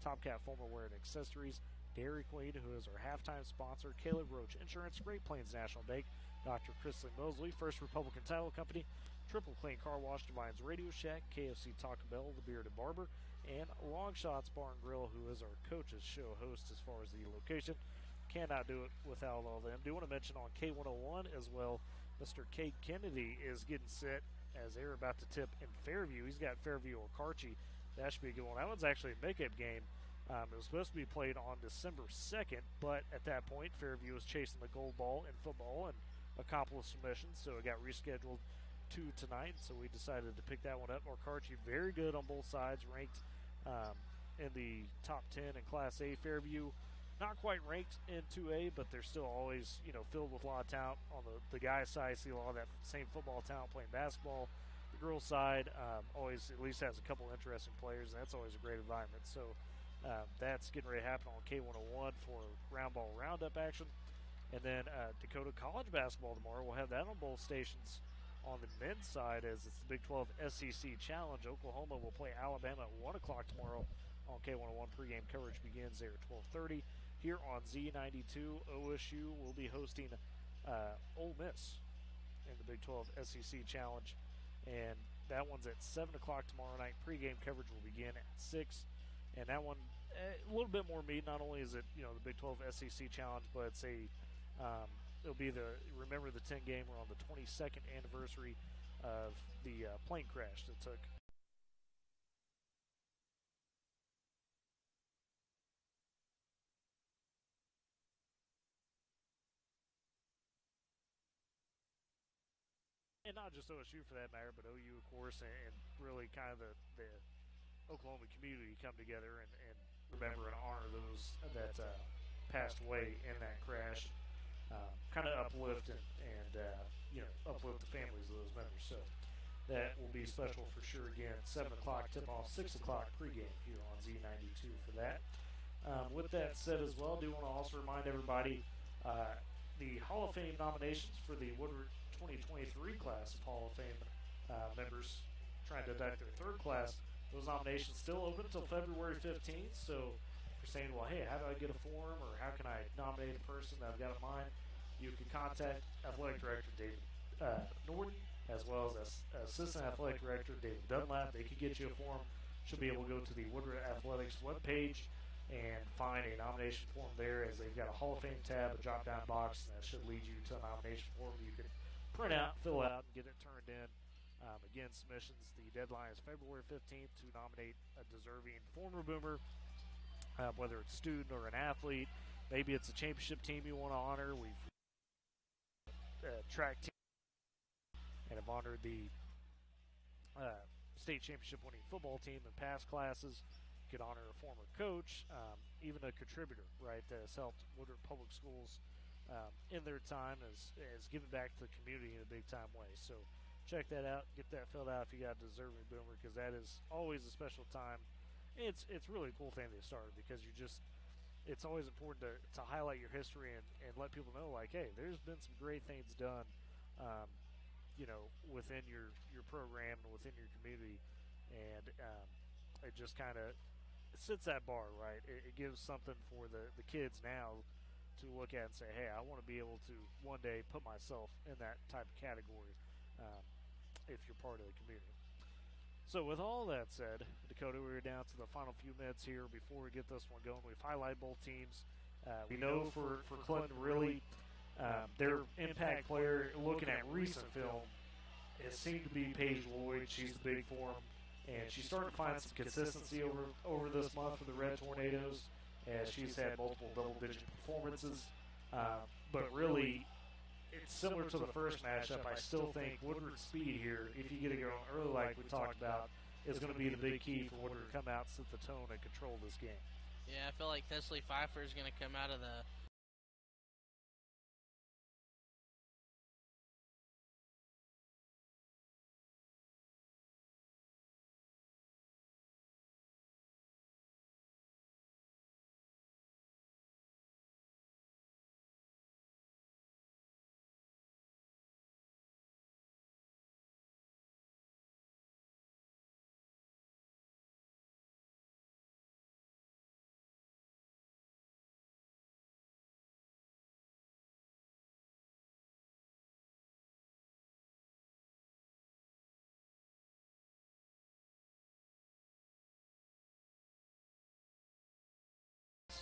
Top Cat Formalwear and Accessories, Dairy Queen, who is our halftime sponsor, Caleb Roach Insurance, Great Plains National Bank, Dr. Chrisley Mosley, First Republican Title Company, Triple Clean Car Wash, Divine's Radio Shack, KFC Taco Bell, The Bearded Barber, and Long Shots Bar and Grill, who is our coach's show host as far as the location. Cannot do it without all of them. Do want to mention on K101 as well, Mr. Cade Kennedy is getting set as they're about to tip in Fairview. He's got Fairview Okarche. That should be a good one. That one's actually a makeup game. It was supposed to be played on December 2nd, but at that point, Fairview was chasing the gold ball in football and a couple of submissions, so it got rescheduled to tonight, so we decided to pick that one up. Okarche, very good on both sides, ranked in the top 10 in Class A. Fairview, not quite ranked in 2A, but they're still always, filled with a lot of talent. On the guys' side, see a lot of that same football talent playing basketball. The girls' side always at least has a couple interesting players, and that's always a great environment. So that's getting ready to happen on K101 for round ball roundup action. And then Dakota College basketball tomorrow. We'll have that on both stations on the men's side as it's the Big 12 SEC Challenge. Oklahoma will play Alabama at 1 o'clock tomorrow on K101. Pregame coverage begins there at 12:30. Here on Z92, OSU will be hosting Ole Miss in the Big 12 SEC Challenge. And that one's at 7 o'clock tomorrow night. Pregame coverage will begin at 6. And that one, a little bit more meat. Not only is it, the Big 12 SEC Challenge, but it's it'll be the Remember the 10 game. We're on the 22nd anniversary of the plane crash that took. And not just OSU for that matter, but OU, of course, and really kind of the Oklahoma community come together and remember and honor those that passed away in that crash. Kind of uplift and uplift the families of those members. So that will be special for sure. Again, 7 o'clock tip off, 6 o'clock pregame here on Z92 for that. With that said as well, I do want to also remind everybody the Hall of Fame nominations for the Woodward 2023 class of Hall of Fame members trying to induct their third class. Those nominations still open until February 15th. So if you're saying, well, hey, how do I get a form or how can I nominate a person that I've got in mind? You can contact Athletic Director David Norton as well as Assistant Athletic Director David Dunlap. They can get you a form. Should be able to go to the Woodward Athletics webpage and find a nomination form there, as they've got a Hall of Fame tab, a drop-down box, and that should lead you to a nomination form you can print out, fill out, and get it turned in. Again, submissions, the deadline is February 15th to nominate a deserving former Boomer, whether it's a student or an athlete. Maybe it's a championship team you want to honor. We've track team and have honored the state championship winning football team in past classes. You could honor a former coach, even a contributor, right, that has helped Woodward Public Schools in their time as giving back to the community in a big time way. So check that out. Get that filled out if you got a deserving Boomer, because that is always a special time. It's really a cool thing they started, because it's always important to highlight your history and let people know, like, hey, there's been some great things done, within your program and within your community. And it just kind of sets that bar, right? It gives something for the kids now to look at and say, hey, I want to be able to one day put myself in that type of category if you're part of the community. So with all that said, Dakota, we're down to the final few minutes here before we get this one going. We've highlighted both teams. We know for Clinton, really, their impact player, looking at recent film, it seemed to be Paige Lloyd. She's the big for them. And she's starting to find some consistency over this month for the Red Tornadoes, as she's had multiple double-digit performances. But really, it's similar to the first matchup. I still think Woodward's speed here, if you get it going early like we talked about, is going to be the big key for Woodward to come out, set the tone, and control this game. Yeah, I feel like Thessaley Pfeiffer is going to come out of the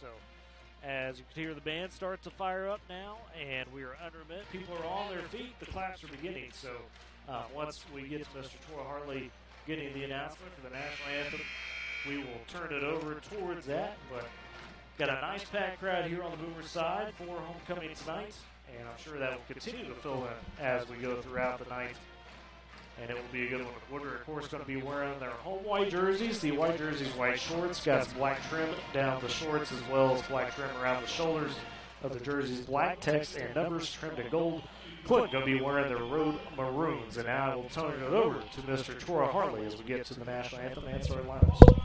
So as you can hear the band start to fire up now, and we are under a minute. People are on their feet. The claps are beginning. So once we get to Mr. Troy Hartley getting the announcement for the national anthem, we will turn it over towards that. But got a nice packed crowd here on the Boomer side for homecoming tonight, and I'm sure that will continue to fill in as we go throughout the night. And it will be a good one. Woodward, of course, going to be wearing their home white jerseys. The white jerseys, white shorts. Got some black trim down the shorts as well as black trim around the shoulders of the jerseys. Black text and numbers trimmed in gold. Clint going to be wearing their road maroons. And now I will turn it over to Mr. Troy Hartley as we get to the national anthem and starting lineups.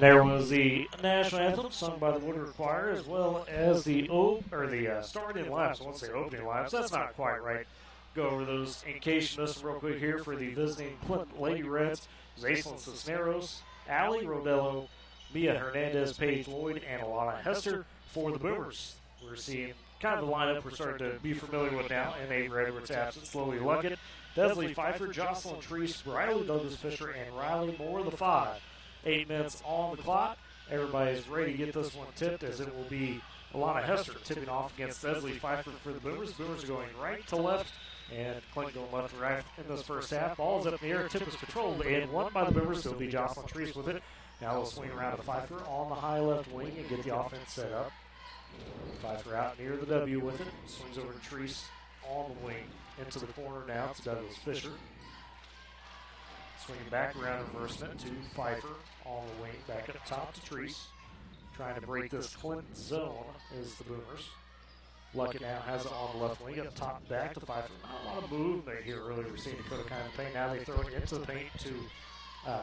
There was the national anthem sung by the Woodward Choir, as well as the starting lineups. I won't say opening lineups. That's not quite right. Go over those in case you missed them real quick here for the visiting Clinton Lady Reds. Aislinn Cisneros, Allie Rodello, Mia Hernandez, Paige Lloyd, and Alana Hester for the Boomers. We're seeing kind of the lineup we're starting to be familiar with now in Avery Edwards' absence. Chloe Luckett, Desley Pfeiffer, Jocelyn Treese, Riley Douglas Fisher, and Riley Moore, the 5. 8 minutes on the clock. Everybody's ready to get this one tipped, as it will be Alana Hester tipping off against Desley Pfeiffer for the Boomers. Boomers are going right to left And Clinton going left and right in this first half. Ball's up in the air, tip is controlled and won by the Boomers. They'll be Jocelyn Treese with it. Now they'll swing around to Pfeiffer on the high left wing and get the offense set up. Pfeiffer out near the W with it. Swings over to Treese on the wing. Into the corner now to Douglas Fisher. Swinging back around reversement to Pfeiffer on the wing. Back up top to Treese. Trying to break this Clinton zone is the Boomers. Luckett now has it on the left wing, up top and back to Pfeiffer. Not a lot of movement here earlier. We're seeing Dakota kind of paint. Now they throw it into the paint to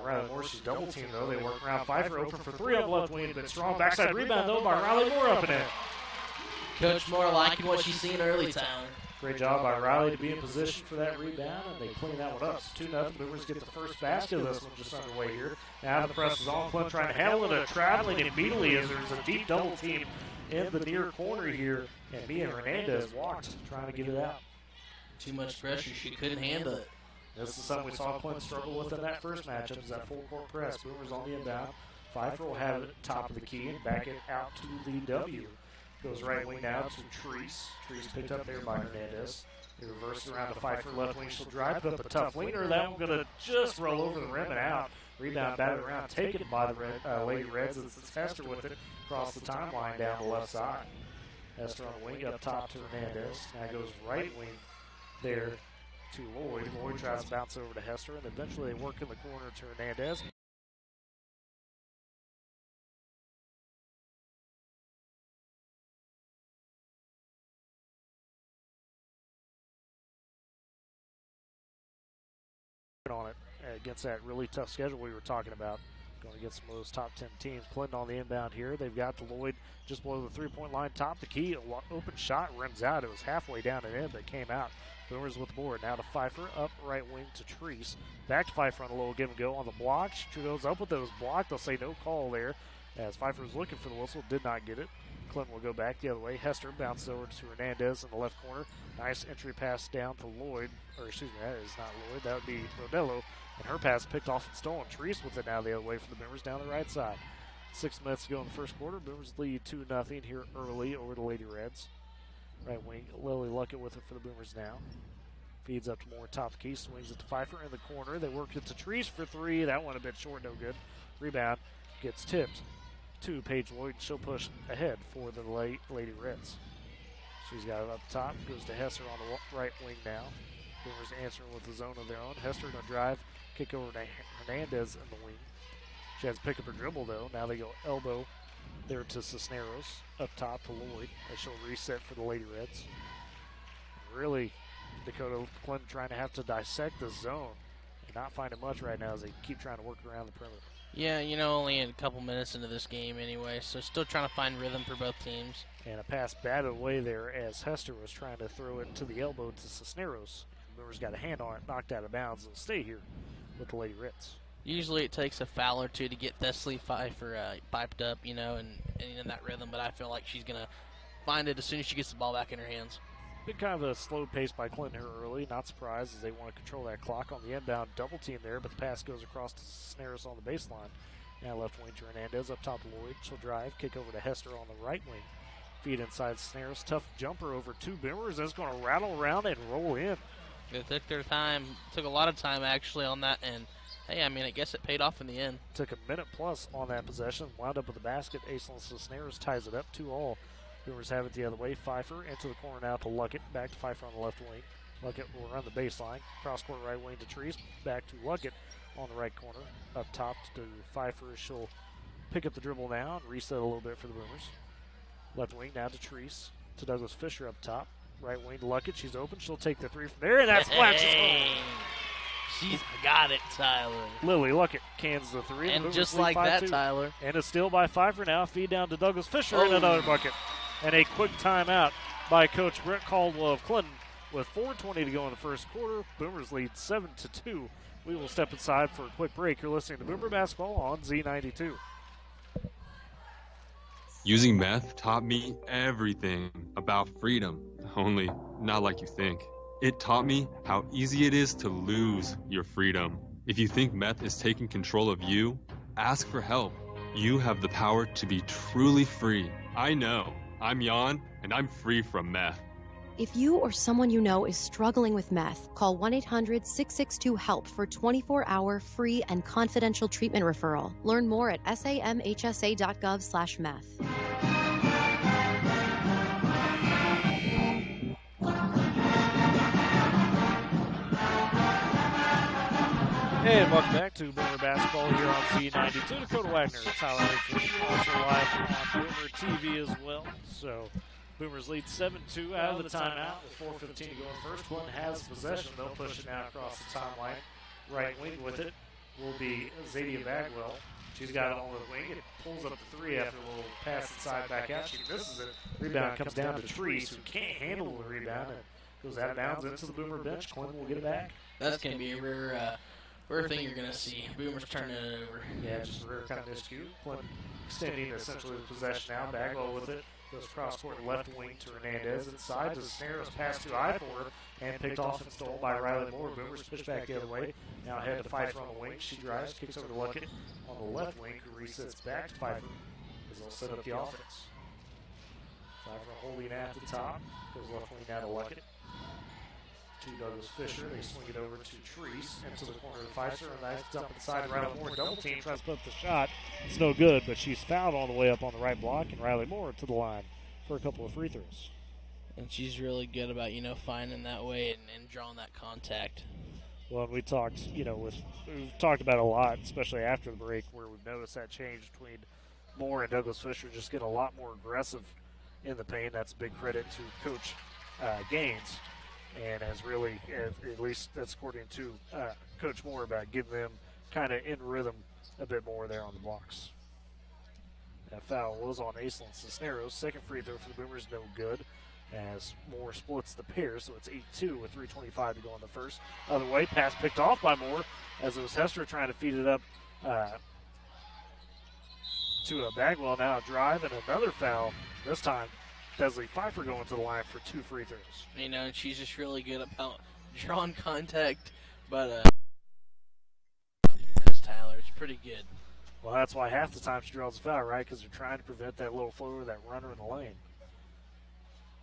Riley Moore. She's double teamed though. They work around Pfeiffer, open for three on the left wing. Been strong backside rebound though by Riley Moore up and in. Coach Moore liking what she's seen early, Tyler. Great job by Riley to be in position for that rebound, and they clean that one up. 2-0. Boomers get the first basket of this one just underway here. Now the press is on. Clem trying to handle it, traveling immediately as there's a deep double team in the near corner here, and Mia Hernandez walked trying to get it out. Too much pressure. She couldn't handle it. This is something we saw Clinton struggle with in that first matchup, is that full court press. Boomers on the inbound. Pfeiffer will have it top of the key and back it out to the W. Goes right wing now to Treese. Treese picked up there by Hernandez. They reverse it around to Pfeiffer. Left wing, she'll drive, put up a tough leaner. That one going to just roll over the rim and out. Rebound batted around, taken by the Lady Reds. It's Hester with it across the timeline down the left side. Hester on the wing, up top to Hernandez. Now goes right wing there to Lloyd. Lloyd tries to bounce over to Hester, and eventually they work in the corner to Hernandez. On it against that really tough schedule we were talking about. Going against some of those top 10 teams. Clinton on the inbound here. They've got the Lloyd just below the three-point line, top the key. Open shot rims out. It was halfway down and in, but came out. Boomers with the board. Now to Pfeiffer, up right wing to Treese. Back to Pfeiffer on a little give and go on the block. She goes up with those blocked. They'll say no call there as Pfeiffer was looking for the whistle. Did not get it. Clinton will go back the other way. Hester bounces over to Hernandez in the left corner. Nice entry pass down to Lloyd. Or excuse me, that is not Lloyd. That would be Rodello. And her pass picked off and stolen. Treese with it now the other way for the Boomers down the right side. 6 minutes to go in the first quarter. Boomers lead 2-0 here early over the Lady Reds. Right wing, Lily Luckett with it for the Boomers now. Feeds up to Moore, top key, swings it to Pfeiffer in the corner. They work it to Treese for three. That one a bit short, no good. Rebound gets tipped to Paige Lloyd. She'll push ahead for the Lady Reds. She's got it up top. Goes to Hester on the right wing now. Boomers answering with a zone of their own. Hester going to drive, kick over to Hernandez in the wing. She has to pick up her dribble, though. Now they go elbow there to Cisneros. Up top to Lloyd as she'll reset for the Lady Reds. Really, Dakota Clinton trying to have to dissect the zone and not finding much right now as they keep trying to work around the perimeter. Yeah, only a couple minutes into this game anyway, so still trying to find rhythm for both teams. And a pass batted away there as Hester was trying to throw it to the elbow to Cisneros. Boomers got a hand on it, knocked out of bounds, and stay here with the Lady Reds. Usually it takes a foul or two to get Thessaley Pfeiffer piped up, and in that rhythm, but I feel like she's going to find it as soon as she gets the ball back in her hands. Been kind of a slow pace by Clinton here early. Not surprised as they want to control that clock on the inbound double team there, but the pass goes across to Cisneros on the baseline. Now left wing to Hernandez, up top to Lloyd. She'll drive, kick over to Hester on the right wing. Feed inside Cisneros. Tough jumper over two Boomers. That's going to rattle around and roll in. They took their time. Took a lot of time, actually, on that. And, hey, I guess it paid off in the end. Took a minute plus on that possession. Wound up with the basket. Aislinn Cisneros ties it up 2-all. Boomers have it the other way. Pfeiffer into the corner now to Luckett. Back to Pfeiffer on the left wing. Luckett will run the baseline. Cross-court right wing to Treese. Back to Luckett on the right corner. Up top to Pfeiffer. She'll pick up the dribble now and reset a little bit for the Boomers. Left wing now to Treese. To Douglas Fisher up top. Right wing to Luckett. She's open. She'll take the three from there, and that's flat. She's got it, Tyler. Lily Luckett cans the three. And just like that, Tyler. And a steal by Pfeiffer now. Feed down to Douglas Fisher and another bucket. And a quick timeout by Coach Brett Caldwell of Clinton with 4:20 to go in the first quarter. Boomers lead 7-2. We will step inside for a quick break. You're listening to Boomer Basketball on Z92. Using meth taught me everything about freedom, only not like you think. It taught me how easy it is to lose your freedom. If you think meth is taking control of you, ask for help. You have the power to be truly free. I know. I'm Jan, and I'm free from meth. If you or someone you know is struggling with meth, call 1-800-662-HELP for 24-hour free and confidential treatment referral. Learn more at samhsa.gov/meth. And welcome back to Boomer Basketball here on Z92. Dakota Wagner, Tyler Hicks, also live on Boomer TV as well. So Boomers lead 7-2 out of the timeout with 4:15 to go in first. Clinton has possession. They'll push it now across the timeline. Right wing with it will be Zadia Bagwell. She's got it on the wing. It pulls up the three after a little pass inside back out. She misses it. Rebound comes down to Treese, who can't handle the rebound. And goes out of bounds into the Boomer bench. Clinton will get it back. That's going to be a rare thing you're going to see. Boomers turning it over. Yeah, just a rare kind of miscue. Clinton extending essentially the possession now. Bagwell with it. Goes cross court left wing to Hernandez. Inside to Snaros, pass to I4, and picked off and stolen by Riley Moore. Boomers push back the other way. Now ahead to Pfeiffer on the wing. She drives, kicks over to Luckett on the left wing, who resets back to Pfeiffer as they'll set up the offense. Pfeiffer holding at the top. Goes left wing now to Luckett. To Douglas Fisher. They swing it over to Treese into the corner of Pfeiffer. A nice dump inside. Riley Moore double team. Tries to put up the shot. It's no good, but she's fouled all the way up on the right block, and Riley Moore to the line for a couple of free throws. And she's really good about, finding that way and drawing that contact. Well, and we talked, we've talked about it a lot, especially after the break, where we've noticed that change between Moore and Douglas Fisher just getting a lot more aggressive in the paint. That's a big credit to Coach Gaines. And has really, at least that's according to Coach Moore, about getting them kind of in rhythm a bit more there on the blocks. That foul was on Aislinn Cisneros. Second free throw for the Boomers, no good, as Moore splits the pair, so it's 8-2 with 3:25 to go in the first. Other way, pass picked off by Moore, as it was Hester trying to feed it up to a Bagwell. Now a drive and another foul, this time Desley Pfeiffer going to the line for 2 free throws. And she's just really good about drawing contact, but Tyler, it's pretty good. Well, that's why half the time she draws a foul, right? Because they're trying to prevent that little floater, that runner in the lane.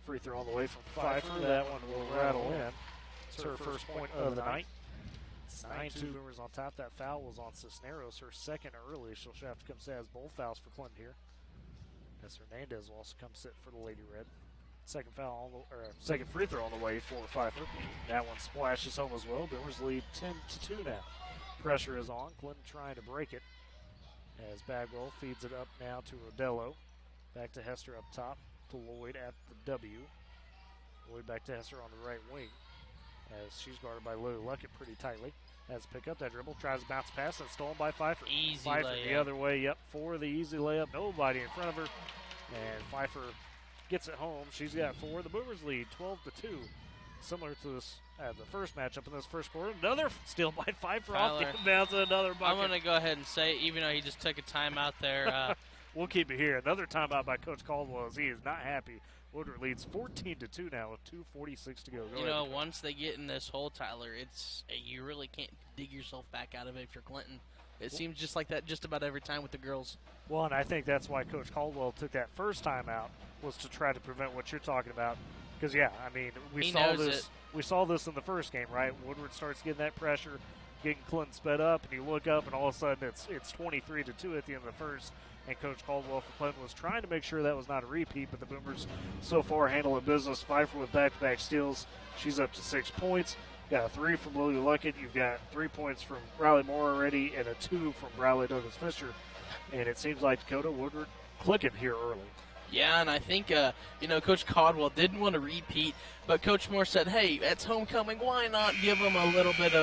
Free throw on the way from Pfeiffer. That one will rattle in. It's her first point of the night. It's 9-2 Boomers on top. That foul was on Cisneros, her second early. She'll have to come sit as both fouls for Clinton here. As Hernandez will also come sit for the Lady Red. Second free throw on the way for Pfeiffer. That one splashes home as well. Boomers lead 10-2 now. Pressure is on. Clinton trying to break it. As Bagwell feeds it up now to Rodello. Back to Hester up top. To Lloyd at the W. Lloyd back to Hester on the right wing. As she's guarded by Lily Luckett pretty tightly. Has to pick up that dribble. Tries to bounce pass and stolen by Pfeiffer. Easy Pfeiffer layup. The other way. Yep, for the easy layup. Nobody in front of her. And Pfeiffer gets it home. She's got 4. The Boomers lead 12-2. Similar to this the first matchup in this first quarter. Another steal by Pfeiffer off the inbounds and another bucket. I'm going to go ahead and say, even though he just took a timeout there. We'll keep it here. Another timeout by Coach Caldwell as he is not happy. Woodward leads 14-2 now with 2:46 to go. Once they get in this hole, Tyler, you really can't dig yourself back out of it if you're Clinton. It seems just like that just about every time with the girls. Well, and I think that's why Coach Caldwell took that first timeout, was to try to prevent what you're talking about. Because, we saw this in the first game, right? Woodward starts getting that pressure, getting Clinton sped up, and you look up, and all of a sudden it's 23-2 at the end of the first. And Coach Caldwell for Clinton was trying to make sure that was not a repeat, but the Boomers so far handling business. Pfeiffer with back-to-back steals. She's up to 6 points. Got a 3 from Lily Luckett. You've got 3 points from Riley Moore already and a 2 from Riley Douglas Fisher. And it seems like Dakota Woodward clicking here early. Yeah, and I think, Coach Caldwell didn't want to repeat, but Coach Moore said, hey, it's homecoming. Why not give him a little bit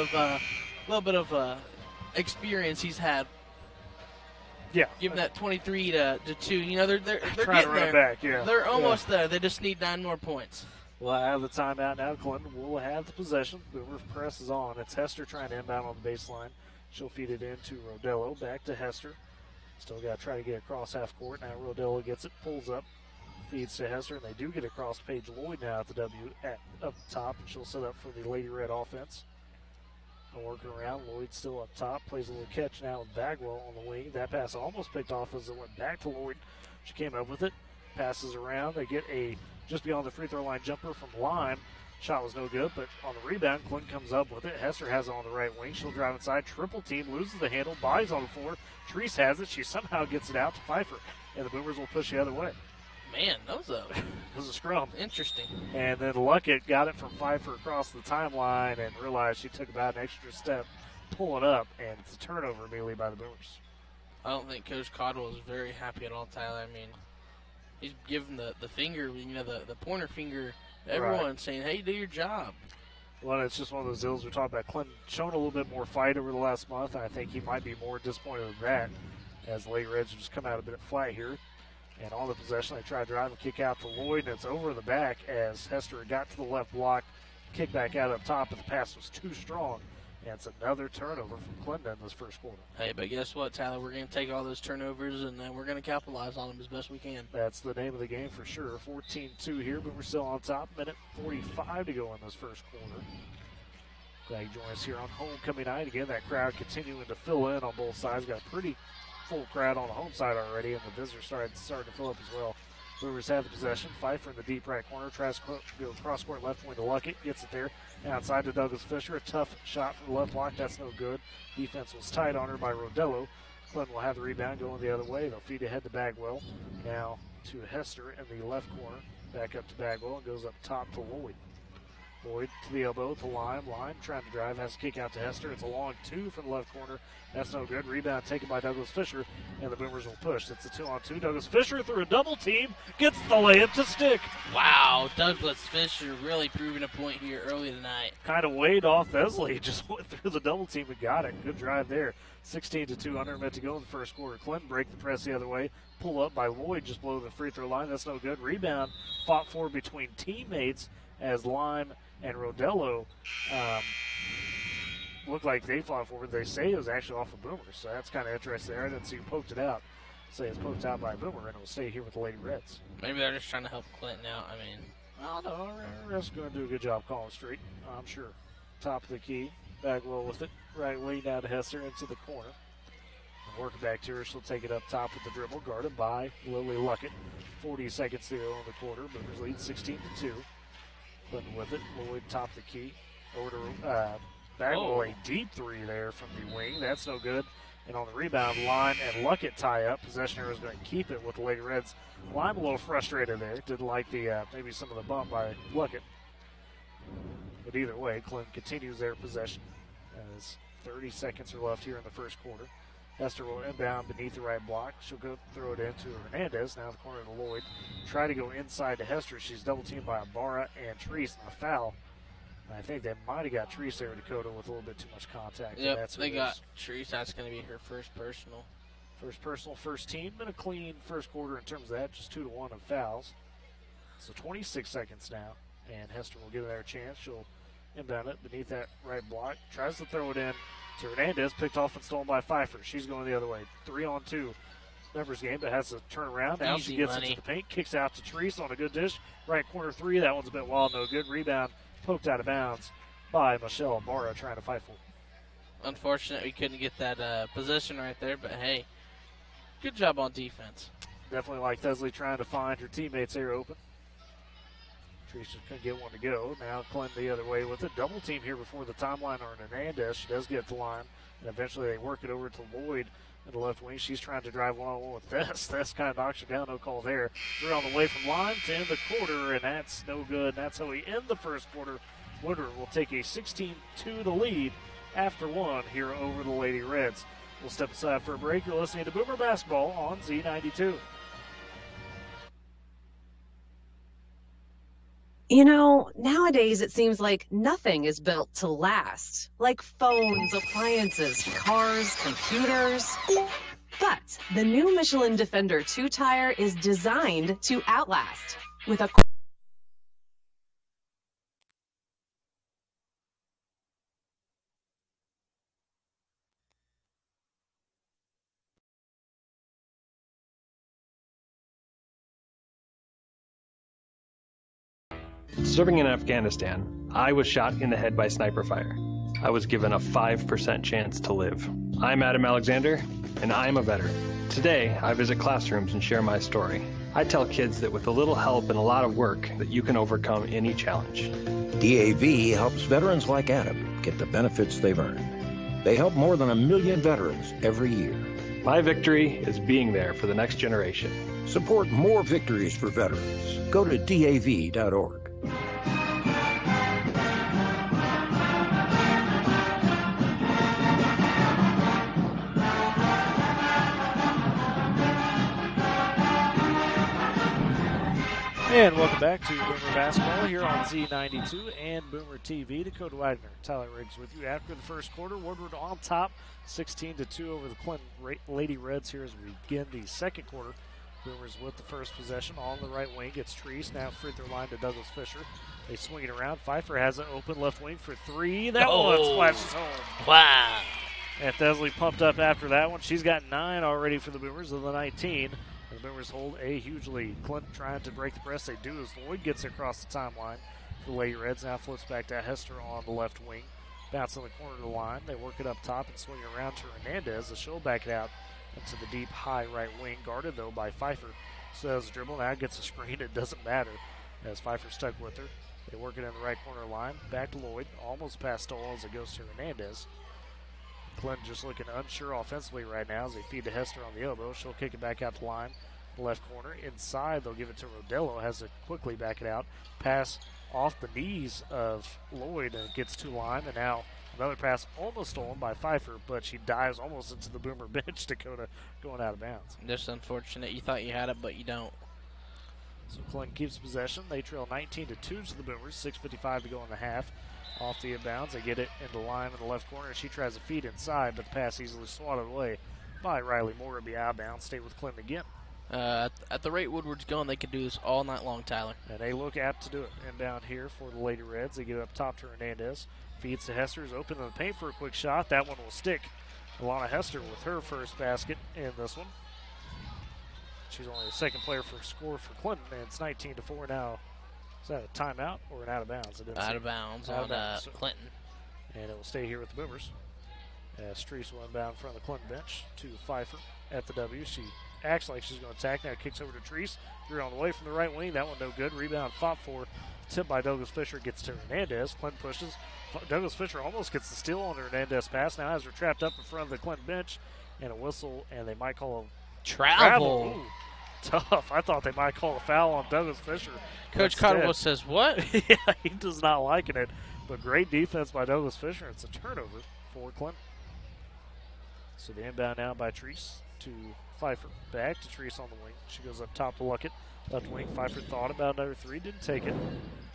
of experience he's had? Yeah. Give them that 23 to 2. They're trying getting to run there. It back, yeah. They're almost there. They just need 9 more points. Well, out of the timeout now, Clinton will have the possession. Boomer press is on. It's Hester trying to inbound on the baseline. She'll feed it into Rodello. Back to Hester. Still got to try to get across half court. Now Rodello gets it, pulls up, feeds to Hester, and they do get across Paige Lloyd now at the W up top. She'll set up for the Lady Red offense. Working around, Lloyd still up top, plays a little catch now with Bagwell on the wing. That pass almost picked off as it went back to Lloyd. She came up with it, passes around. They get a just beyond the free throw line jumper from Lime. Shot was no good, but on the rebound, Clinton comes up with it. Hester has it on the right wing. She'll drive inside. Triple team, loses the handle. Bodies on the floor. Treese has it. She somehow gets it out to Pfeiffer, and the Boomers will push the other way. Man, that was a scrum. Interesting. And then Luckett got it from Pfeiffer across the timeline and realized she took about an extra step, pulling up, and it's a turnover immediately by the Boomers. I don't think Coach Caldwell is very happy at all, Tyler. I mean, he's giving the finger, the pointer finger to everyone, right, saying, hey, do your job. Well, it's just one of those deals we talked about. Clinton showing a little bit more fight over the last month, and I think he might be more disappointed with that, as the Lady Reds just come out a bit flat here. And on the possession, they try to drive and kick out to Lloyd, and it's over the back as Hester got to the left block, kick back out up top, but the pass was too strong. And it's another turnover from Clinton in this first quarter. Hey, but guess what, Tyler? We're going to take all those turnovers, and we're going to capitalize on them as best we can. That's the name of the game for sure. 14-2 here, but we're still on top. Minute 45 to go in this first quarter. Glad you join us here on homecoming night. Again, that crowd continuing to fill in on both sides. Got a pretty full crowd on the home side already, and the visitors starting to fill up as well. Boomers have the possession. Pfeiffer in the deep right corner. Tries to go cross-court left wing to Luckett. Gets it there. Outside to Douglas Fisher. A tough shot from the left block. That's no good. Defense was tight on her by Rodello. Clinton will have the rebound going the other way. They'll feed ahead to Bagwell. Now to Hester in the left corner. Back up to Bagwell and goes up top to Lloyd. Lloyd to the elbow to Lime. Lime trying to drive, has to kick out to Hester. It's a long two from the left corner. That's no good. Rebound taken by Douglas Fisher, and the Boomers will push. It's a 2-on-2. Douglas Fisher through a double team gets the layup to stick. Wow, Douglas Fisher really proving a point here early tonight. Kind of weighed off Esley. Just went through the double team and got it. Good drive there. 16-2, under a minute to go in the first quarter. Clinton break the press the other way. Pull up by Lloyd just below the free throw line. That's no good. Rebound fought for between teammates as Lime and Rodello looked like they fought for it. They say it was actually off of Boomer, so that's kind of interesting there. I didn't see who poked it out. Say it's poked out by Boomer, and it will stay here with the Lady Reds. Maybe they're just trying to help Clinton out. I mean, I don't know. Ref's going to do a good job calling straight, I'm sure. Top of the key. Bagwell with it. Right wing down to Hester into the corner. Working back to her. She'll take it up top with the dribble, guarded by Lily Luckett. 40 seconds to go in the quarter. Boomers lead 16-2. Clinton with it. Lloyd top the key. Over to Bagwell. A deep three there from the wing. That's no good. And on the rebound, Lime and Luckett tie up. Possession is going to keep it with the Lady Reds. Lime a little frustrated there. Didn't like the maybe some of the bump by Luckett. But either way, Clinton continues their possession as 30 seconds are left here in the first quarter. Hester will inbound beneath the right block. She'll go throw it into Hernandez. Now the corner to Lloyd. Try to go inside to Hester. She's double teamed by Ibarra and Treese and a foul. And I think they might have got Treese there, Dakota, with a little bit too much contact. Yep, they got Treese. That's going to be her first personal. First personal, first team. Been a clean first quarter in terms of that. Just 2-1 of fouls. So 26 seconds now. And Hester will give her a chance. She'll inbound it beneath that right block. Tries to throw it in to Hernandez. Picked off and stolen by Pfeiffer. She's going the other way. 3-on-2. Members game, but has to turn around. Now she gets into the paint. Kicks out to Treese on a good dish. Right corner three. That one's a bit wild. No good. Rebound poked out of bounds by Michelle Ibarra trying to fight for it. Unfortunate we couldn't get that position right there, but hey, good job on defense. Definitely like Thesley trying to find her teammates there open. Treese just couldn't get one to go. Now Clinton the other way with it. Double team here before the timeline on Hernandez. She does get the line, and eventually they work it over to Lloyd in the left wing. She's trying to drive one-on-one with Thess. Thess kind of knocks her down. No call there. Three on the way from line to end the quarter, and that's no good. And that's how we end the first quarter. Woodward will take a 16-2 lead after one here over the Lady Reds. We'll step aside for a break. You're listening to Boomer Basketball on Z92. You know, nowadays it seems like nothing is built to last. Like phones, appliances, cars, computers. But the new Michelin Defender 2-tire is designed to outlast. With a Serving in Afghanistan, I was shot in the head by sniper fire. I was given a 5% chance to live. I'm Adam Alexander, and I am a veteran. Today, I visit classrooms and share my story. I tell kids that with a little help and a lot of work, that you can overcome any challenge. DAV helps veterans like Adam get the benefits they've earned. They help more than 1 million veterans every year. My victory is being there for the next generation. Support more victories for veterans. Go to DAV.org. And welcome back to Boomer Basketball here on Z92 and Boomer TV. Dakota Wagner, Tyler Riggs with you. After the first quarter, Woodward on top, 16-2 over the Clinton Lady Reds here as we begin the second quarter. Boomers with the first possession on the right wing. It's Treese, now free throw line to Douglas Fisher. They swing it around. Pfeiffer has it open left wing for three. That one splashes home. Wow. And Thesley pumped up after that one. She's got 9 already for the Boomers of the 19. And the Boomers hold a huge lead. Clinton trying to break the press. They do as Lloyd gets across the timeline. The Lady Reds now flips back to Hester on the left wing. Bounce on the corner of the line. They work it up top and swing it around to Hernandez. She'll back it out into the deep high right wing. Guarded, though, by Pfeiffer. Says dribble. Now gets a screen. It doesn't matter as Pfeiffer stuck with her. They work it in the right corner line. Back to Lloyd. Almost past Stoll as it goes to Hernandez. Clinton just looking unsure offensively right now as they feed to Hester on the elbow. She'll kick it back out the line. Left corner. Inside, they'll give it to Rodello. Has to quickly back it out. Pass off the knees of Lloyd and gets to line. And now another pass almost stolen by Pfeiffer, but she dives almost into the Boomer bench. Dakota going out of bounds. Just unfortunate. You thought you had it, but you don't. So Clinton keeps possession. They trail 19-2 to the Boomers. 6:55 to go in the half. Off the inbounds, they get it into the line in the left corner. She tries to feed inside, but the pass easily swatted away by Riley Moore. It'll be out of bounds. Stay with Clinton again. At the rate Woodward's going, they could do this all night long, Tyler. And they look apt to do it. Inbound here for the Lady Reds. They get it up top to Hernandez. Feeds to Hester's open in the paint for a quick shot. That one will stick. Alana Hester with her first basket in this one. She's only the second player for score for Clinton, and it's 19-4 now. Is that a timeout or an out of bounds? Out of bounds on Clinton. And it will stay here with the Boomers. As Streese will inbound in front of the Clinton bench to Pfeiffer at the W. She acts like she's going to attack. Now kicks over to Treese. Three on the way from the right wing. That one no good. Rebound fought for. Tipped by Douglas Fisher. Gets to Hernandez. Clinton pushes. Douglas Fisher almost gets the steal on the Hernandez pass. Now has her trapped up in front of the Clinton bench. And a whistle. And they might call a travel. Ooh, tough. I thought they might call a foul on Douglas Fisher. Coach Cotterwell says what? Yeah, he does not liking it. But great defense by Douglas Fisher. It's a turnover for Clinton. So the inbound now by Treese to Pfeiffer. Back to Treese on the wing. She goes up top to Luckett. Left wing. Pfeiffer thought about another three. Didn't take it.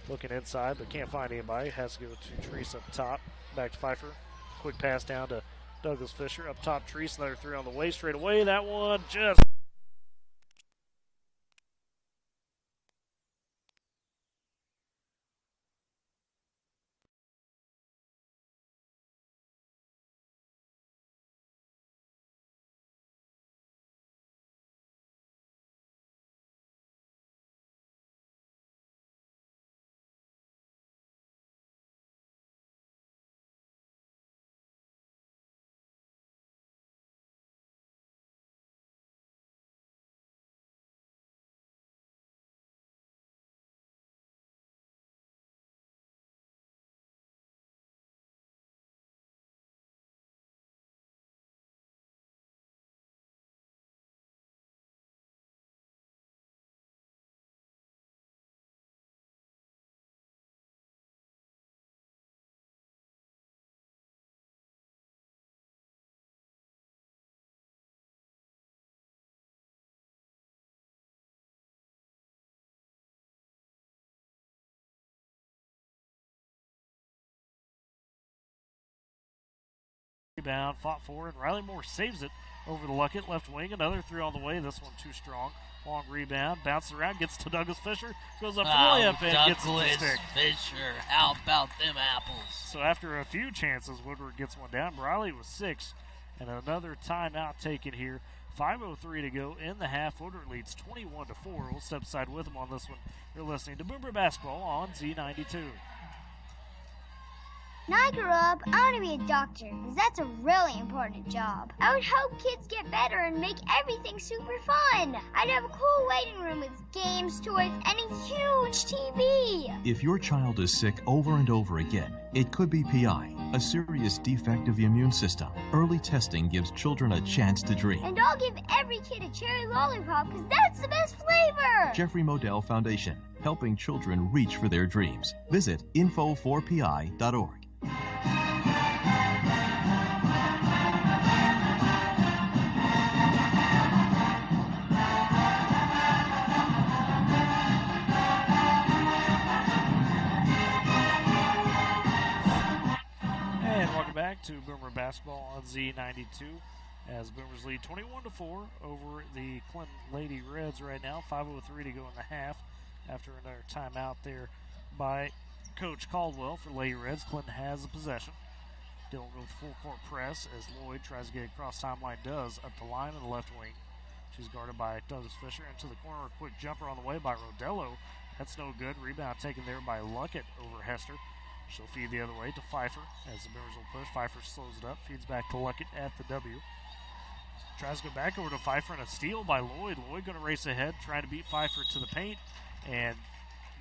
Looking inside, but can't find anybody. Has to go to Treese up top. Back to Pfeiffer. Quick pass down to Douglas Fisher. Up top, Treese. Another three on the way. Straight away. That one just... Rebound, fought for it. Riley Moore saves it over the Luckett. Left wing, another three on the way. This one too strong. Long rebound, bounces around, gets to Douglas Fisher. Goes up for the layup and gets it to stick. Fisher, how about them apples? So after a few chances, Woodward gets one down. Riley with 6, and another timeout taken here. 5:03 to go in the half. Woodward leads 21-4. We'll step aside with them on this one. You're listening to Boomer Basketball on Z92. When I grow up, I want to be a doctor because that's a really important job. I would help kids get better and make everything super fun. I'd have a cool waiting room with games, toys, and a huge TV. If your child is sick over and over again, it could be PI, a serious defect of the immune system. Early testing gives children a chance to dream. And I'll give every kid a cherry lollipop because that's the best flavor. Jeffrey Modell Foundation, helping children reach for their dreams. Visit info4pi.org. Back to Boomer basketball on Z92 as Boomers lead 21-4 over the Clinton Lady Reds right now. 5:03 to go in the half after another timeout there by Coach Caldwell for Lady Reds. Clinton has the possession. Dylan goes full court press as Lloyd tries to get across timeline, does up the line in the left wing. She's guarded by Douglas Fisher into the corner. A quick jumper on the way by Rodello. That's no good. Rebound taken there by Luckett over Hester. She'll feed the other way to Pfeiffer as the Boomers will push. Pfeiffer slows it up, feeds back to Luckett at the W. Tries to go back over to Pfeiffer and a steal by Lloyd. Lloyd going to race ahead, trying to beat Pfeiffer to the paint, and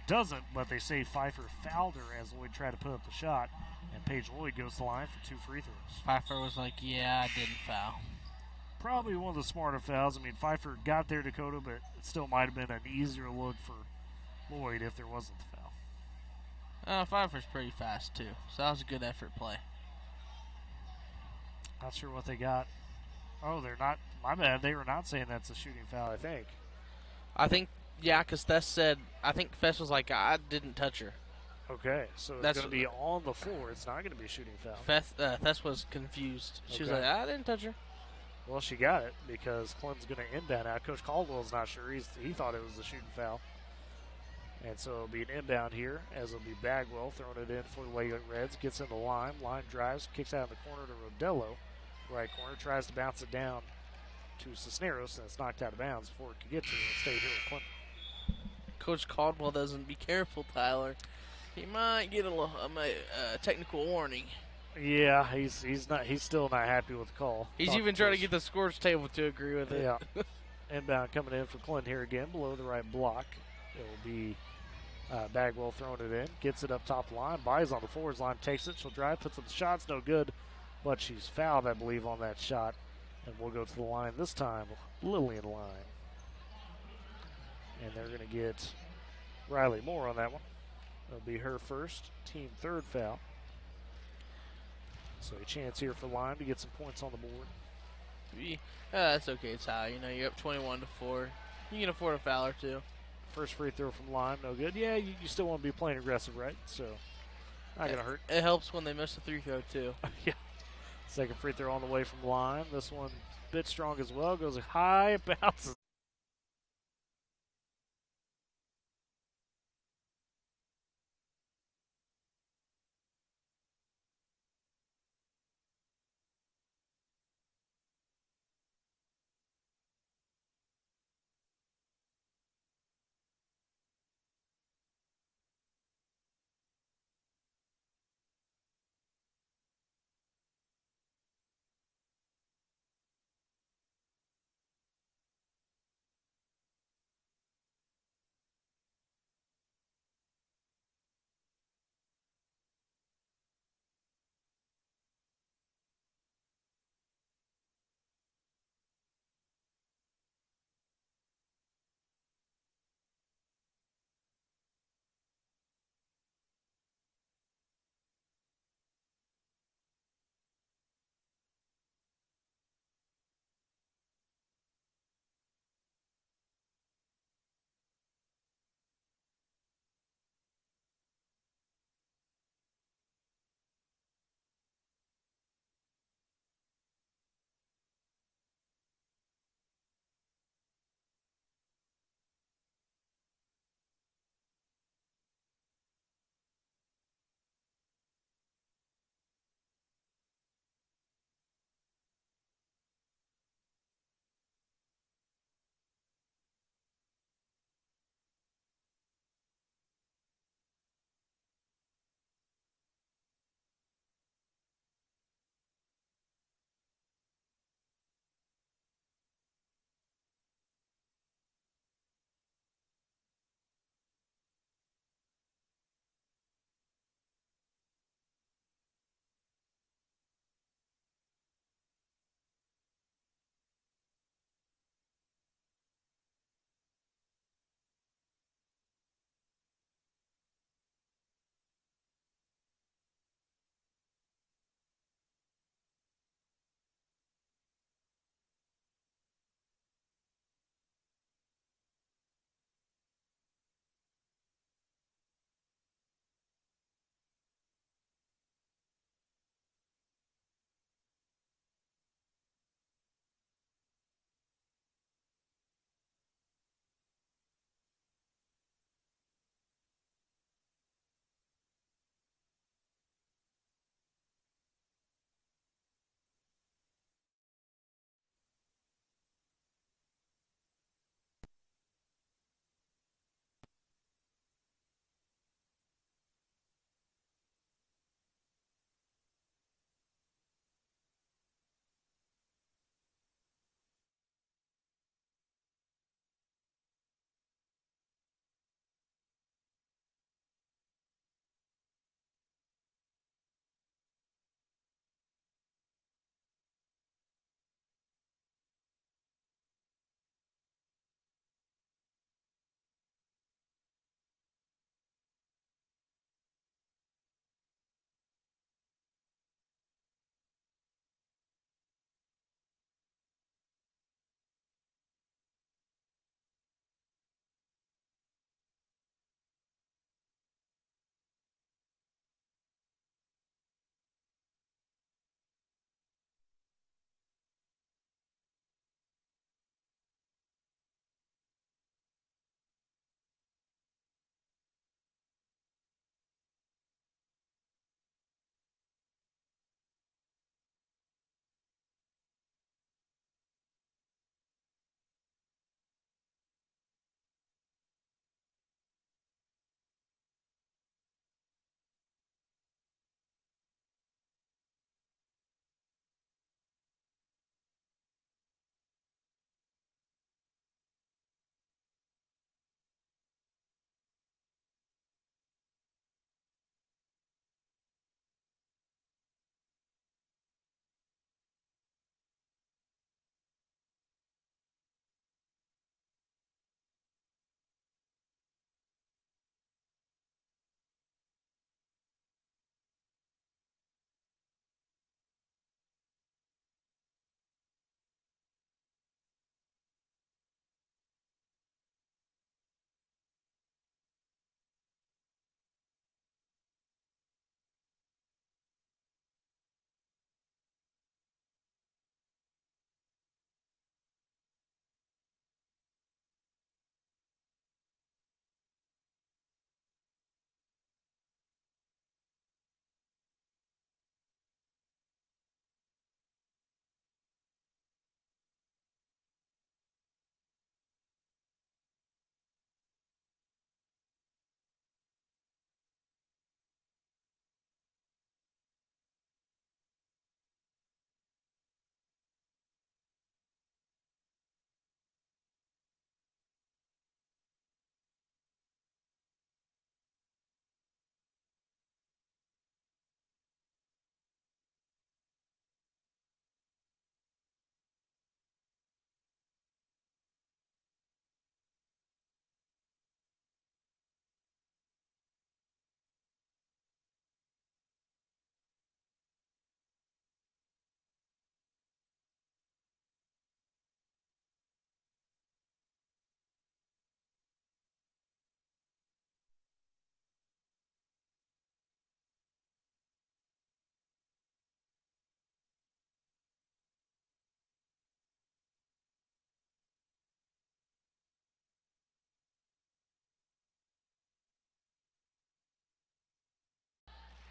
doesn't, but they say Pfeiffer fouled her as Lloyd tried to put up the shot, and Paige Lloyd goes to the line for 2 free throws. Pfeiffer was like, yeah, I didn't foul. Probably one of the smarter fouls. I mean, Pfeiffer got there, Dakota, but it still might have been an easier look for Lloyd if there wasn't the foul. Pfeiffer's pretty fast, too, so that was a good effort play. Not sure what they got. Oh, they're not. My bad. They were not saying that's a shooting foul, I think. Yeah, because Thess said, I think Thess was like, I didn't touch her. Okay, so it's going to be on the floor. It's not going to be a shooting foul. Thess was confused. She was like, I didn't touch her. Well, she got it because Clinton's going to inbound out. Coach Caldwell's not sure. He thought it was a shooting foul. And so it'll be an inbound here as it'll be Bagwell throwing it in for the Lady Reds. Gets in the line. Line drives. Kicks out in the corner to Rodello. Right corner. Tries to bounce it down to Cisneros. And it's knocked out of bounds before it could get to it. Stay here with Clinton. Coach Caldwell doesn't be careful, Tyler. He might get a technical warning. Yeah, he's still not happy with the call. He's even trying to get the scores table to agree with it. Yeah. Inbound coming in for Clinton here again below the right block. It will be Bagwell throwing it in. Gets it up top of the line. Buys on the forwards line. Takes it. She'll drive. Puts up the shots. No good. But she's fouled, I believe, on that shot. And we'll go to the line this time. Lillian line. And they're going to get Riley Moore on that one. It'll be her first. Team third foul. So a chance here for Lime to get some points on the board. That's okay, Ty. You know, you're up 21-4. You can afford a foul or two. First free throw from Lime, no good. Yeah, you still want to be playing aggressive, right? So, not going to hurt. It helps when they miss the 3-throw, too. Yeah. Second free throw on the way from Lime. This one a bit strong as well. Goes high, bounces.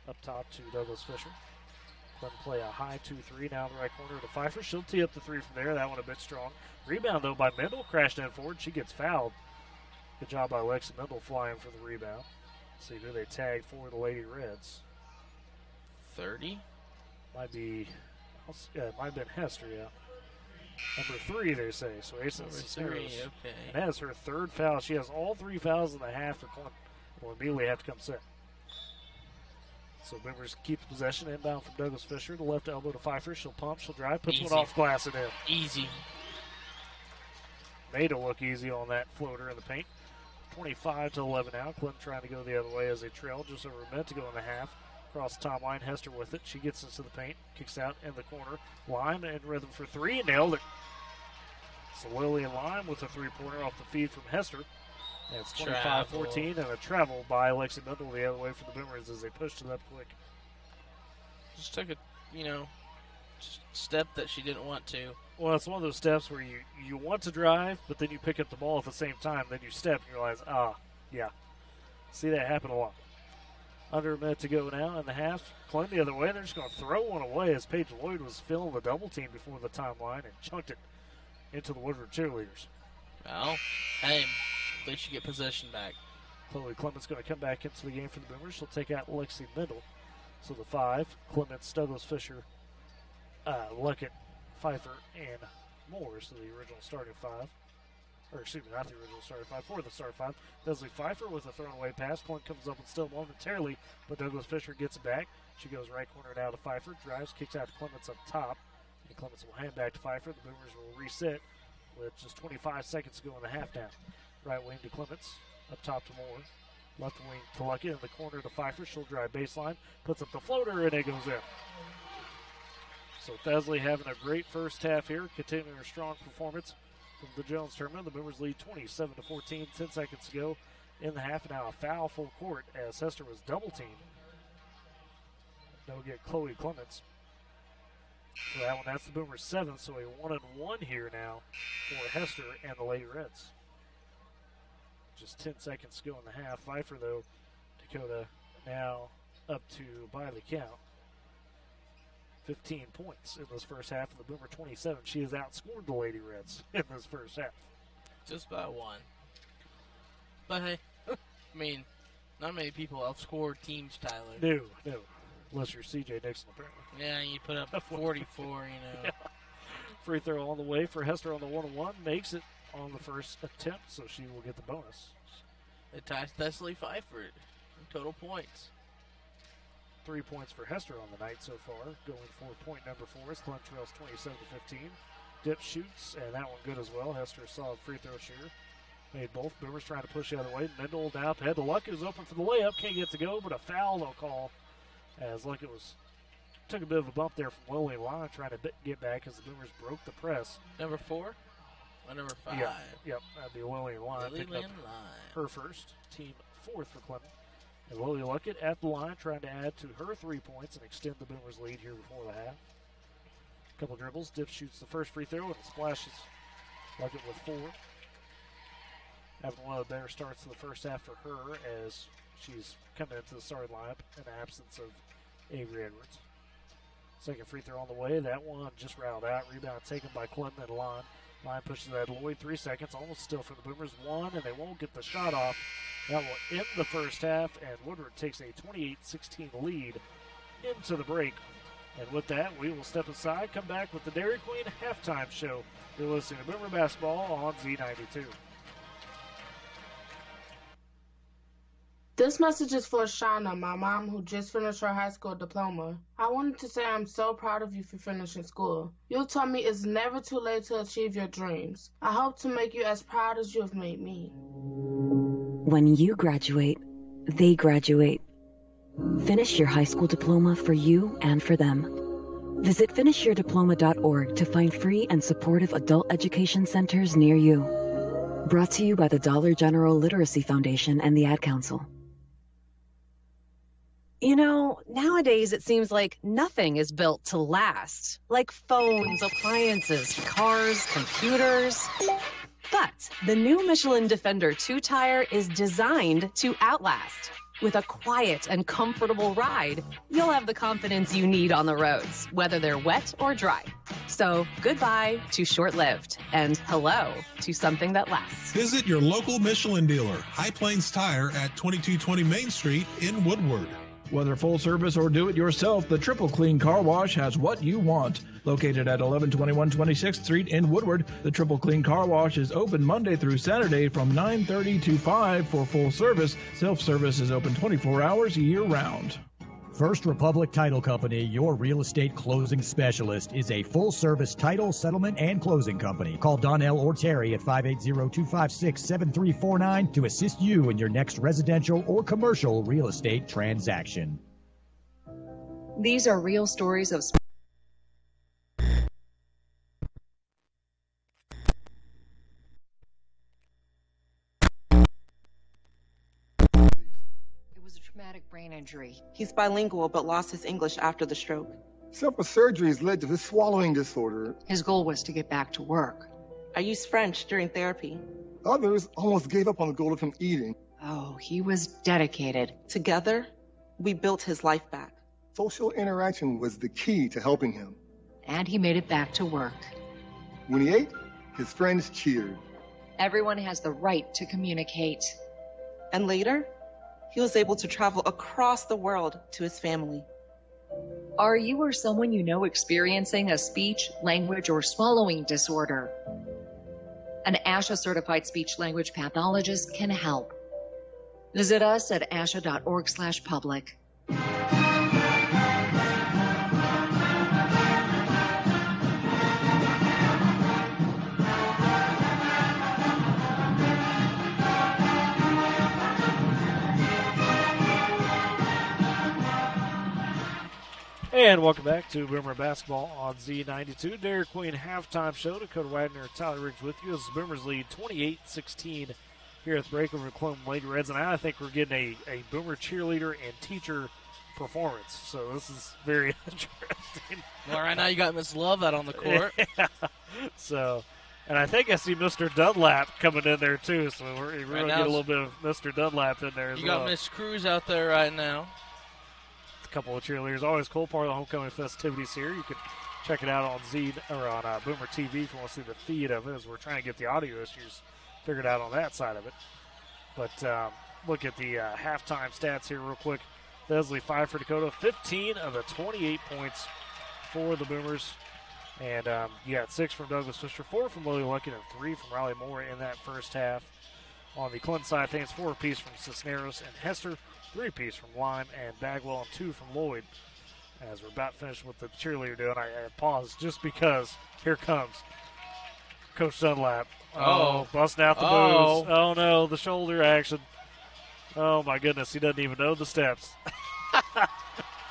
Up top to Douglas Fisher. Then play a high 2-3 now in the right corner to Pfeiffer. She'll tee up the three from there. That one a bit strong. Rebound, though, by Mendel. Crashed in forward. She gets fouled. Good job by Lexi Mendel flying for the rebound. Let's see who they tagged for the Lady Reds. 30? Might be, it might have been Hester, yeah. Number 3, they say. So Ace Number 3, okay. And that is her third foul. She has all 3 fouls in the half for Clinton. Will immediately have to come set. So Boomers keep possession inbound from Douglas Fisher. The left elbow to Pfeiffer. She'll pump, she'll drive, puts one off glass and in. Easy. Made it look easy on that floater in the paint. 25-11 now. Clinton trying to go the other way as they trail just over a minute to go in the half. Across the top line, Hester with it. She gets into the paint, kicks out in the corner. Lime in rhythm for 3, nailed it. So Lillian Lime with a 3-pointer off the feed from Hester. And it's 25-14 and a travel by Lexi Mendel the other way for the Boomers as they pushed it up quick. Just took a, step that she didn't want to. Well, it's one of those steps where you want to drive, but then you pick up the ball at the same time. Then you step and you realize, yeah. See that happen a lot. Under a minute to go now in the half. Clinton the other way. They're just going to throw one away as Paige Lloyd was filling the double team before the timeline and chunked it into the Woodward cheerleaders. Well, hey, they should get possession back. Chloe Clement's going to come back into the game for the Boomers. She'll take out Lexi Mendel. So the 5, Clements, Douglas Fisher, Luckett, Pfeiffer, and Moore. So the original starting 5. Or excuse me, not the original starting 5, for the starting 5. Leslie Pfeiffer with a thrown away pass. Clement comes up and still momentarily, but Douglas Fisher gets it back. She goes right corner now to Pfeiffer, drives, kicks out to Clements up top. And Clements will hand back to Pfeiffer. The Boomers will reset with just 25 seconds to go in the half now. Right wing to Clements, up top to Moore. Left wing to Luckett, in the corner to Pfeiffer. She'll drive baseline, puts up the floater, and it goes in. So Thesley having a great first half here, continuing her strong performance from the Jones tournament. The Boomers lead 27-14, 10 seconds to go in the half. Now a foul full court as Hester was double teamed. They'll get Chloe Clements for that one. That's the Boomers' 7th, so a 1-and-1 here now for Hester and the Lady Reds. Just 10 seconds to go in the half. Pfeiffer, though, Dakota now up to, by the count, 15 points in this first half of the Boomer 27. She has outscored the Lady Reds in this first half. Just by 1. But hey, not many people outscore teams, Tyler. No. Unless you're C.J. Nixon, apparently. Yeah, you put up 44, Yeah. Free throw on the way for Hester on the 1-on-1. Makes it on the first attempt, so she will get the bonus. It ties Thesley Pfeiffer in total points. 3 points for Hester on the night so far. Going for point number 4 as Clem trails 27-15. Dip shoots, and that one good as well. Hester, solid free throw shooter. Made both. Boomers trying to push the other way. Mendel down to head. The Luckett is open for the layup. Can't get to go, but a foul they'll call as Luckett took a bit of a bump there from Lily Lyon trying to get back as the Boomers broke the press. Number 4? Or number 5? Yep, that'd be Lily Lyon. Her first, team 4th for Clement. And Lily Luckett at the line trying to add to her 3 points and extend the Boomers' lead here before the half. Couple dribbles. Dip shoots the first free throw and splashes Luckett with 4. Having one of the better starts to the first half for her as she's coming into the starting lineup in the absence of Avery Edwards. Second free throw on the way. That one just rounded out. Rebound taken by Clinton and Lyon. Lyon pushes that Lloyd. 3 seconds. Almost still for the Boomers. 1, and they won't get the shot off. That will end the first half, and Woodward takes a 28-16 lead into the break. And with that, we will step aside, come back with the Dairy Queen halftime show. You're listening to Boomer Basketball on Z92. This message is for Shauna, my mom who just finished her high school diploma. I wanted to say I'm so proud of you for finishing school. You told me it's never too late to achieve your dreams. I hope to make you as proud as you have made me. When you graduate, they graduate. Finish your high school diploma for you and for them. Visit finishyourdiploma.org to find free and supportive adult education centers near you. Brought to you by the Dollar General Literacy Foundation and the Ad Council. You know, nowadays it seems like nothing is built to last. Like phones, appliances, cars, computers. But the new Michelin Defender 2-tire is designed to outlast. With a quiet and comfortable ride, you'll have the confidence you need on the roads, whether they're wet or dry. So goodbye to short-lived and hello to something that lasts. Visit your local Michelin dealer, High Plains Tire at 2220 Main Street in Woodward. Whether full service or do-it-yourself, the Triple Clean Car Wash has what you want. Located at 1121 26th Street in Woodward, the Triple Clean Car Wash is open Monday through Saturday from 9:30 to 5 for full service. Self-service is open 24 hours year-round. First Republic Title Company, your real estate closing specialist, is a full-service title, settlement, and closing company. Call Donnell or Terry at 580-256-7349 to assist you in your next residential or commercial real estate transaction. These are real stories of traumatic brain injury. He's bilingual but lost his English after the stroke. Several surgeries led to his swallowing disorder. His goal was to get back to work. I used French during therapy. Others almost gave up on the goal of him eating. Oh, he was dedicated. Together, we built his life back. Social interaction was the key to helping him. And he made it back to work. When he ate, his friends cheered. Everyone has the right to communicate. And later, he was able to travel across the world to his family. Are you or someone you know experiencing a speech, language, or swallowing disorder? An ASHA-certified speech-language pathologist can help. Visit us at asha.org/public. And welcome back to Boomer Basketball on Z92. Dairy Queen halftime show. Dakota Wagner and Tyler Riggs with you as the Boomers lead 28-16 here at the break over the Clone Lady Reds. And I think we're getting a Boomer cheerleader and teacher performance. So this is very interesting. Well, right now you got Miss Love out on the court. Yeah. So, and I think I see Mr. Dunlap coming in there too. So we're going to get a little bit of Mr. Dunlap in there as well. You got Miss Cruz out there right now. Couple of cheerleaders, always cool part of the homecoming festivities here. You can check it out on Boomer TV if you want to see the feed of it, as we're trying to get the audio issues figured out on that side of it. But look at the halftime stats here real quick. Leslie 5 for Dakota, 15 of the 28 points for the Boomers. And you got 6 from Douglas Fisher, 4 from Lily Luckett, and 3 from Riley Moore in that first half. On the Clinton side, things 4 apiece from Cisneros and Hester, 3 apiece from Lime and Bagwell, and 2 from Lloyd. As we're about finished with the cheerleader doing, I paused just because here comes Coach Dunlap. Oh, busting out the moves. Oh, no, the shoulder action. Oh, my goodness, he doesn't even know the steps.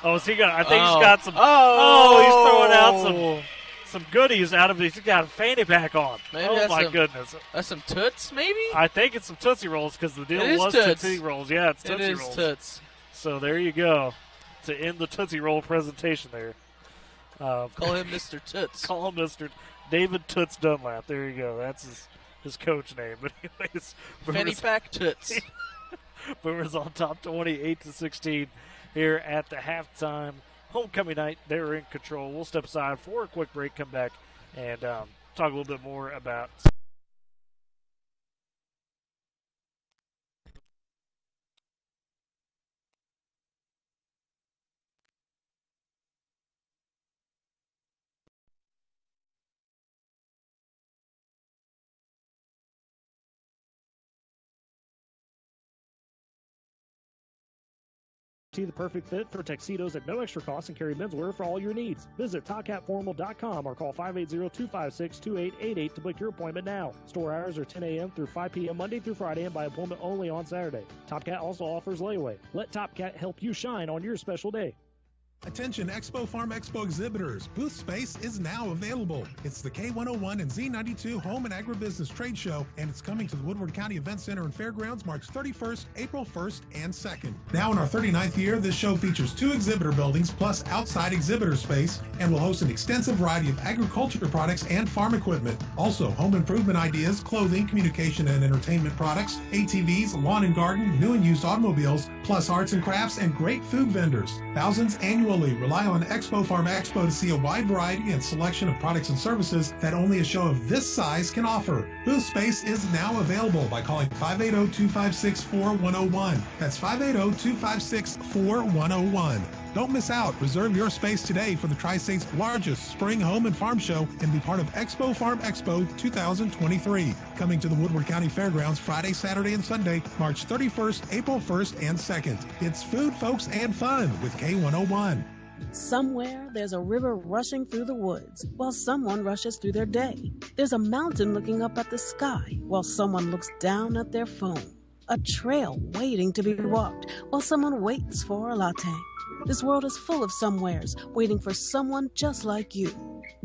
Oh, is he got? I think he's got some. He's throwing out some goodies out of it. He's got a fanny pack on. Maybe goodness. That's some Toots, maybe? I think it's some Tootsie Rolls because the deal was Toots. Tootsie Rolls. Yeah, it's Tootsie Rolls. It is Toots. So there you go. To end the Tootsie Roll presentation there. Call him Mr. Toots. Call him Mr. David Toots Dunlap. There you go. That's his coach name. But anyways. Fanny pack Toots. Boomers on top 28-16 here at the halftime. Homecoming night, they're in control. We'll step aside for a quick break, come back, and talk a little bit more about See the perfect fit for tuxedos at no extra cost and carry menswear for all your needs. Visit TopCatFormal.com or call 580-256-2888 to book your appointment now. Store hours are 10 a.m. through 5 p.m. Monday through Friday and by appointment only on Saturday. Top Cat also offers layaway. Let Top Cat help you shine on your special day. Attention Expo Farm Expo exhibitors, booth space is now available. It's the K101 and Z92 Home and Agribusiness Trade Show, and it's coming to the Woodward County Event Center and Fairgrounds March 31st, April 1st, and 2nd. Now in our 39th year, this show features 2 exhibitor buildings plus outside exhibitor space and will host an extensive variety of agriculture products and farm equipment. Also, home improvement ideas, clothing, communication and entertainment products, ATVs, lawn and garden, new and used automobiles, plus arts and crafts and great food vendors. Thousands annually rely on Expo Farm Expo to see a wide variety and selection of products and services that only a show of this size can offer. Booth space is now available by calling 580-256-4101. That's 580-256-4101. Don't miss out. Reserve your space today for the Tri-State's largest spring home and farm show and be part of Expo Farm Expo 2023. Coming to the Woodward County Fairgrounds Friday, Saturday, and Sunday, March 31st, April 1st, and 2nd. It's food, folks, and fun with K101. Somewhere there's a river rushing through the woods while someone rushes through their day. There's a mountain looking up at the sky while someone looks down at their phone. A trail waiting to be walked while someone waits for a latte. This world is full of somewheres waiting for someone just like you.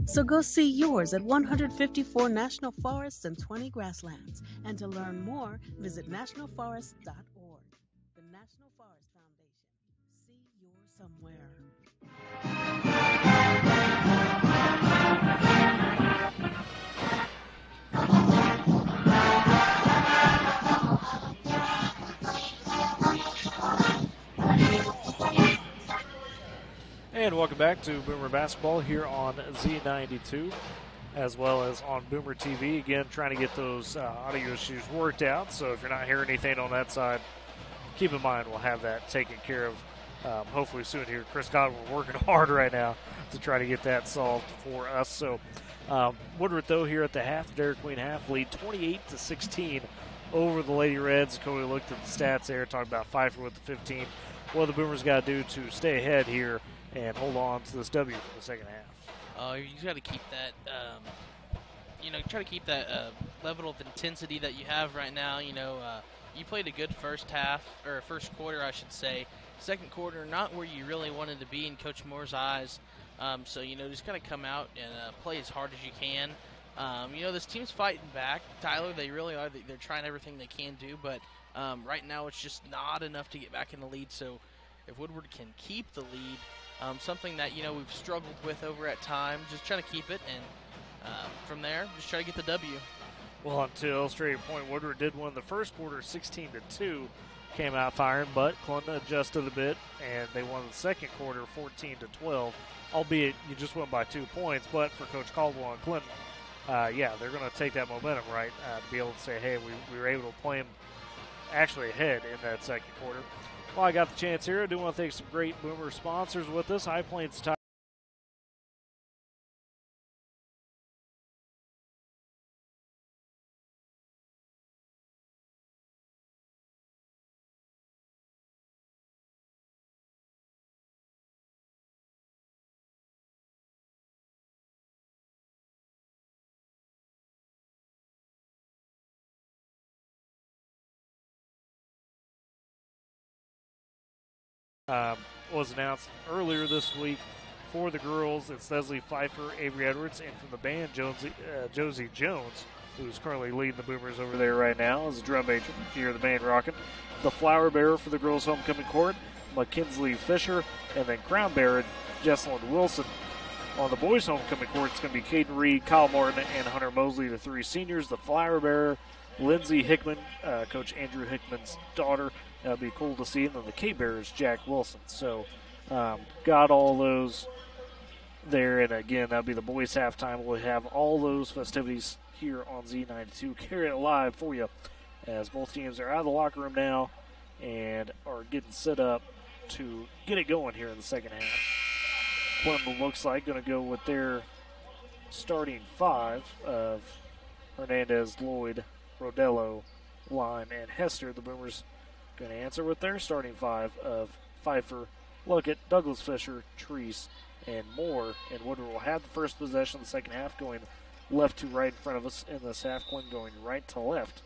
So go see yours at 154 national forests and 20 grasslands. And to learn more, visit nationalforest.org. The National Forest Foundation. See your somewhere. And welcome back to Boomer Basketball here on Z92, as well as on Boomer TV. Again, trying to get those audio issues worked out, so if you're not hearing anything on that side, keep in mind we'll have that taken care of hopefully soon here. Chris Godwin working hard right now to try to get that solved for us. So Woodward, though, here at the half, Dairy Queen half, lead 28-16 over the Lady Reds. Cody looked at the stats there, talked about Pfeiffer with the 15. What the Boomers got to do to stay ahead here and hold on to this W for the second half. You got to keep that, try to keep that level of intensity that you have right now. You played a good first quarter, I should say. Second quarter, not where you really wanted to be in Coach Moore's eyes. So, just got to come out and play as hard as you can. This team's fighting back. Tyler, they really are. They're trying everything they can do, but right now it's just not enough to get back in the lead. So if Woodward can keep the lead, something that, we've struggled with over at times, just trying to keep it, and from there, just try to get the W. Well, to illustrate your point, Woodward did win the first quarter 16-2, came out firing, but Clinton adjusted a bit, and they won the second quarter 14-12, albeit you just went by 2 points, but for Coach Caldwell and Clinton, they're going to take that momentum, right, to be able to say, hey, we were able to play them actually ahead in that second quarter. Well, I got the chance here. I do want to thank some great Boomer sponsors with us. High Plains Tire. Was announced earlier this week for the girls. It's Leslie Pfeiffer, Avery Edwards, and from the band, Josie Jones, who's currently leading the Boomers over there right now as a drum major. If you hear the band rocking. The flower bearer for the girls' homecoming court, Mackenzie Fisher, and then crown bearer, Jesselyn Wilson. On the boys' homecoming court, it's going to be Caden Reed, Kyle Martin, and Hunter Mosley, the 3 seniors. The flower bearer, Lindsey Hickman, Coach Andrew Hickman's daughter. That'll be cool to see. And then the K bearers, Jack Wilson. So, got all those there. And again, that'll be the boys' halftime. We'll have all those festivities here on Z92. Carry it live for you as both teams are out of the locker room now and are getting set up to get it going here in the second half. Clinton looks like going to go with their starting 5 of Hernandez, Lloyd, Rodello, Lime, and Hester. The Boomers going to answer with their starting 5 of Pfeiffer, Luckett, Douglas Fisher, Treese, and Moore. And Woodward will have the first possession of the second half, going left to right in front of us in this half, Quinn going right to left.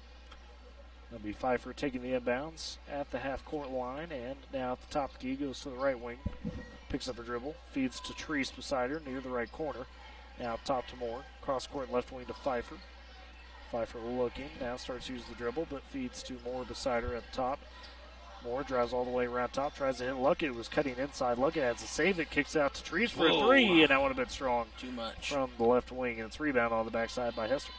That'll be Pfeiffer taking the inbounds at the half-court line, and now at the top of the key goes to the right wing Picks up a dribble, feeds to Treese beside her near the right corner. Now top to Moore. Cross court left wing to Pfeiffer. Pfeiffer looking, now starts to use the dribble, but feeds to Moore beside her at the top. Moore drives all the way around top, tries to hit Luckett, who was cutting inside. Luckett has to save it, kicks out to Treese for a three, and that would have been strong. Too much. From the left wing, and it's rebound on the backside by Hester.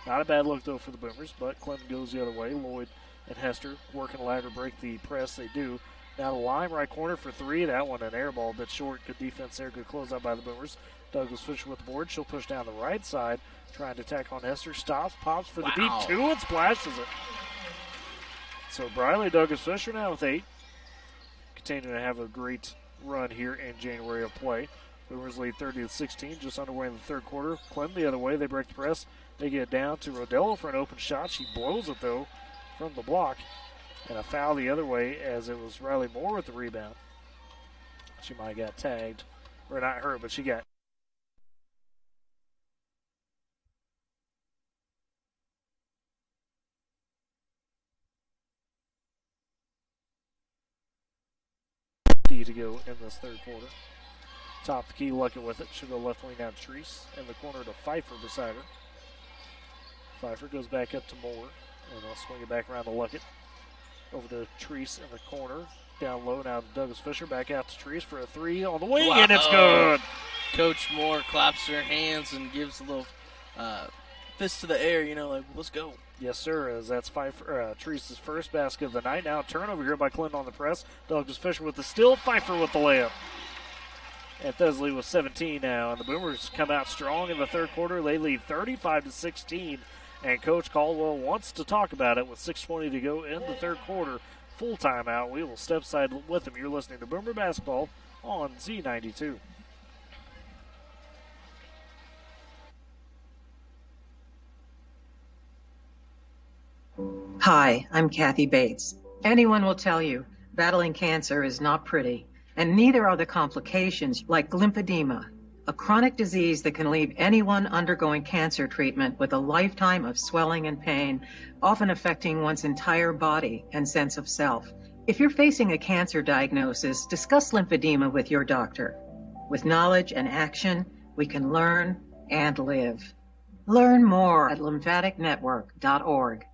Not a bad look, though, for the Boomers, but Clinton goes the other way. Lloyd and Hester working ladder break the press. They do. Now the line right corner for three. That one an air ball, a bit short. Good defense there. Good closeout by the Boomers. Douglas Fisher with the board. She'll push down the right side, trying to attack on Hester. Stops, pops for the deep two, and splashes it. So Briley Douglas Fisher now with 8. Continuing to have a great run here in January of play. Boomers lead 30-16, just underway in the third quarter. Clinton the other way. They break the press. They get down to Rodello for an open shot. She blows it, though, from the block. And a foul the other way as it was Riley Moore with the rebound. She might have got tagged. Or not her, but she got. To go in this third quarter. Top the key, Luckett with it. She'll go left wing down Treese. In the corner to Pfeiffer beside her. Pfeiffer goes back up to Moore. And they'll swing it back around to Luckett. Over to Treese in the corner. Down low now to Douglas Fisher. Back out to Treese for a three on the wing, and it's good. Coach Moore claps her hands and gives a little fist to the air, like, let's go. Yes, sir, as that's Treese's first basket of the night. Now turnover here by Clinton on the press. Douglas Fisher with the steal. Pfeiffer with the layup. And Thesley with 17 now. And the Boomers come out strong in the third quarter. They lead 35-16. And Coach Caldwell wants to talk about it with 6:20 to go in the third quarter. Full timeout. We will step aside with him. You're listening to Boomer Basketball on Z92. Hi, I'm Kathy Bates. Anyone will tell you battling cancer is not pretty, and neither are the complications like lymphedema, a chronic disease that can leave anyone undergoing cancer treatment with a lifetime of swelling and pain, often affecting one's entire body and sense of self. If you're facing a cancer diagnosis, discuss lymphedema with your doctor. With knowledge and action, we can learn and live. Learn more at lymphaticnetwork.org.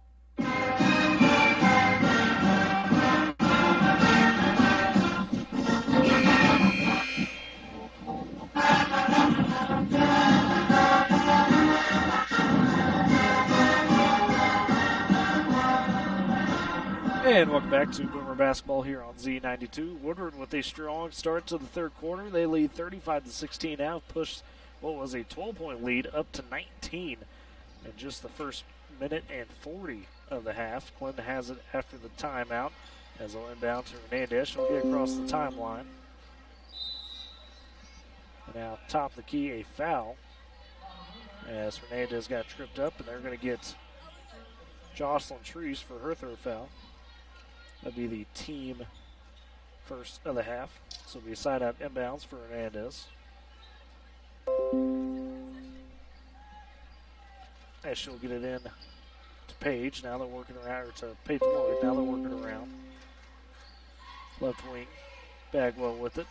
And welcome back to Boomer Basketball here on Z92. Woodward with a strong start to the third quarter. They lead 35-16 now, pushed what was a 12-point lead up to 19 in just the first minute and 40 of the half. Clinton has it after the timeout as they'll inbound to Hernandez. She'll get across the timeline. And now top of the key, a foul as Hernandez got tripped up, and they're going to get Jocelyn Treese for her third foul. That'll be the team first of the half. So it'll be a side out inbounds for Hernandez. As she'll get it in to Page. Now they're working around, or to Page Lloyd. Now they're working around. Left wing. Bagwell with it.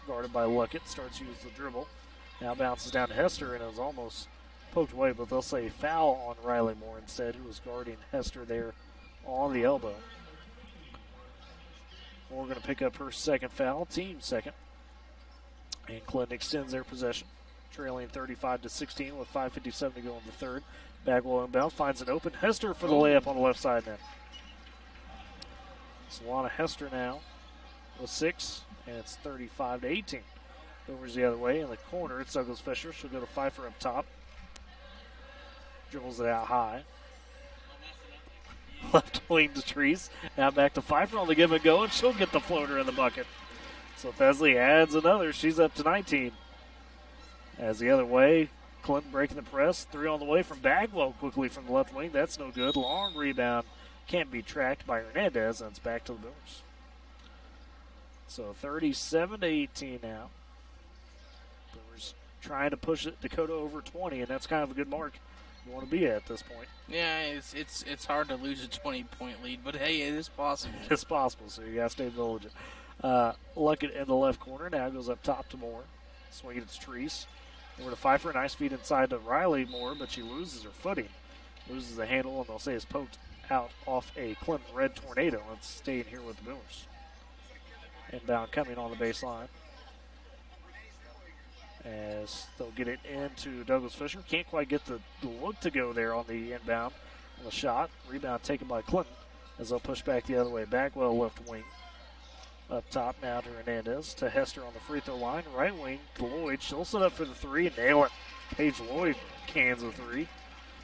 Guarded by Luckett. Starts to use the dribble. Now bounces down to Hester, and it was almost poked away, but they'll say foul on Riley Moore instead, who was guarding Hester there on the elbow. Moore going to pick up her second foul, team second. And Clinton extends their possession, trailing 35-16 with 5:57 to go in the third. Bagwell inbound, finds an open. Hester for the layup on the left side now. Solana Hester now with 6, and it's 35-18. Boomers the other way in the corner. It's Douglas Fisher. She'll go to Pfeiffer up top. Dribbles it out high. Left wing to Treese. Now back to Pfeiffer on the give and go, and she'll get the floater in the bucket. So Thesley adds another. She's up to 19. As the other way, Clinton breaking the press. 3 on the way from Bagwell quickly from the left wing. That's no good. Long rebound. Can't be tracked by Hernandez, and it's back to the Boomers. So 37-18 now. Boomers trying to push it, Dakota over 20, and that's kind of a good mark you want to be at this point. Yeah, it's hard to lose a 20-point lead, but hey, it is possible. It's possible, so you got to stay vigilant. Luckett in the left corner. Now goes up top to Moore. Swing it to Treese. Over to Pfeiffer. Nice feed inside to Riley Moore, but she loses her footing. Loses the handle, and they'll say it's poked out off a Clinton Red Tornado. Let's stay in here with the Boomers. Inbound coming on the baseline. As they'll get it into Douglas Fisher. Can't quite get the look to go there on the inbound on the shot. Rebound taken by Clinton as they'll push back the other way. Bagwell left wing. Up top now to Hernandez. To Hester on the free throw line. Right wing to Lloyd. She'll set up for the three and nail it. Paige Lloyd cans a three.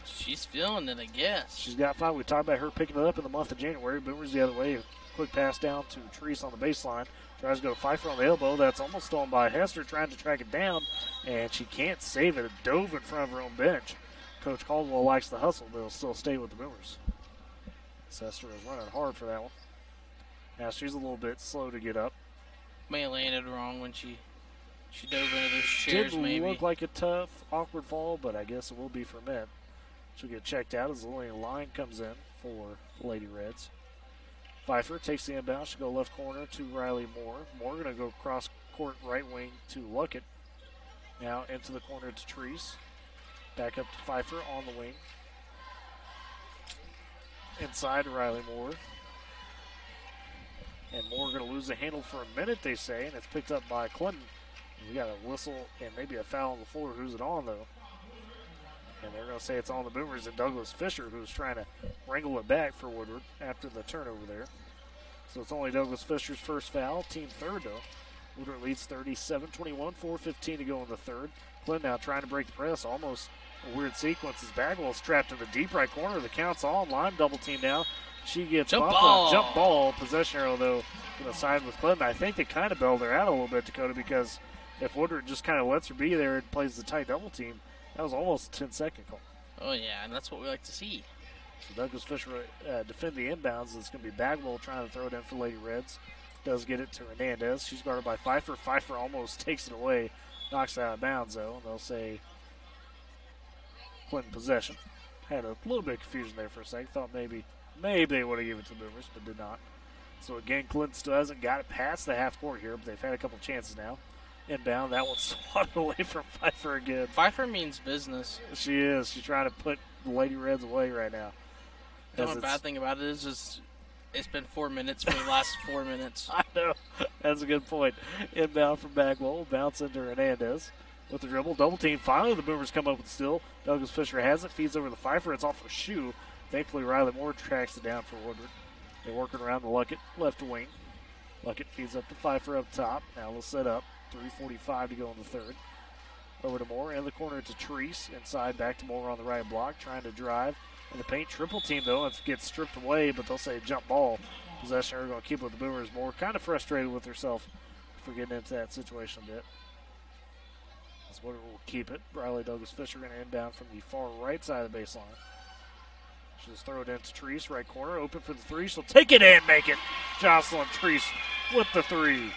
She's feeling it, I guess. She's got 5. We talked about her picking it up in the month of January. Boomers the other way. Quick pass down to Treese on the baseline. Tries to go to Pfeiffer on the elbow. That's almost stolen by Hester, trying to track it down, and she can't save it. It dove in front of her own bench. Coach Caldwell likes the hustle, but he'll still stay with the Boomers. Hester is running hard for that one. Now she's a little bit slow to get up. May have landed wrong when she dove into those chairs, maybe. Didn't look like a tough, awkward fall, but I guess it will be for Met. She'll get checked out as Lillian Line comes in for the Lady Reds. Pfeiffer takes the inbound. She'll go left corner to Riley Moore. Moore going to go cross court right wing to Luckett. Now into the corner to Treese. Back up to Pfeiffer on the wing. Inside to Riley Moore. And Moore going to lose the handle for a minute, they say, and it's picked up by Clinton. We got a whistle and maybe a foul on the floor. Who's it on, though? And they're going to say it's on the Boomers and Douglas Fisher, who's trying to wrangle it back for Woodward after the turnover there. So it's only Douglas Fisher's first foul, team third, though. Woodward leads 37-21, 4:15 to go in the third. Clinton now trying to break the press, almost a weird sequence as Bagwell's trapped in the deep right corner. The count's on, line double team now. She gets jump ball. Possession arrow, though, going to side with Clinton. I think they kind of bailed her out a little bit, Dakota, because if Woodward just kind of lets her be there and plays the tight double team, that was almost a 10-second call. Oh, yeah, and that's what we like to see. So Douglas Fisher defend the inbounds. It's going to be Bagwell trying to throw it in for Lady Reds. Does get it to Hernandez. She's guarded by Pfeiffer. Pfeiffer almost takes it away. Knocks it out of bounds, though. And they'll say Clinton possession. Had a little bit of confusion there for a second. Thought maybe they would have given it to the Boomers, but did not. So again, Clinton still hasn't got it past the half court here, but they've had a couple chances now. Inbound, that one's swatted away from Pfeiffer again. Pfeiffer means business. She is. She's trying to put the Lady Reds away right now. The only bad thing about it is just it's been 4 minutes for the last 4 minutes. I know. That's a good point. Inbound from Bagwell. Bounce into Hernandez with the dribble. Double team. Finally, the Boomers come up with steal. Douglas Fisher has it. Feeds over the Pfeiffer. It's off her shoe. Thankfully, Riley Moore tracks it down for Woodward. They're working around the Luckett left wing. Luckett feeds up to Pfeiffer up top. Now they'll set up. 3:45 to go in the third. Over to Moore in the corner to Treese. Inside back to Moore on the right block. Trying to drive in the paint. Triple team, though. It gets stripped away, but they'll say jump ball. Possession are going to keep with the Boomers. Moore kind of frustrated with herself for getting into that situation a bit. That's what will keep it. Riley Douglas Fisher going to inbound from the far right side of the baseline. She'll just throw it into Treese, right corner. Open for the three. She'll take it and make it. Jocelyn Treese with the three.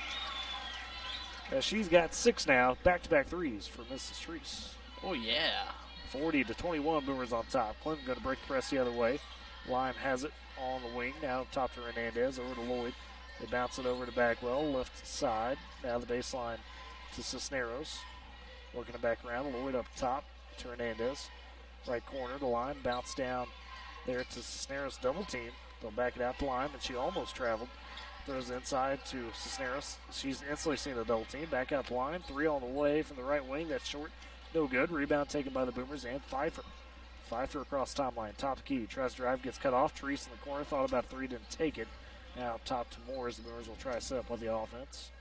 She's got 6 now, back-to-back threes for Mrs. Treese. Oh, yeah. 40-21, Boomers on top. Clinton going to break the press the other way. Lime has it on the wing. Now up top to Hernandez, over to Lloyd. They bounce it over to Bagwell, left side. Now the baseline to Cisneros. Working it back around. Lloyd up top to Hernandez. Right corner to Lime. Bounce down there to Cisneros, double team. They'll back it out to Lime, and she almost traveled. Throws inside to Cisneros. She's instantly seen the double team. Back out the line. 3 on the way from the right wing. That's short. No good. Rebound taken by the Boomers and Pfeiffer. Pfeiffer across the timeline. Top key. Tries to drive. Gets cut off. Treese in the corner. Thought about 3. Didn't take it. Now top to Moore as the Boomers will try to set up on the offense.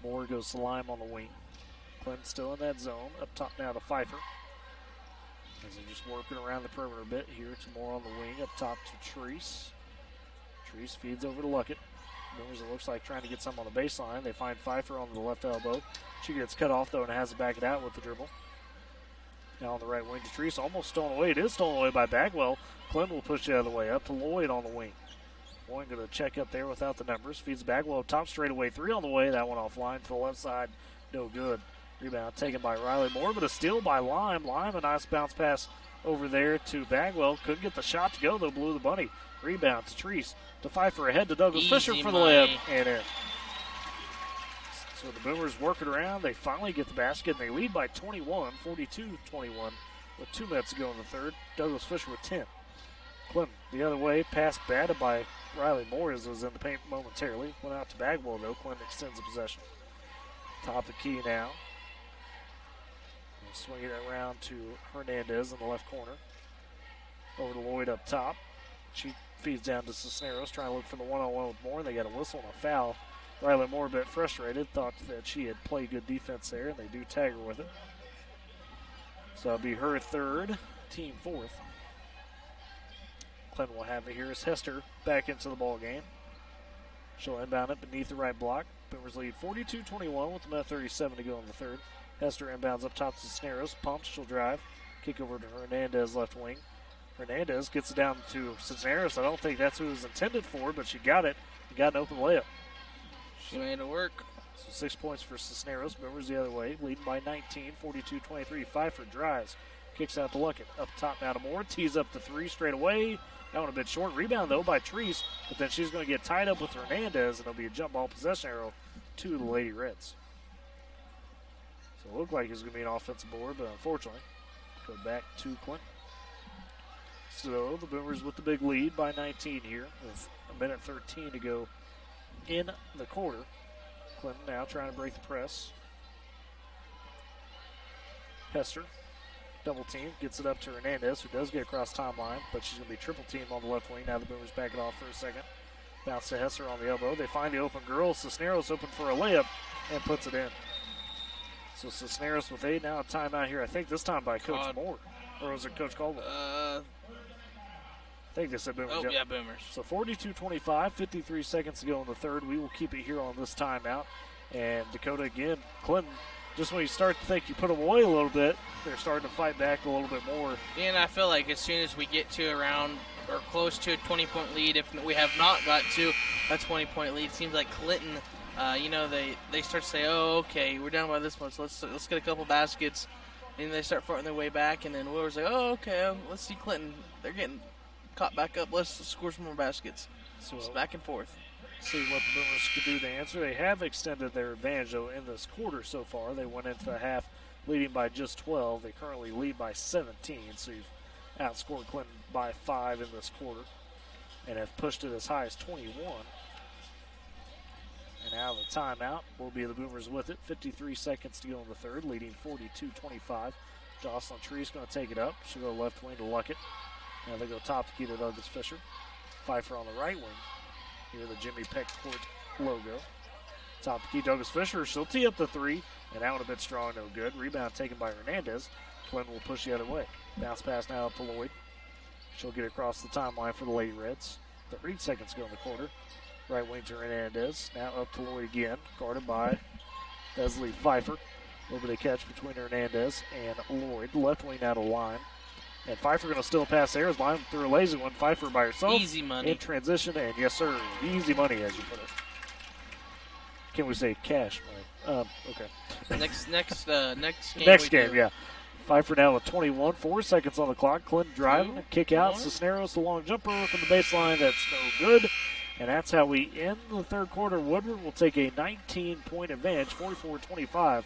Moore goes to Lime on the wing. Clinton still in that zone. Up top now to Pfeiffer. As they're just working around the perimeter a bit here to Moore on the wing. Up top to Treese. Treese feeds over to Luckett. Boomers, it looks like, trying to get some on the baseline. They find Pfeiffer on the left elbow. She gets cut off, though, and has to back it out with the dribble. Now on the right wing to Treese. Almost stolen away. It is stolen away by Bagwell. Clinton will push the other way. Up to Lloyd on the wing. Lloyd going to check up there without the numbers. Feeds Bagwell top straightaway. 3 on the way. That one offline to the left side. No good. Rebound taken by Riley Moore, but a steal by Lime. Lime, a nice bounce pass over there to Bagwell. Couldn't get the shot to go, though. Blew the bunny. Rebound to Treese. to Pfeiffer, ahead to Douglas Easy Fisher for the money. layup, and in. So the Boomers work it around. They finally get the basket, and they lead by 21, 42-21, with 2 minutes to go in the third. Douglas Fisher with 10. Clinton the other way, pass batted by Riley Moore as was in the paint momentarily. Went out to Bagwell, though. Clinton extends the possession. Top of the key now. Swing it around to Hernandez in the left corner. Over to Lloyd up top. She feeds down to Cisneros, trying to look for the one-on-one with Moore. They got a whistle and a foul. Riley Moore a bit frustrated, thought that she had played good defense there, and they do tag her with it. So that'll be her third, team fourth. Clinton will have it here as Hester back into the ball game. She'll inbound it beneath the right block. Boomers lead 42-21 with a minute 37 to go in the third. Hester inbounds up top to Cisneros. Pumps, she'll drive. Kick over to Hernandez, left wing. Hernandez gets it down to Cisneros. I don't think that's who it was intended for, but she got it. And got an open layup. She made it work. So 6 points for Cisneros. Boomers the other way, leading by 19, 42-23. Pfeiffer drives. Kicks out to Luckett. Up top now to Moore. Tees up the 3 straight away. That one a bit short. Rebound, though, by Treese. But then she's going to get tied up with Hernandez, and it'll be a jump ball possession arrow to the Lady Reds. So it looked like it was going to be an offensive board, but unfortunately, go back to Clinton. So the Boomers with the big lead by 19 here with a minute 13 to go in the quarter. Clinton now trying to break the press. Hester, double team, gets it up to Hernandez, who does get across timeline, but she's going to be triple team on the left wing. Now the Boomers back it off for a second. Bounce to Hester on the elbow. They find the open girl. Cisneros open for a layup and puts it in. So Cisneros with 8 now. A timeout here, I think this time by Coach Moore. Or was it Coach Caldwell? I think they said Boomers. Oh, yeah, Boomers. So 42-25, 53 seconds to go in the third. We will keep it here on this timeout. And Dakota again, Clinton, just when you start to think you put them away a little bit, they're starting to fight back a little bit more. Yeah, and I feel like as soon as we get to around or close to a 20-point lead, if we have not got to a 20-point lead, it seems like Clinton, they start to say, oh, okay, we're down by this much, let's get a couple baskets. And they start fighting their way back, and then Woodward's like, oh, okay, let's see Clinton. They're getting caught back up. Let's score some more baskets. So it's back and forth. See what the Boomers could do to answer. They have extended their advantage, though, in this quarter so far. They went into the half leading by just 12. They currently lead by 17, so you've outscored Clinton by 5 in this quarter and have pushed it as high as 21. And now the timeout will be the Boomers with it. 53 seconds to go in the third, leading 42-25. Jocelyn Treese going to take it up. She'll go left wing to Luckett. Now they go top to key to Douglas Fisher. Pfeiffer on the right wing. Here the Jimmy Peck Court logo. Top to key Douglas Fisher. She'll tee up the 3. And that one a bit strong, no good. Rebound taken by Hernandez. Clinton will push the other way. Bounce pass now up to Lloyd. She'll get across the timeline for the Lady Reds. 30 seconds to go in the quarter. Right wing to Hernandez. Now up to Lloyd again. Guarded by Leslie Pfeiffer. A little bit of catch between Hernandez and Lloyd. Left wing out of line. And Pfeiffer going to still pass there. Line through a lazy one. Pfeiffer by herself. Easy money. In transition. And yes, sir. Easy money, as you put it. Can we say cash money? Okay. Next game. Next game, yeah. Pfeiffer now with 21. 4 seconds on the clock. Clinton driving. Kick out. Cisneros, the long jumper from the baseline. That's no good. And that's how we end the third quarter. Woodward will take a 19-point advantage, 44-25,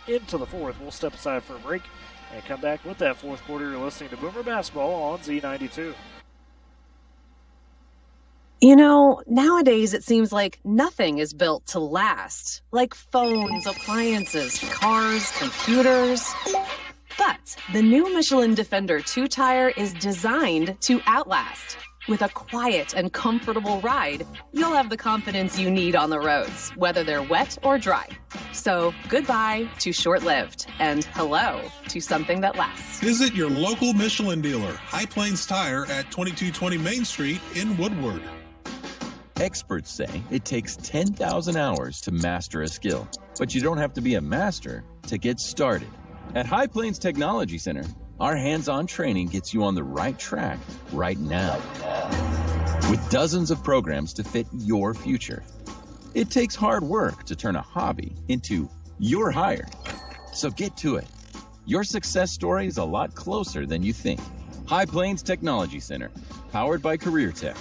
into the fourth. We'll step aside for a break and come back with that fourth quarter. You're listening to Boomer Basketball on Z92. You know, nowadays it seems like nothing is built to last. Like phones, appliances, cars, computers. But the new Michelin Defender 2-tire is designed to outlast. With a quiet and comfortable ride, you'll have the confidence you need on the roads, whether they're wet or dry. So goodbye to short-lived and hello to something that lasts. Visit your local Michelin dealer, High Plains Tire at 2220 Main Street in Woodward. Experts say it takes 10,000 hours to master a skill, but you don't have to be a master to get started. At High Plains Technology Center, our hands-on training gets you on the right track right now. With dozens of programs to fit your future. It takes hard work to turn a hobby into your hire. So get to it. Your success story is a lot closer than you think. High Plains Technology Center, powered by Career Tech.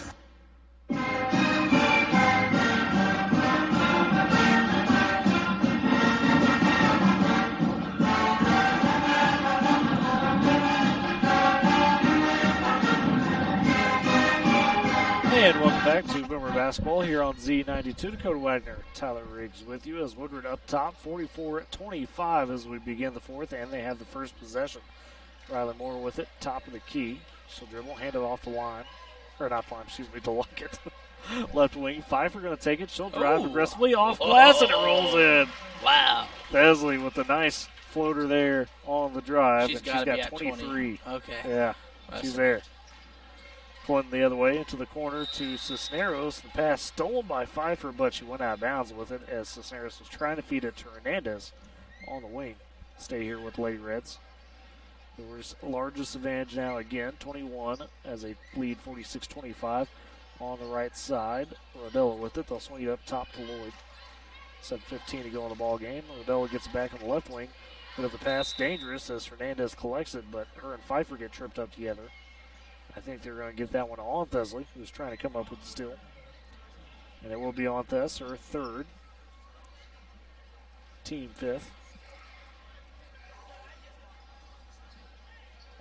And welcome back to Boomer Basketball here on Z92. Dakota Wagner, Tyler Riggs with you as Woodward up top, 44-25 as we begin the fourth, and they have the first possession. Riley Moore with it, top of the key. She'll dribble, hand it off the line. Or not line, excuse me, to Luckett. Left wing, Pfeiffer going to take it. She'll drive aggressively off glass, and it rolls in. Wow. Besley with a nice floater there on the drive. She's and she's got 23. 20. Okay. Yeah, she's there. Pulling the other way into the corner to Cisneros. The pass stolen by Pfeiffer, but she went out of bounds with it as Cisneros was trying to feed it to Hernandez on the wing. Stay here with Lady Reds. Brewers' largest advantage now again, 21 as they lead 46-25 on the right side. Rodella with it. They'll swing it up top to Lloyd. 7:15 to go in the ball game. Rodella gets it back on the left wing. Bit of a pass, dangerous as Hernandez collects it, but her and Pfeiffer get tripped up together. I think they're going to give that one on Thesley, who's trying to come up with the steal. And it will be on Thess, her third. Team fifth.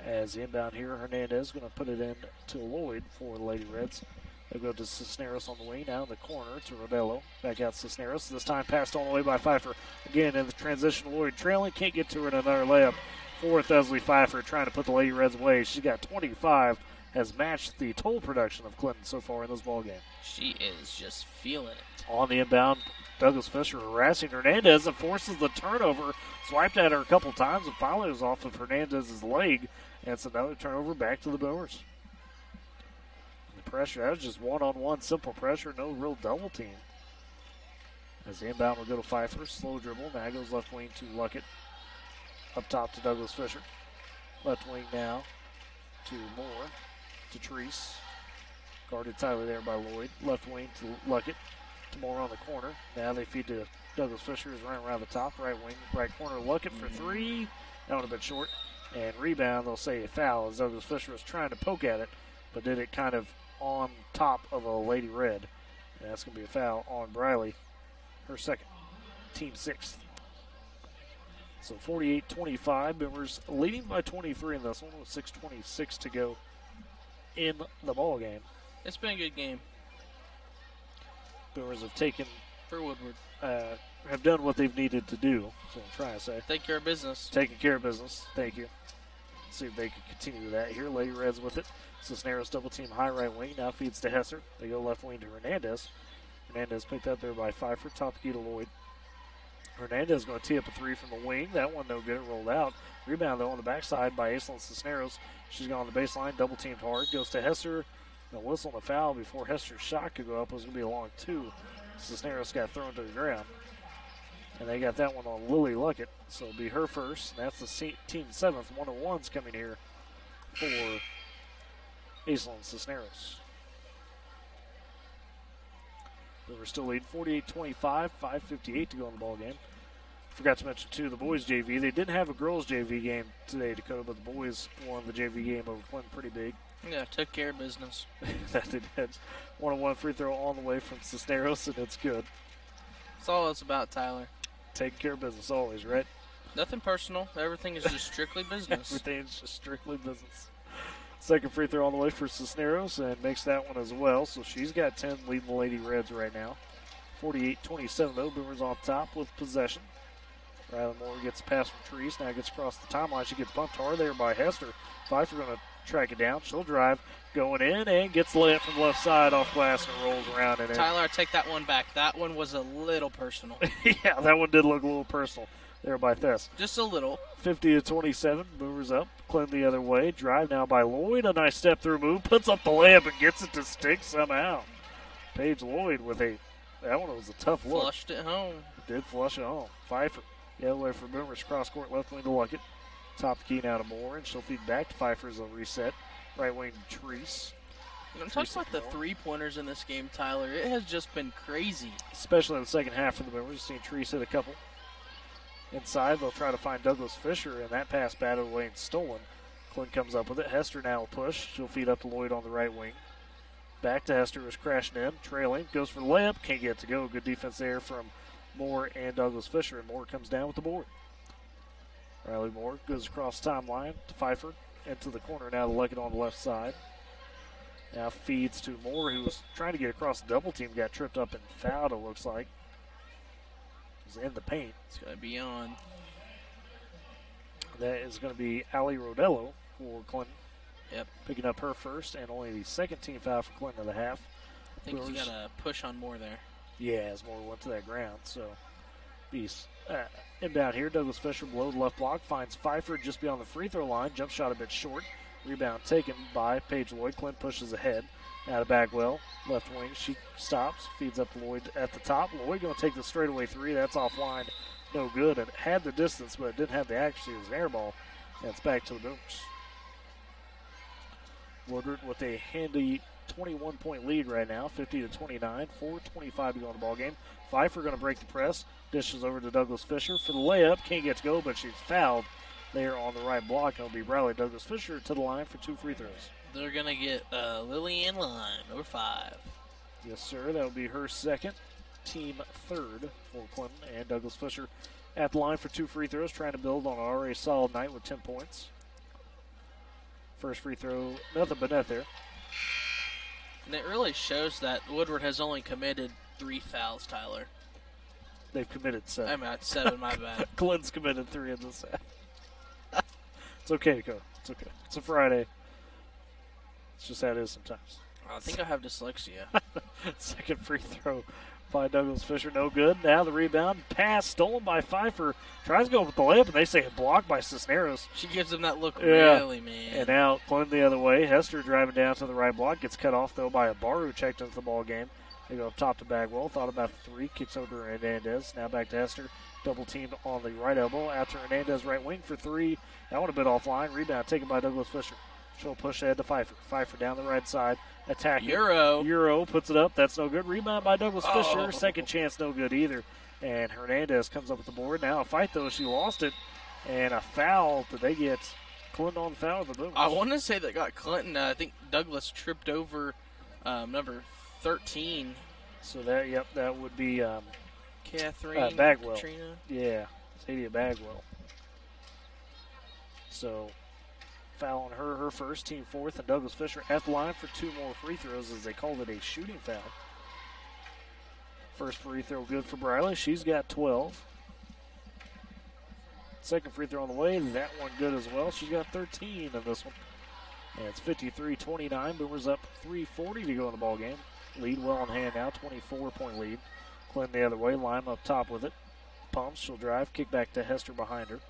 As the inbound here, Hernandez is going to put it in to Lloyd for the Lady Reds. They'll go to Cisneros on the wing, now in the corner to Rodello. Back out Cisneros. This time passed all the way by Pfeiffer. Again, in the transition, Lloyd trailing. Can't get to her in another layup for Thesley Pfeiffer, trying to put the Lady Reds away. She's got 25. Has matched the total production of Clinton so far in this ballgame. She is just feeling it. On the inbound, Douglas Fisher harassing Hernandez and forces the turnover. Swiped at her a couple times and finally was off of Hernandez's leg. And it's another turnover back to the Boomers. The pressure, that was just one-on-one simple pressure, no real double team. As the inbound will go to Pfeiffer, slow dribble. Now goes left wing to Luckett. Up top to Douglas Fisher. Left wing now to Moore. To Treese. Guarded tightly there by Lloyd. Left wing to Luckett. To Moore on the corner. Now they feed to Douglas Fisher, who's running around the top. Right wing, right corner. Luckett for three. That would have been short. And rebound, they'll say a foul as Douglas Fisher was trying to poke at it, but did it kind of on top of a Lady Red. And that's going to be a foul on Briley, her second. Team sixth. So 48-25. Boomers leading by 23 in this one with 6:26 to go in the ball game. It's been a good game. Boomers have taken for Woodward. Have done what they've needed to do. That's what I'm trying to say. Take care of business. Taking care of business. Thank you. See if they can continue that here. Lady Reds with it. Cisneros double team high right wing. Now feeds to Hesser. They go left wing to Hernandez. Hernandez picked up there by Pfeiffer. Top key to Lloyd. Hernandez going to tee up a three from the wing. That one no good. It rolled out. Rebound though on the backside by Aislinn Cisneros. She's gone on the baseline. Double teamed hard. Goes to Hesser. The whistle and the foul before Hester's shot could go up. It was going to be a long two. Cisneros got thrown to the ground. And they got that one on Lily Luckett. So it'll be her first. And that's the team seventh. 1-on-1's coming here for Aislinn Cisneros. We're still leading 48-25, 5:58 to go in the ball game. Forgot to mention, too, the boys' JV. They didn't have a girls' JV game today, Dakota, but the boys won the JV game over Clinton pretty big. Yeah, took care of business. That they did. 1-on-1 free throw on the way from Cisneros, and it's good. That's all it's about, Tyler. Taking care of business always, right? Nothing personal. Everything is just strictly business. Everything is just strictly business. Second free throw on the way for Cisneros and makes that one as well. So she's got 10, leading the Lady Reds right now. 48-27 though. Boomers on top with possession. Riley Moore gets a pass from Treese. Now gets across the timeline. She gets bumped hard there by Hester. Pfeiffer going to track it down. She'll drive, going in, and gets the layup from the left side off glass and rolls around in it. Tyler, I take that one back. That one was a little personal. Yeah, that one did look a little personal there by Thess. Just a little. 50-27. Boomers up. Clinton the other way. Drive now by Lloyd. A nice step through move. Puts up the layup and gets it to stick somehow. Paige Lloyd with that one was a tough look. Flushed it home. Did flush it home. Pfeiffer. The other way for Boomers. Cross court left wing to Luckett. Top key now to Moore, and she'll feed back to Pfeiffer as a reset. Right wing to Treese. Talk about the three-pointers in this game, Tyler. It has just been crazy. Especially in the second half of the Boomers. We've seen Treese hit a couple. Inside, they'll try to find Douglas Fisher, and that pass batted away and stolen. Clint comes up with it. Hester now will push. She'll feed up to Lloyd on the right wing. Back to Hester, who's crashing in, trailing. Goes for the layup. Can't get it to go. Good defense there from Moore and Douglas Fisher, and Moore comes down with the board. Riley Moore goes across the timeline to Pfeiffer. Into the corner now to Luckett on the left side. Now feeds to Moore, who was trying to get across the double team, got tripped up and fouled, it looks like. He's in the paint. It's going to be on. That is going to be Allie Rodello for Clinton. Yep. Picking up her first and only the second team foul for Clinton of the half. I think he's got a push on Moore there. Yeah, as Moore went to that ground. So, he's inbound here. Douglas Fisher below the left block. Finds Pfeiffer just beyond the free throw line. Jump shot a bit short. Rebound taken by Paige Lloyd. Clint pushes ahead. Out of Bagwell. Left wing. She stops. Feeds up Lloyd at the top. Lloyd going to take the straightaway three. That's offline. No good. It had the distance, but it didn't have the accuracy. It was an air ball. And it's back to the Boomers. Woodward with a handy 21-point lead right now, 50-29, 4:25 to go in the ball game. Pfeiffer going to break the press, dishes over to Douglas Fisher for the layup. Can't get to go, but she's fouled there on the right block. It'll be Bradley Douglas Fisher to the line for 2 free throws. They're going to get Lillian Lime, number 5. Yes, sir. That'll be her second, team third for Clinton. And Douglas Fisher at the line for 2 free throws, trying to build on an already solid night with 10 points. First free throw, nothing but net there. And it really shows that Woodward has only committed 3 fouls, Tyler. They've committed 7. I'm at 7, my bad. Clinton's committed 3 in this half. It's okay to go. It's okay. It's a Friday. It's just how it is sometimes. I think I have dyslexia. Second free throw by Douglas Fisher, no good. Now the rebound, pass stolen by Pfeiffer. Tries to go with the layup, and they say blocked by Cisneros. She gives him that look, really, man. And now Clinton the other way. Hester driving down to the right block. Gets cut off, though, by a bar who checked into the ball game. They go up top to Bagwell. Thought about the 3. Kicks over to Hernandez. Now back to Hester. Double teamed on the right elbow. Out to Hernandez, right wing for 3. That one a bit offline. Rebound taken by Douglas Fisher. She'll push ahead to Pfeiffer. Pfeiffer down the right side. Attacking. Euro puts it up. That's no good. Rebound by Douglas Fisher. Second chance, no good either. And Hernandez comes up with the board. Now a fight, though. She lost it. And a foul. Did they get Clinton on the foul of the Boomers? I want to say that got Clinton. I think Douglas tripped over number 13. So that would be Catherine Bagwell. Katrina. Yeah, Sadia Bagwell. So foul on her first, team fourth, and Douglas Fisher at the line for 2 more free throws as they called it a shooting foul. First free throw good for Briley. She's got 12. Second free throw on the way. That one good as well. She's got 13 in this one. And it's 53-29. Boomers up 3:40 to go in the ball game. Lead well in hand now, 24-point lead. Clinton the other way. Lime up top with it. Pumps. She'll drive. Kick back to Hester behind her.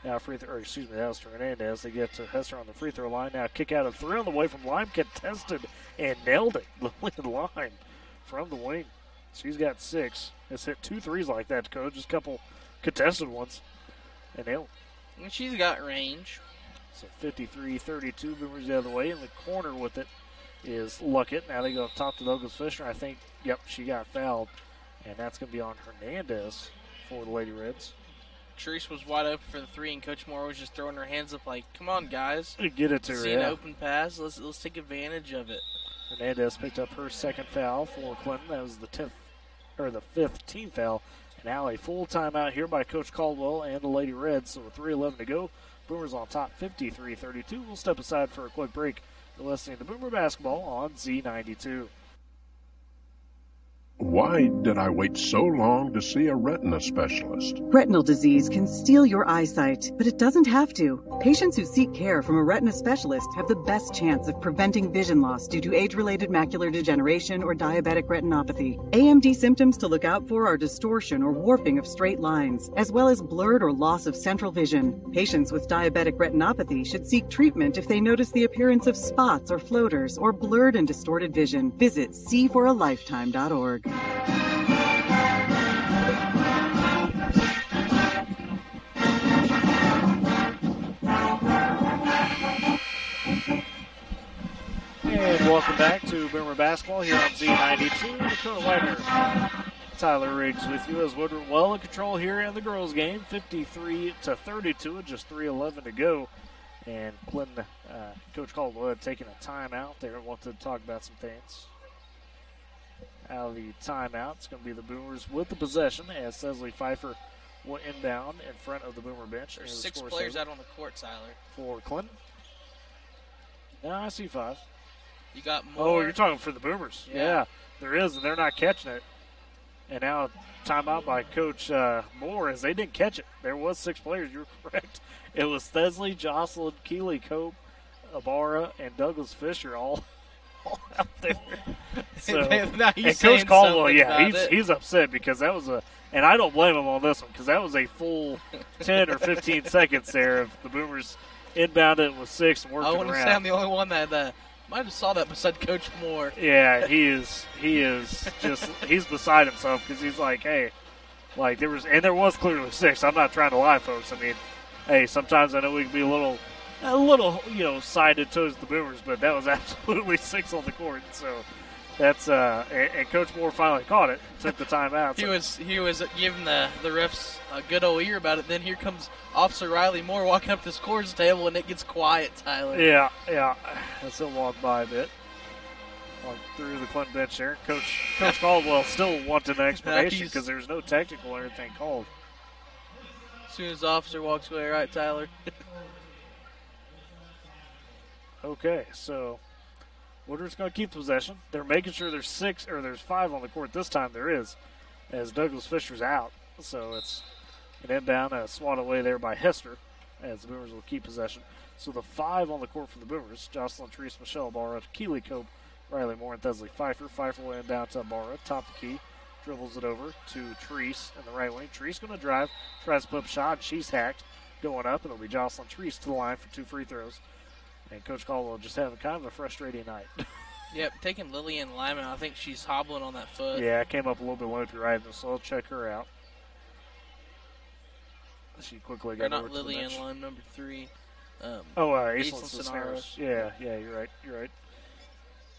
Now that was to Hernandez. They get to Hester on the free throw line. Now kick out of 3 on the way from Lime. Contested and nailed it. Lillian Lime from the wing. She's got 6. Has hit 2 threes like that, Coach. Just a couple contested ones. And nailed it. And she's got range. So 53-32. Boomers the other way. In the corner with it is Luckett. Now they go up top to Douglas Fisher. I think, she got fouled. And that's going to be on Hernandez for the Lady Reds. Therese was wide open for the 3, and Coach Moore was just throwing her hands up like, come on, guys. Get it to her, See an open pass. Let's take advantage of it. Hernandez picked up her second foul for Clinton. That was the 5th team foul. And now a full timeout here by Coach Caldwell and the Lady Reds. So with 3:11 to go, Boomers on top 53-32. We'll step aside for a quick break. You're listening to Boomer Basketball on Z92. Why did I wait so long to see a retina specialist? Retinal disease can steal your eyesight, but it doesn't have to. Patients who seek care from a retina specialist have the best chance of preventing vision loss due to age-related macular degeneration or diabetic retinopathy. AMD symptoms to look out for are distortion or warping of straight lines, as well as blurred or loss of central vision. Patients with diabetic retinopathy should seek treatment if they notice the appearance of spots or floaters or blurred and distorted vision. Visit seeforalifetime.org. And welcome back to Boomer Basketball here on Z92. Dakota Wagner, Tyler Riggs with you as Woodward well in control here in the girls' game, 53-32, with just 3:11 to go. And Clinton, Coach Caldwell had taken a timeout there and wanted to talk about some things. Out of the timeout, it's going to be the Boomers with the possession as Cecily Pfeiffer will inbound in front of the Boomer bench. There's 6 players out on the court, Tyler. For Clinton? No, I see 5. You got Oh, more. you're talking for the Boomers. Yeah, there is, and they're not catching it. And now timeout by Coach Moore as they didn't catch it. There was 6 players. You're correct. It was Thesley, Jocelyn, Keeley, Cope, Ibarra, and Douglas Fisher all out there. So, Now he's and saying Coach Caldwell, something yeah, about he's upset because that was and I don't blame him on this one because that was a full 10 or 15 seconds there of the Boomers inbounded it with 6 and working I around. want to say I'm the only one that might have saw that beside Coach Moore. Yeah, he is just he's beside himself because he's like, hey, like there was clearly 6. I'm not trying to lie, folks. I mean, hey, sometimes I know we can be a little sided towards the Boomers, but that was absolutely 6 on the court. So that's and Coach Moore finally caught it, took the timeout. He was giving the refs a good old ear about it. Then here comes Officer Riley Moore walking up to the scores table, and it gets quiet, Tyler. Yeah. That's a walk by a bit. Walk through the Clinton bench there. Coach Caldwell still wanted an explanation because there's no technical or anything called. As soon as the officer walks away, right, Tyler? Okay, so Woodward's going to keep possession. They're making sure there's 6 or there's 5 on the court. This time there is, as Douglas Fisher's out. So it's an inbound swat away there by Hester, as the Boomers will keep possession. So the 5 on the court for the Boomers: Jocelyn Treese, Michelle Barra, Keeley Cope, Riley Moore, and Thesley Pfeiffer. Pfeiffer will inbound to Barra, top the key, dribbles it over to Treese in the right wing. Treese going to drive, tries to put up a shot. She's hacked, going up, and it'll be Jocelyn Treese to the line for 2 free throws. And Coach Caldwell just having kind of a frustrating night. Yep, taking Lillian Lyman. I think she's hobbling on that foot. Yeah, it came up a little bit lumpy right, so I'll check her out. She quickly got over to the bench. Not Lillian Lyman, number 3. Aislinn Cisneros. Yeah, you're right.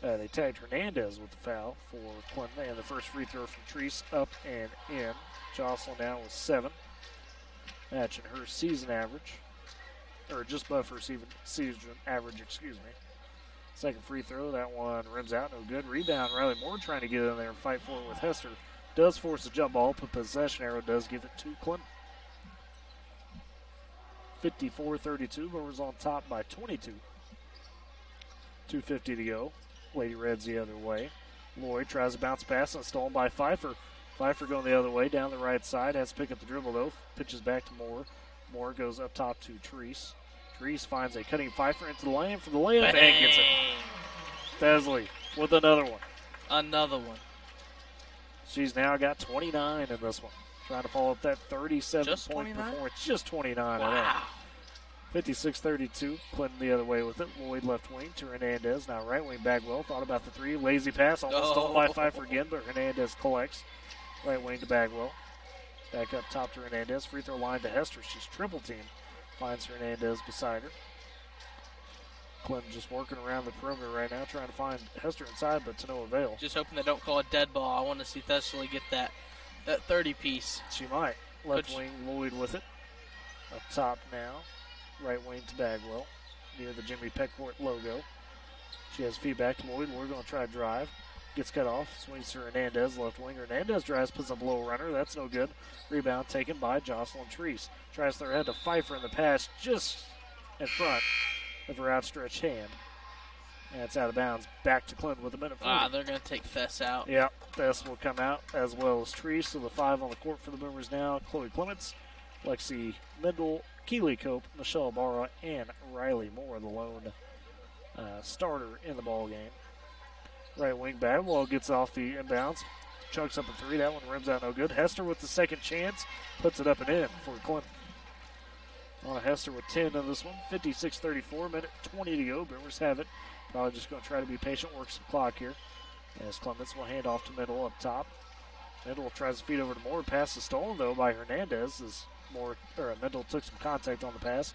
They tagged Hernandez with the foul for Clinton, and the first free throw from Treese up and in. Jocelyn now with 7, matching her season average. Or just above her season average, excuse me. Second free throw, that one rims out, no good. Rebound, Riley Moore trying to get in there and fight for it with Hester. Does force a jump ball, but possession arrow does give it to Clinton. 54-32, Boomers on top by 22. 2:50 to go. Lady Red's the other way. Lloyd tries to bounce pass and stolen by Pfeiffer. Pfeiffer going the other way, down the right side, has to pick up the dribble though. Pitches back to Moore. Moore goes up top to Treese. Treese finds a cutting Pfeiffer into the lane for the layup and gets it. Thesley with another one. Another one. She's now got 29 in this one. Trying to follow up that 37-point performance. Just 29. Wow. 56-32. Clinton the other way with it. Lloyd left wing to Hernandez. Now right wing Bagwell. Thought about the 3. Lazy pass. Almost stolen by Pfeiffer again, but Hernandez collects. Right wing to Bagwell. Back up top to Hernandez. Free throw line to Hester. She's triple teamed. Finds Hernandez beside her. Clinton just working around the perimeter right now, trying to find Hester inside, but to no avail. Just hoping they don't call a dead ball. I want to see Thessaly get that 30-piece. She might. Left wing Lloyd with it. Up top now. Right wing to Bagwell. Near the Jimmy Peckford logo. She has feedback to Lloyd. Lloyd going to try to drive. Gets cut off. Swings to Hernandez, left wing. Hernandez drives, puts a blow runner. That's no good. Rebound taken by Jocelyn Treese. Tries to throw ahead to Pfeiffer in the pass just in front of her outstretched hand. And it's out of bounds. Back to Clinton with a minute 40. They're going to take Thess out. Yeah, Thess will come out as well as Treese. So the 5 on the court for the Boomers now. Chloe Clements, Lexi Mendel, Keeley Cope, Michelle Barra, and Riley Moore, the lone starter in the ball game. Right wing Bagwell gets off the inbounds. Chucks up a 3. That one rims out no good. Hester with the second chance. Puts it up and in for Clinton. On a Hester with 10 in this one. 56-34. Minute 20 to go. Boomers have it. Probably just going to try to be patient. Work some clock here. As Clements will hand off to Middle up top. Middle tries to feed over to Moore. Pass is stolen though by Hernandez. As Middle took some contact on the pass.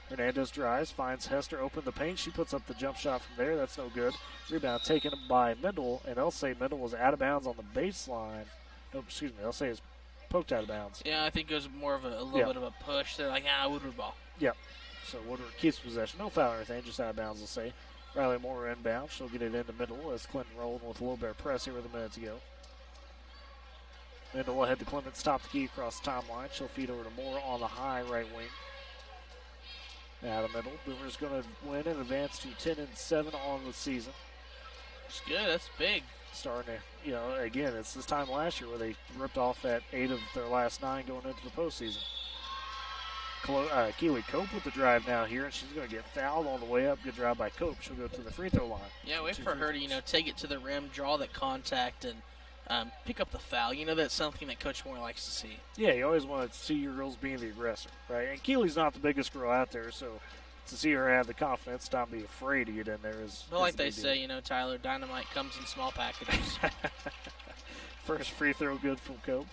Hernandez drives, finds Hester open the paint. She puts up the jump shot from there. That's no good. Rebound taken by Mendel, and they'll say Mendel was out of bounds on the baseline. Oh, excuse me. They'll say it's poked out of bounds. Yeah, I think it was more of a little bit of a push. They're like, Woodward ball. Yep. So Woodward keeps possession. No foul or anything, just out of bounds, they'll say. Riley Moore inbound. She'll get it in the middle as Clinton rolling with a little bit of press here with a minute to go. Mendel will head to Clements, top the key across the timeline. She'll feed over to Moore on the high right wing. Out of middle. Boomers going to win and advance to 10-7 on the season. It's good. That's big. Starting to, again, it's this time last year where they ripped off that 8 of their last 9 going into the postseason. Keely Cope with the drive now here, and she's going to get fouled all the way up. Good drive by Cope. She'll go to the free throw line. Yeah, wait for her to, take it to the rim, draw that contact, and pick up the foul. That's something that Coach Moore likes to see. Yeah, you always want to see your girls being the aggressor, right? And Keely's not the biggest girl out there, so to see her have the confidence, not be afraid to get in there is. But like they say, Tyler, dynamite comes in small packages. First free throw good from Cope.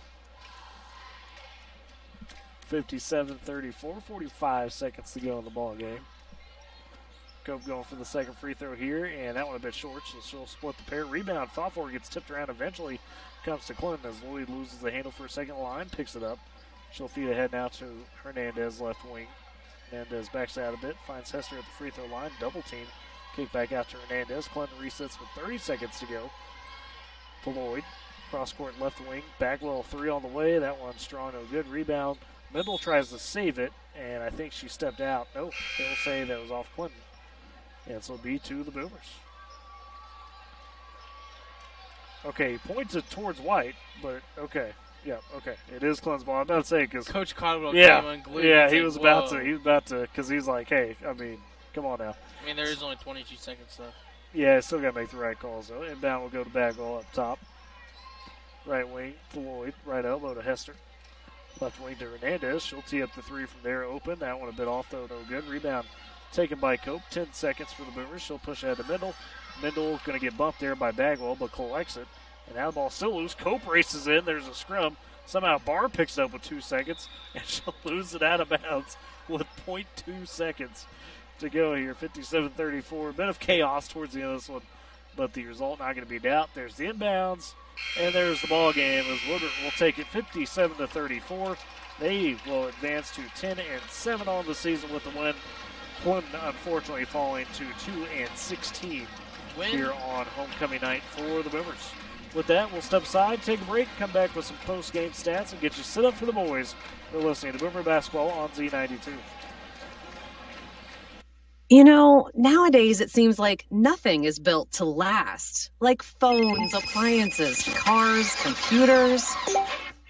57-34, 45 seconds to go in the ball game. Cope going for the second free throw here, and that one a bit short, so she'll split the pair. Rebound, fought for, gets tipped around, eventually comes to Clinton as Lloyd loses the handle for a second line, picks it up. She'll feed ahead now to Hernandez, left wing. Hernandez backs out a bit, finds Hester at the free throw line, double team. Kick back out to Hernandez. Clinton resets with 30 seconds to go. To Lloyd, cross court left wing. Bagwell 3 on the way. That one's strong, no good. Rebound. Mendel tries to save it, and I think she stepped out. Nope, they'll say that was off Clinton. And so B to the Boomers. Okay, he points it towards White, but okay. Yeah, okay. It is Clinton's ball. I'm about to say because Coach Caldwell came unglued. Yeah, he was about to. He was about to because he's like, hey, come on now. There is only 22 seconds left. Yeah, still got to make the right calls though. Inbound will go to Bagwell up top. Right wing to Lloyd. Right elbow to Hester. Left wing to Hernandez. She'll tee up the 3 from there open. That one a bit off though, no good. Rebound taken by Cope. 10 seconds for the Boomers. She'll push ahead to Mendel. Mendel going to get bumped there by Bagwell, but collects it. And now the ball still loose. Cope races in. There's a scrum. Somehow Barr picks it up with 2 seconds, and she'll lose it out of bounds with 0.2 seconds to go here. 57-34. A bit of chaos towards the end of this one, but the result not going to be doubt. There's the inbounds, and there's the ball game as Woodward will take it 57-34. They will advance to 10-7 on the season with the win. Clinton unfortunately falling to 2-16 here on homecoming night for the Boomers. With that, we'll step aside, take a break, come back with some post-game stats, and get you set up for the boys. You're listening to Boomer Basketball on Z92. Nowadays it seems like nothing is built to last. Like phones, appliances, cars, computers.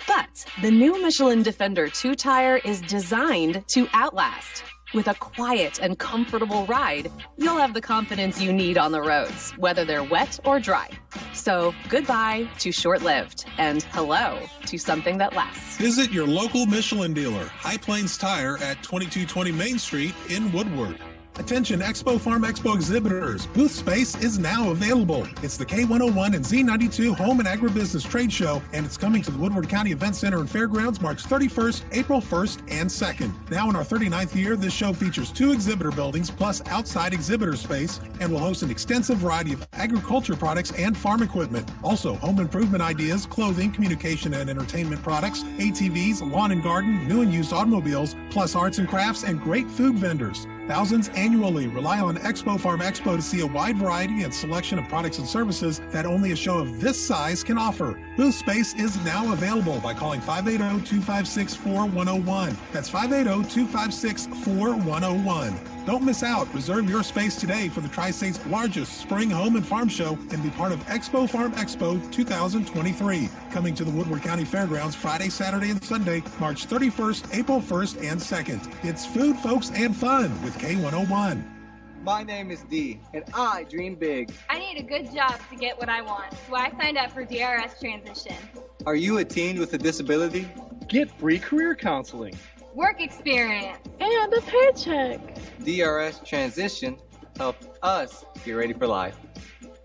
But the new Michelin Defender 2-tire is designed to outlast. With a quiet and comfortable ride, you'll have the confidence you need on the roads, whether they're wet or dry. So goodbye to short-lived, and hello to something that lasts. Visit your local Michelin dealer, High Plains Tire at 2220 Main Street in Woodward. Attention Expo Farm Expo exhibitors, booth space is now available. It's the K101 and Z92 Home and Agribusiness Trade Show, and it's coming to the Woodward County Event Center and Fairgrounds March 31st, April 1st, and 2nd. Now in our 39th year, this show features 2 exhibitor buildings plus outside exhibitor space and will host an extensive variety of agriculture products and farm equipment. Also, home improvement ideas, clothing, communication and entertainment products, ATVs, lawn and garden, new and used automobiles, plus arts and crafts and great food vendors. Thousands annually rely on Expo Farm Expo to see a wide variety and selection of products and services that only a show of this size can offer. Booth space is now available by calling 580-256-4101. That's 580-256-4101. Don't miss out. Reserve your space today for the Tri-State's largest spring home and farm show and be part of Expo Farm Expo 2023. Coming to the Woodward County Fairgrounds Friday, Saturday, and Sunday, March 31st, April 1st, and 2nd. It's food, folks, and fun with K101. My name is Dee, and I dream big. I need a good job to get what I want, so I signed up for DRS Transition. Are you a teen with a disability? Get free career counseling, work experience, and a paycheck. DRS Transition helps us get ready for life.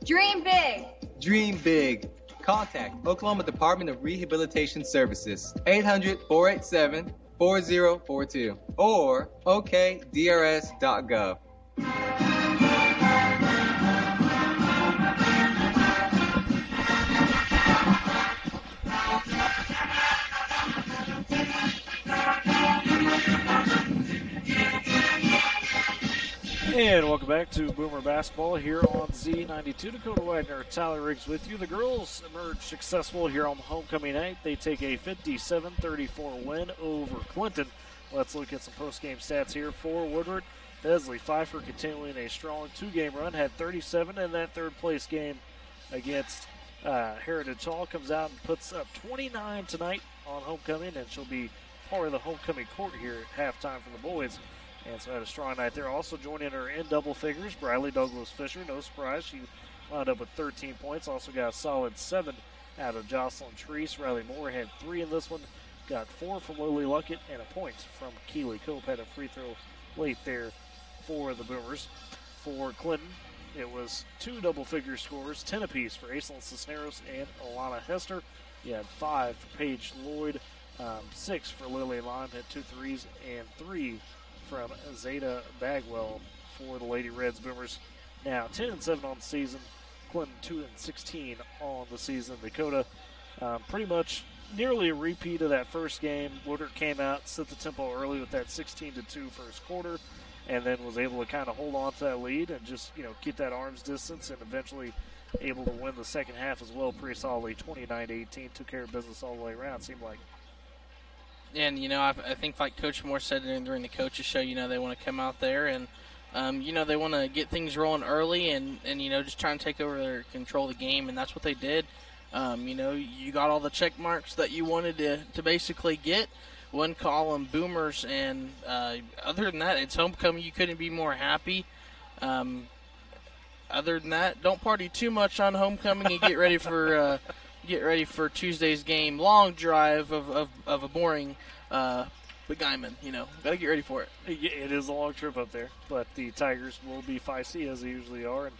Dream big. Dream big. Contact Oklahoma Department of Rehabilitation Services, 800-487-4042 or okdrs.gov. And welcome back to Boomer Basketball here on Z92. Dakota Wagner, Tyler Riggs with you. The girls emerged successful here on homecoming night. They take a 57-34 win over Clinton. Let's look at some post-game stats here for Woodward. Besley Pfeiffer continuing a strong 2-game run, had 37 in that third-place game against Heritage Hall. Comes out and puts up 29 tonight on homecoming, and she'll be part of the homecoming court here at halftime for the boys. And so had a strong night there. Also joining her in double figures, Bradley Douglas Fisher. No surprise, she wound up with 13 points. Also got a solid 7 out of Jocelyn Treese. Riley Moore had 3 in this one. Got 4 from Lily Luckett and a point from Keely Cope. Had a free throw late there for the Boomers. For Clinton, it was 2 double-figure scores, 10 apiece for Aislinn Cisneros and Alana Hester. You had 5 for Paige Lloyd, 6 for Lily Lime, had 2 threes, and 3 from Zeta Bagwell for the Lady Reds. Boomers now 10-7 on the season. Clinton 2-16 on the season. Dakota pretty much nearly a repeat of that first game. Woodward came out, set the tempo early with that 16-2 first quarter, and then was able to kind of hold on to that lead and just, keep that arm's distance, and eventually able to win the second half as well pretty solidly. 29-18, took care of business all the way around, seemed like. And, I think like Coach Moore said during the coaches show, they want to come out there and, they want to get things rolling early and just trying to take over control of the game, and that's what they did. You got all the check marks that you wanted to basically get. One column Boomers, and other than that, it's homecoming. You couldn't be more happy. Other than that, don't party too much on homecoming and get ready for Tuesday's game. Long drive of a boring Guyman. Got to get ready for it. It is a long trip up there, but the Tigers will be feisty as they usually are. And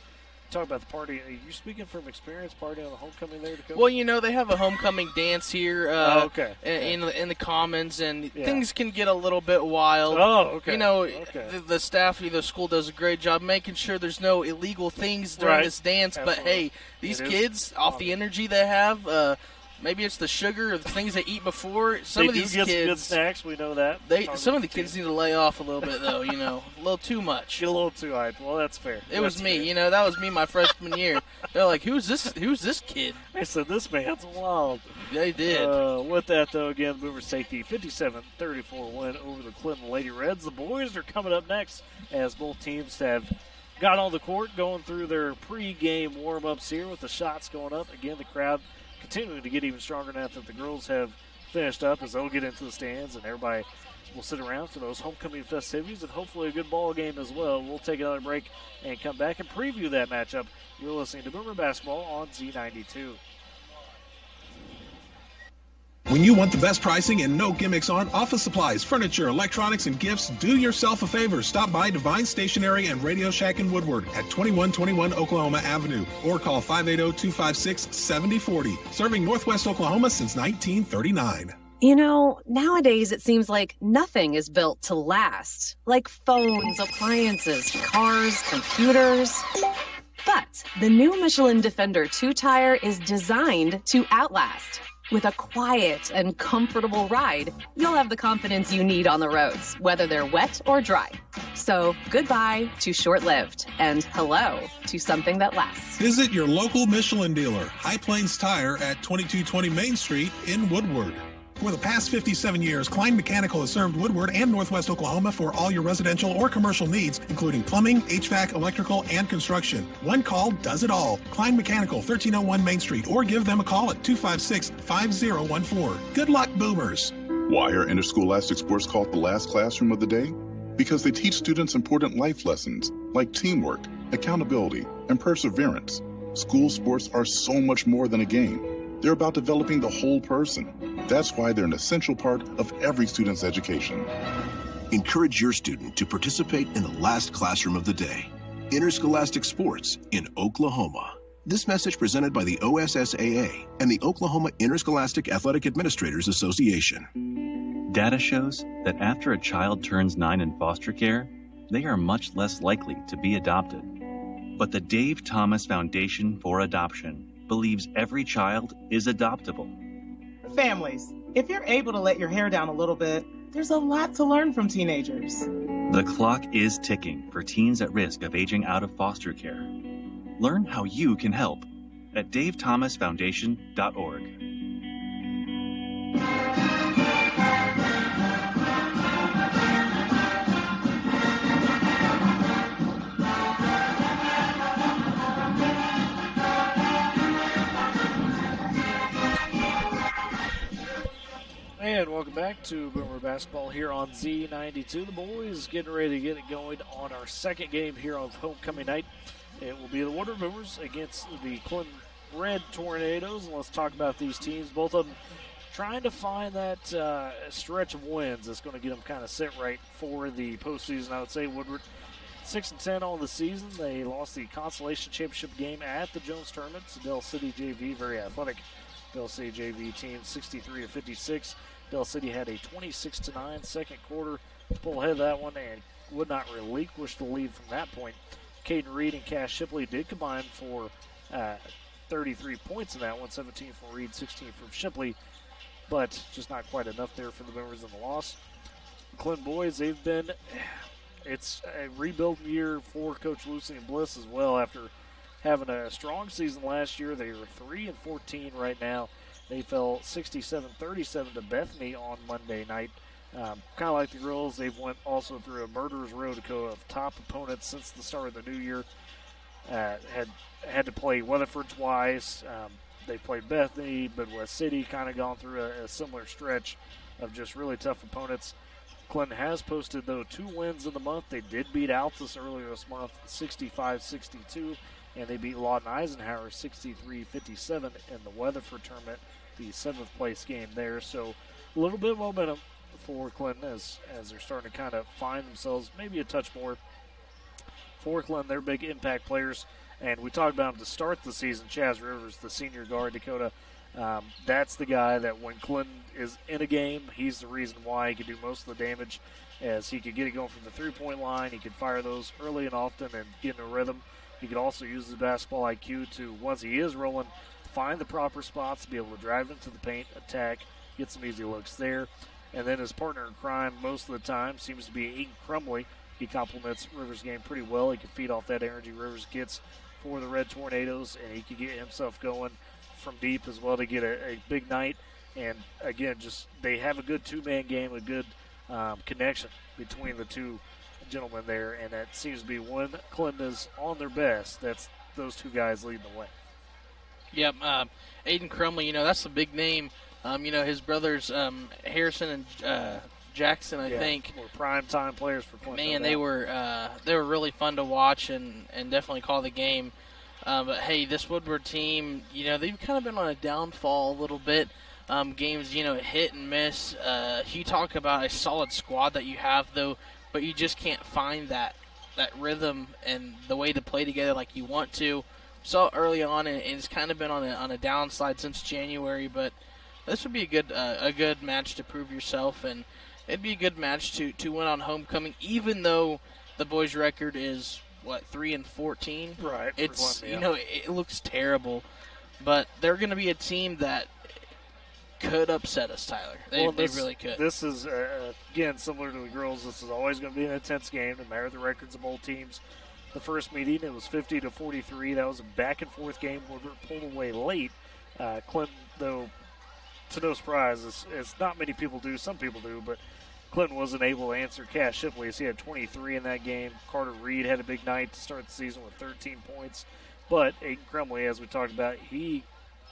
talk about the party. Are you speaking from experience partying on the homecoming there, Dakota? Well, they have a homecoming dance here in the Commons, and things can get a little bit wild. Oh, okay. The staff, the school does a great job making sure there's no illegal things during this dance. Absolutely. But, hey, these kids, off the energy they have, maybe it's the sugar or the things they eat before. Some of these kids get good snacks. We know that. Some of the kids need to lay off a little bit, though. A little too much. Get a little too hyped. Well, that's fair. It was me. That was me my freshman year. They're like, "Who's this? Who's this kid?" They said, "This man's wild." They did. With that, though, again, the Boomers take the 57-34 win over the Clinton Lady Reds. The boys are coming up next as both teams have got on the court, going through their pre-game warm-ups here with the shots going up. Again, the crowd continuing to get even stronger now that the girls have finished up, as they'll get into the stands and everybody will sit around for those homecoming festivities and hopefully a good ball game as well. We'll take another break and come back and preview that matchup. You're listening to Boomer Basketball on Z92. When you want the best pricing and no gimmicks on office supplies, furniture, electronics, and gifts, do yourself a favor. Stop by Divine Stationery and Radio Shack in Woodward at 2121 Oklahoma Avenue or call 580-256-7040. Serving Northwest Oklahoma since 1939. Nowadays it seems like nothing is built to last. Like phones, appliances, cars, computers. But the new Michelin Defender 2-tire is designed to outlast. With a quiet and comfortable ride, you'll have the confidence you need on the roads, whether they're wet or dry. So goodbye to short-lived and hello to something that lasts. Visit your local Michelin dealer, High Plains Tire at 2220 Main Street in Woodward. For the past 57 years, Klein Mechanical has served Woodward and Northwest Oklahoma for all your residential or commercial needs, including plumbing, HVAC, electrical, and construction. One call does it all. Klein Mechanical, 1301 Main Street, or give them a call at 256-5014. Good luck, Boomers. Why are interscholastic sports called the last classroom of the day? Because they teach students important life lessons like teamwork, accountability, and perseverance. School sports are so much more than a game. They're about developing the whole person. That's why they're an essential part of every student's education. Encourage your student to participate in the last classroom of the day. Interscholastic sports in Oklahoma. This message presented by the OSSAA and the Oklahoma Interscholastic Athletic Administrators Association. Data shows that after a child turns 9 in foster care, they are much less likely to be adopted. But the Dave Thomas Foundation for Adoption believes every child is adoptable. Families, if you're able to let your hair down a little bit, there's a lot to learn from teenagers. The clock is ticking for teens at risk of aging out of foster care. Learn how you can help at davethomasfoundation.org. And welcome back to Boomer Basketball here on Z92. The boys getting ready to get it going on our second game here on homecoming night. It will be the Woodward Boomers against the Clinton Red Tornadoes. And let's talk about these teams. Both of them trying to find that stretch of wins that's going to get them kind of set right for the postseason. I would say Woodward 6-10 on the season. They lost the consolation championship game at the Jones tournament to Del City JV, very athletic Del City JV team, 63-56. Del City had a 26-9 second quarter to pull ahead of that one and would not relinquish the lead from that point. Caden Reed and Cash Shipley did combine for 33 points in that one, 17 from Reed, 16 from Shipley, but just not quite enough there for the Boomers in the loss. Clinton boys, it's a rebuilding year for Coach Lucy and Bliss as well. After having a strong season last year, they were 3-14 right now. They fell 67-37 to Bethany on Monday night. Kind of like the girls, they've went also through a murderer's row of top opponents since the start of the new year. Had to play Weatherford twice. They played Bethany, Midwest City, kind of gone through a similar stretch of just really tough opponents. Clinton has posted, though, 2 wins in the month. They did beat Altus earlier this month, 65-62, and they beat Lawton Eisenhower 63-57 in the Weatherford tournament, the 7th place game there. So a little bit of momentum for Clinton as they're starting to kind of find themselves maybe a touch more. For Clinton, they're big impact players, and we talked about them to start the season. Chaz Rivers, the senior guard, Dakota, that's the guy that when Clinton is in a game, he's the reason why he can do most of the damage, as he could get it going from the three-point line. He could fire those early and often and get in a rhythm. He could also use his basketball IQ to, once he is rolling, find the proper spots to be able to drive into the paint, attack, get some easy looks there. And then his partner in crime most of the time seems to be Aiden Crumley. He complements Rivers' game pretty well. He can feed off that energy Rivers gets for the Red Tornadoes, and he can get himself going from deep as well to get a big night. And, again, just they have a good two-man game, a good connection between the two gentlemen there, and that seems to be when Clinton is on their best. That's those two guys leading the way. Yep, Aiden Crumley, that's a big name. His brothers Harrison and Jackson, I think, were prime time players for Clinton. Man, they were really fun to watch and definitely call the game. But hey, this Woodward team, they've kind of been on a downfall a little bit. Games, hit and miss. You talk about a solid squad that you have, though, but you just can't find that rhythm and the way to play together like you want to. Saw it early on, and it's kind of been on a downslide since January. But this would be a good match to prove yourself, and it'd be a good match to win on homecoming, even though the boys' record is 3-14. Right. It's it looks terrible, but they're going to be a team that could upset us, Tyler. They really could. This is, again, similar to the girls. This is always going to be an intense game, no matter the records of both teams. The first meeting, it was 50-43. That was a back-and-forth game. Woodward pulled away late. Clinton, though, to no surprise, as not many people do, some people do, but Clinton wasn't able to answer Cash Shipley as he had 23 in that game. Carter Reed had a big night to start the season with 13 points. But Aiden Crumley, as we talked about, he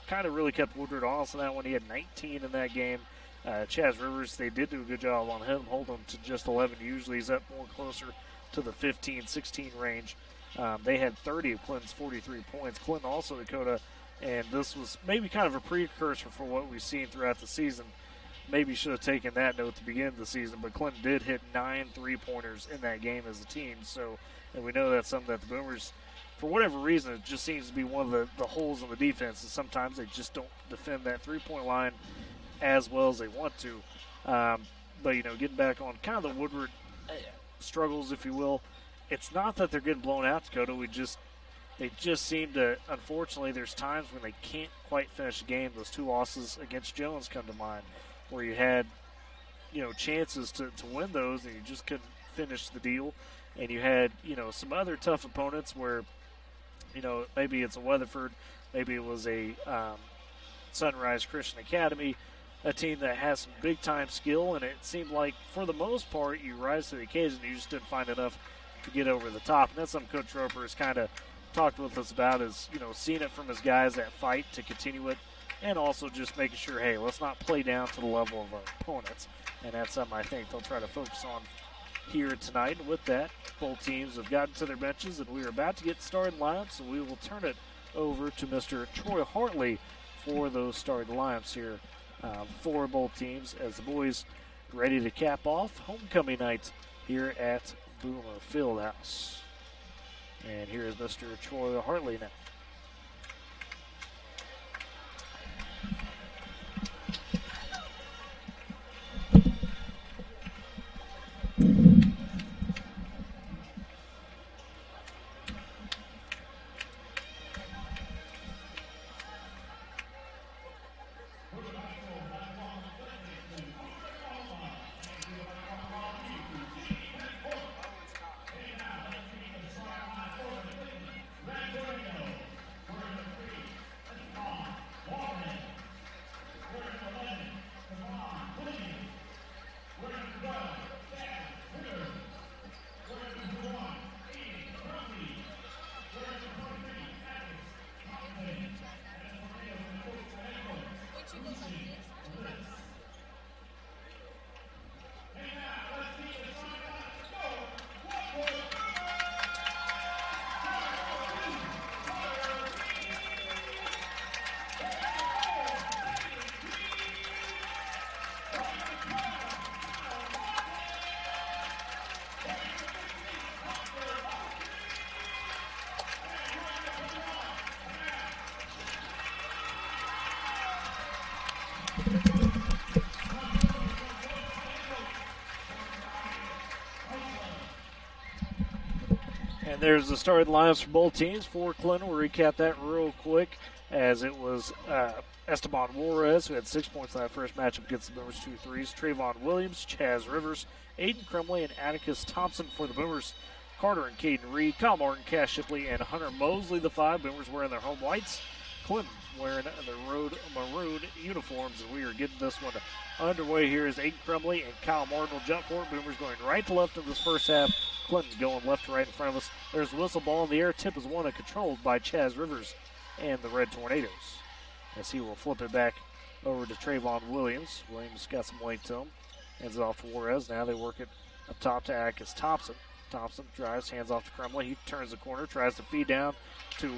kind of really kept Woodward honest in that one. He had 19 in that game. Chaz Rivers, they did do a good job on him, hold him to just 11. Usually he's up more closer to the 15-16 range. They had 30 of Clinton's 43 points. Clinton also, Dakota, and this was maybe kind of a precursor for what we've seen throughout the season. Maybe should have taken that note to begin the season, but Clinton did hit 9 3-pointers in that game as a team. So, and we know that's something that the Boomers, for whatever reason, it just seems to be one of the holes in the defense. And sometimes they just don't defend that three-point line as well as they want to. But, getting back on kind of the Woodward struggles, if you will, it's not that they're getting blown out, Dakota. They just seem to, unfortunately, there's times when they can't quite finish a game. Those 2 losses against Jones come to mind, where you had, chances to win those and you just couldn't finish the deal. And you had, some other tough opponents where, maybe it's a Weatherford, maybe it was a Sunrise Christian Academy, a team that has some big-time skill, and it seemed like, for the most part, you rise to the occasion. You just didn't find enough to get over the top. And that's something Coach Roper has kind of talked with us about, is, seeing it from his guys that fight to continue it. and also just making sure, hey, let's not play down to the level of our opponents. And that's something I think they'll try to focus on here tonight. And with that, both teams have gotten to their benches, and we are about to get started lineups, so we will turn it over to Mr. Troy Hartley for those starting lineups here for both teams as the boys ready to cap off homecoming night here at Boomer Fieldhouse. And here is Mr. Troy Hartley now. And there's the starting lineups for both teams. For Clinton, we'll recap that real quick, as it was Esteban Juarez, who had 6 points in that first matchup against the Boomers, 2 threes. Trayvon Williams, Chaz Rivers, Aiden Crumley, and Atticus Thompson for the Boomers. Carter and Caden Reed, Kyle Martin, Cash Shipley, and Hunter Mosley, the 5. Boomers wearing their home whites. Clinton wearing their road maroon uniforms, and we are getting this one underway. Here is Aiden Crumley and Kyle Martin will jump for it. Boomers going right to left in this first half. Clinton going left to right in front of us. There's a whistle ball in the air. Tip is won and controlled by Chaz Rivers and the Red Tornadoes, as he will flip it back over to Trayvon Williams. Williams got some length to him. Hands it off to Juarez. Now they work it up top to Atticus Thompson. Thompson drives, hands off to Crumley. He turns the corner, tries to feed down to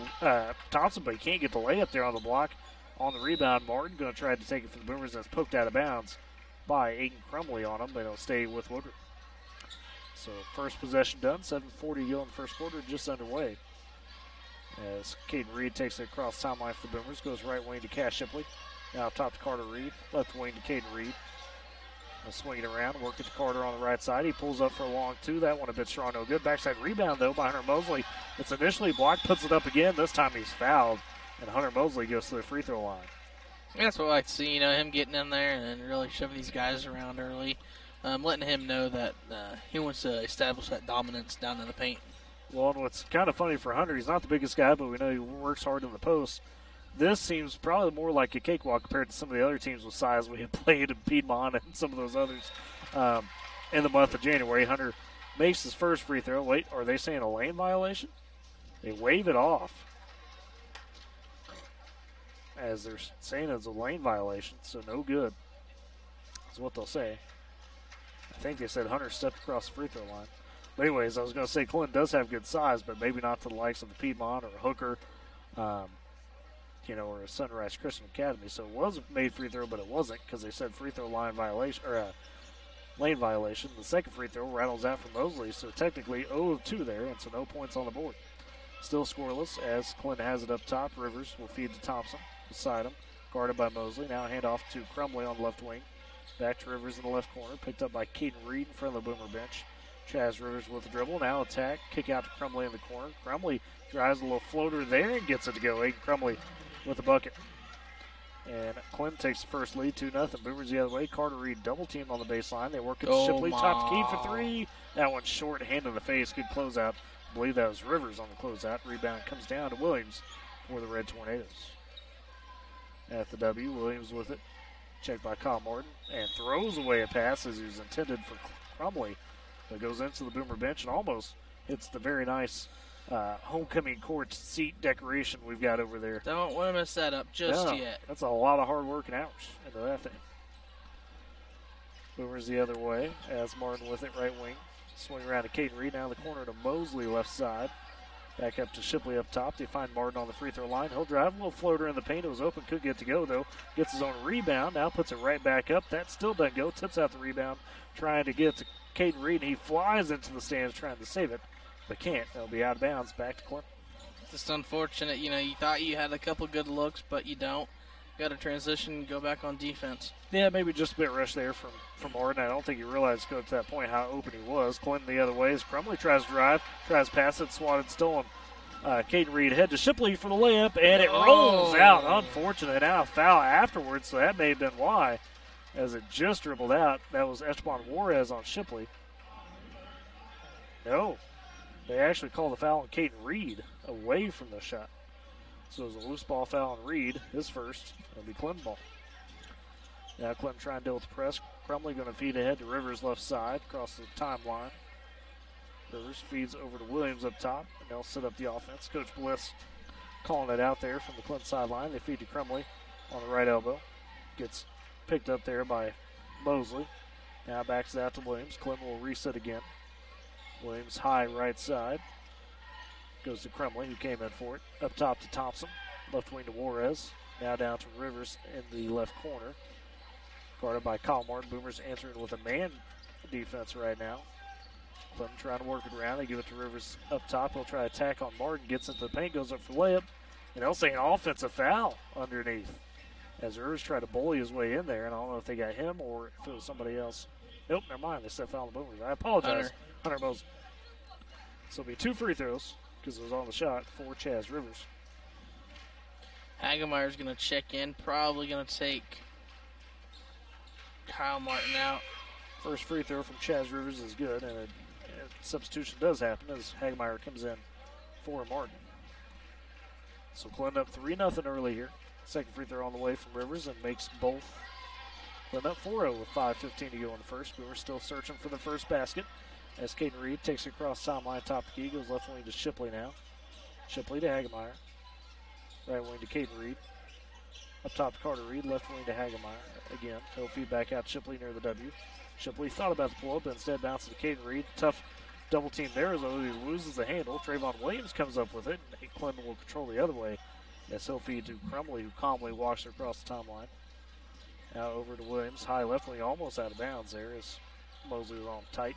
Thompson, but he can't get the layup there on the block. On the rebound, Martin going to try to take it for the Boomers. That's poked out of bounds by Aiden Crumley on him, but it'll stay with Woodward. So first possession done, 7:40 to go in the first quarter, just underway. As Caden Reed takes it across timeline for the Boomers, goes right wing to Cash Shipley. Now top to Carter Reed, left wing to Caden Reed. They'll swing it around, work it to Carter on the right side. He pulls up for a long two. That one a bit strong, no good. Backside rebound, though, by Hunter Mosley. It's initially blocked, puts it up again. This time he's fouled, and Hunter Mosley goes to the free throw line. That's what I like to see, him getting in there and really shoving these guys around early. Letting him know that he wants to establish that dominance down in the paint. Well, and what's kind of funny for Hunter, he's not the biggest guy, but we know he works hard in the post. This seems probably more like a cakewalk compared to some of the other teams with size we have played in Piedmont and some of those others in the month of January. Hunter makes his first free throw. Wait, are they saying a lane violation? They wave it off, as they're saying it's a lane violation, so no good is what they'll say. I think they said Hunter stepped across the free throw line. But anyways, I was going to say Clinton does have good size, but maybe not to the likes of the Piedmont or Hooker, or a Sunrise Christian Academy. So it was a made free throw, but it wasn't, because they said free throw line violation, or lane violation. The second free throw rattles out for Mosley, so technically 0 of 2 there, and so no points on the board. Still scoreless as Clinton has it up top. Rivers will feed to Thompson beside him, guarded by Mosley. Now hand off to Crumley on the left wing. Back to Rivers in the left corner, picked up by Caden Reed in front of the Boomer bench. Chaz Rivers with the dribble. Now attack, kick out to Crumley in the corner. Crumley drives a little floater there and gets it to go. Aiden Crumley with the bucket. And Clinton takes the first lead, 2-0. Boomers the other way. Carter Reed double team on the baseline. They work it to Shipley. Top key for 3. That one's short, hand in the face. Good closeout. I believe that was Rivers on the closeout. Rebound comes down to Williams for the Red Tornadoes. At the W, Williams with it. Checked by Kyle Martin. And throws away a pass as he was intended for Crumley. But goes into the Boomer bench and almost hits the very nice homecoming court seat decoration we've got over there. Don't want to mess that up just yet. That's a lot of hard work and hours into that thing. Boomers the other way as Martin with it, right wing. Swing around to Caden Reed, now in the corner to Mosley, left side. Back up to Shipley up top. They find Martin on the free throw line. He'll drive. A little floater in the paint. It was open. Could get to go, though. Gets his own rebound. Now puts it right back up. That still doesn't go. Tips out the rebound. Trying to get to Caden Reed. He flies into the stands trying to save it, but can't. That'll be out of bounds. Back to Clinton. Just unfortunate. You thought you had a couple good looks, but you don't. Got to transition and go back on defense. Yeah, maybe just a bit rushed there from Martin. I don't think he realized to that point how open he was. Clinton the other way as Crumley tries to drive, tries to pass it, swatted, stolen. Caden Reed head to Shipley for the layup, and it rolls out. Unfortunate. Now a foul afterwards, so that may have been why. As it just dribbled out, that was Esteban Juarez on Shipley. No, they actually called the foul on Caden Reed away from the shot. So it was a loose ball foul on Reed, his first. It'll be Clinton ball. Now Clinton trying to deal with the press. Crumley going to feed ahead to Rivers left side, across the timeline. Rivers feeds over to Williams up top, and they'll set up the offense. Coach Bliss calling it out there from the Clinton sideline. They feed to Crumley on the right elbow. Gets picked up there by Mosley. Now backs it out to Williams. Clinton will reset again. Williams high right side. Goes to Crumley, who came in for it. Up top to Thompson. Left wing to Juarez. Now down to Rivers in the left corner. Guarded by Kyle Martin. Boomers answering with a man defense right now. Clinton trying to work it around. They give it to Rivers up top. He'll try to attack on Martin. Gets into the paint. Goes up for layup. And they'll say an offensive foul underneath. As Rivers tried to bully his way in there. And I don't know if they got him or if it was somebody else. Nope, never mind. They set foul on the Boomers. I apologize. Hunter Mosley. So it'll be 2 free throws because it was on the shot for Chaz Rivers. Hagemeyer's going to check in. Probably going to take Kyle Martin out. First free throw from Chaz Rivers is good, and a substitution does happen as Hagemeyer comes in for Martin. So Clinton up 3-0 early here. Second free throw on the way from Rivers and makes both. Clinton up 4-0 with 5:15 to go in the first. We were still searching for the first basket as Caden Reed takes it across timeline, top of the key, goes left wing to Shipley now. Shipley to Hagemeyer. Right wing to Caden Reed. Up top to Carter Reed, left wing to Hagemeyer. Again, he'll feed back out to Shipley near the W. Shipley thought about the pull-up, but instead bounces to Caden Reed. Tough double team there as he loses the handle. Trayvon Williams comes up with it, and Clinton will control the other way as he'll feed to Crumley, who calmly walks across the timeline. Now over to Williams, high left wing, almost out of bounds there as Mosley was on tight.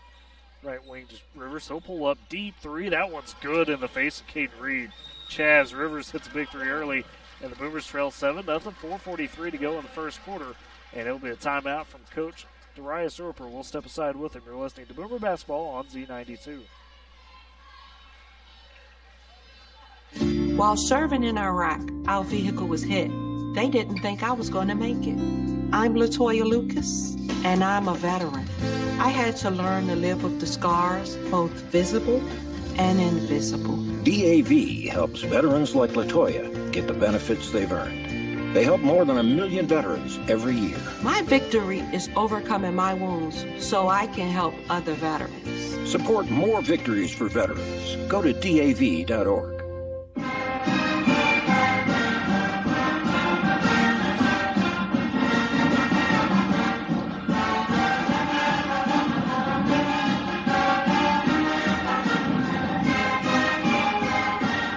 Right wing to Rivers, he'll pull up deep three. That one's good in the face of Caden Reed. Chaz Rivers hits a big three early, and the Boomers trail 7-0, 4:43 to go in the first quarter, and it'll be a timeout from Coach Darius Orper. We'll step aside with him. You're listening to Boomer Basketball on Z92. While serving in Iraq, our vehicle was hit. They didn't think I was going to make it. I'm Latoya Lucas, and I'm a veteran. I had to learn to live with the scars, both visible and invisible. DAV helps veterans like Latoya get the benefits they've earned. They help more than 1 million veterans every year. My victory is overcoming my wounds so I can help other veterans. Support more victories for veterans. Go to DAV.org.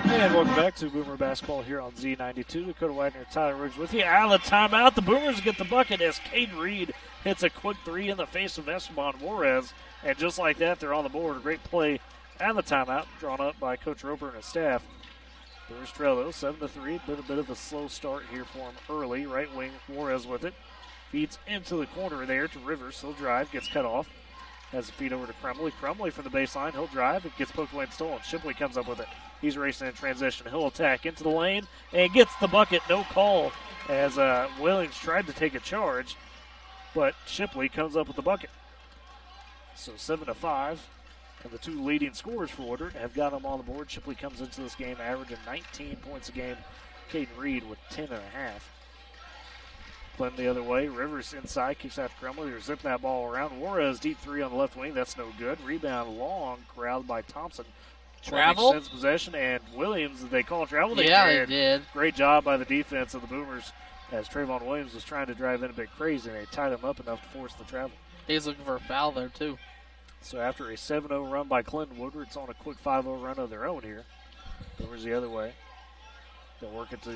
And welcome back to Boomer Basketball here on Z92. Dakota Widener, Tyler Riggs with you. Out of the timeout, the Boomers get the bucket as Caden Reed hits a quick three in the face of Esteban Juarez. And just like that, they're on the board. A great play and the timeout drawn up by Coach Roper and his staff. Boomers trail though, 7-3. Been a bit of a slow start here for him early. Right wing, Juarez with it. Feeds into the corner there to Rivers. He'll drive, gets cut off. Has a feed over to Crumley. Crumley from the baseline. He'll drive. It gets poked away and stolen. Shipley comes up with it. He's racing in transition. He'll attack into the lane and gets the bucket. No call as Williams tried to take a charge, but Shipley comes up with the bucket. So 7-5. And the two leading scorers for Woodward have got them on the board. Shipley comes into this game averaging 19 points a game. Caden Reed with 10.5. Clinton the other way. Rivers inside, kicks out to Crumley. They're zipping that ball around. Juarez deep three on the left wing. That's no good. Rebound long, corralled by Thompson. Travel? Sends possession, and Williams, did they call travel? They did. Great job by the defense of the Boomers as Trayvon Williams was trying to drive in a bit crazy, and they tied him up enough to force the travel. He's looking for a foul there, too. So after a 7-0 run by Clinton, Woodward's on a quick 5-0 run of their own here. Boomers the other way. They'll work it to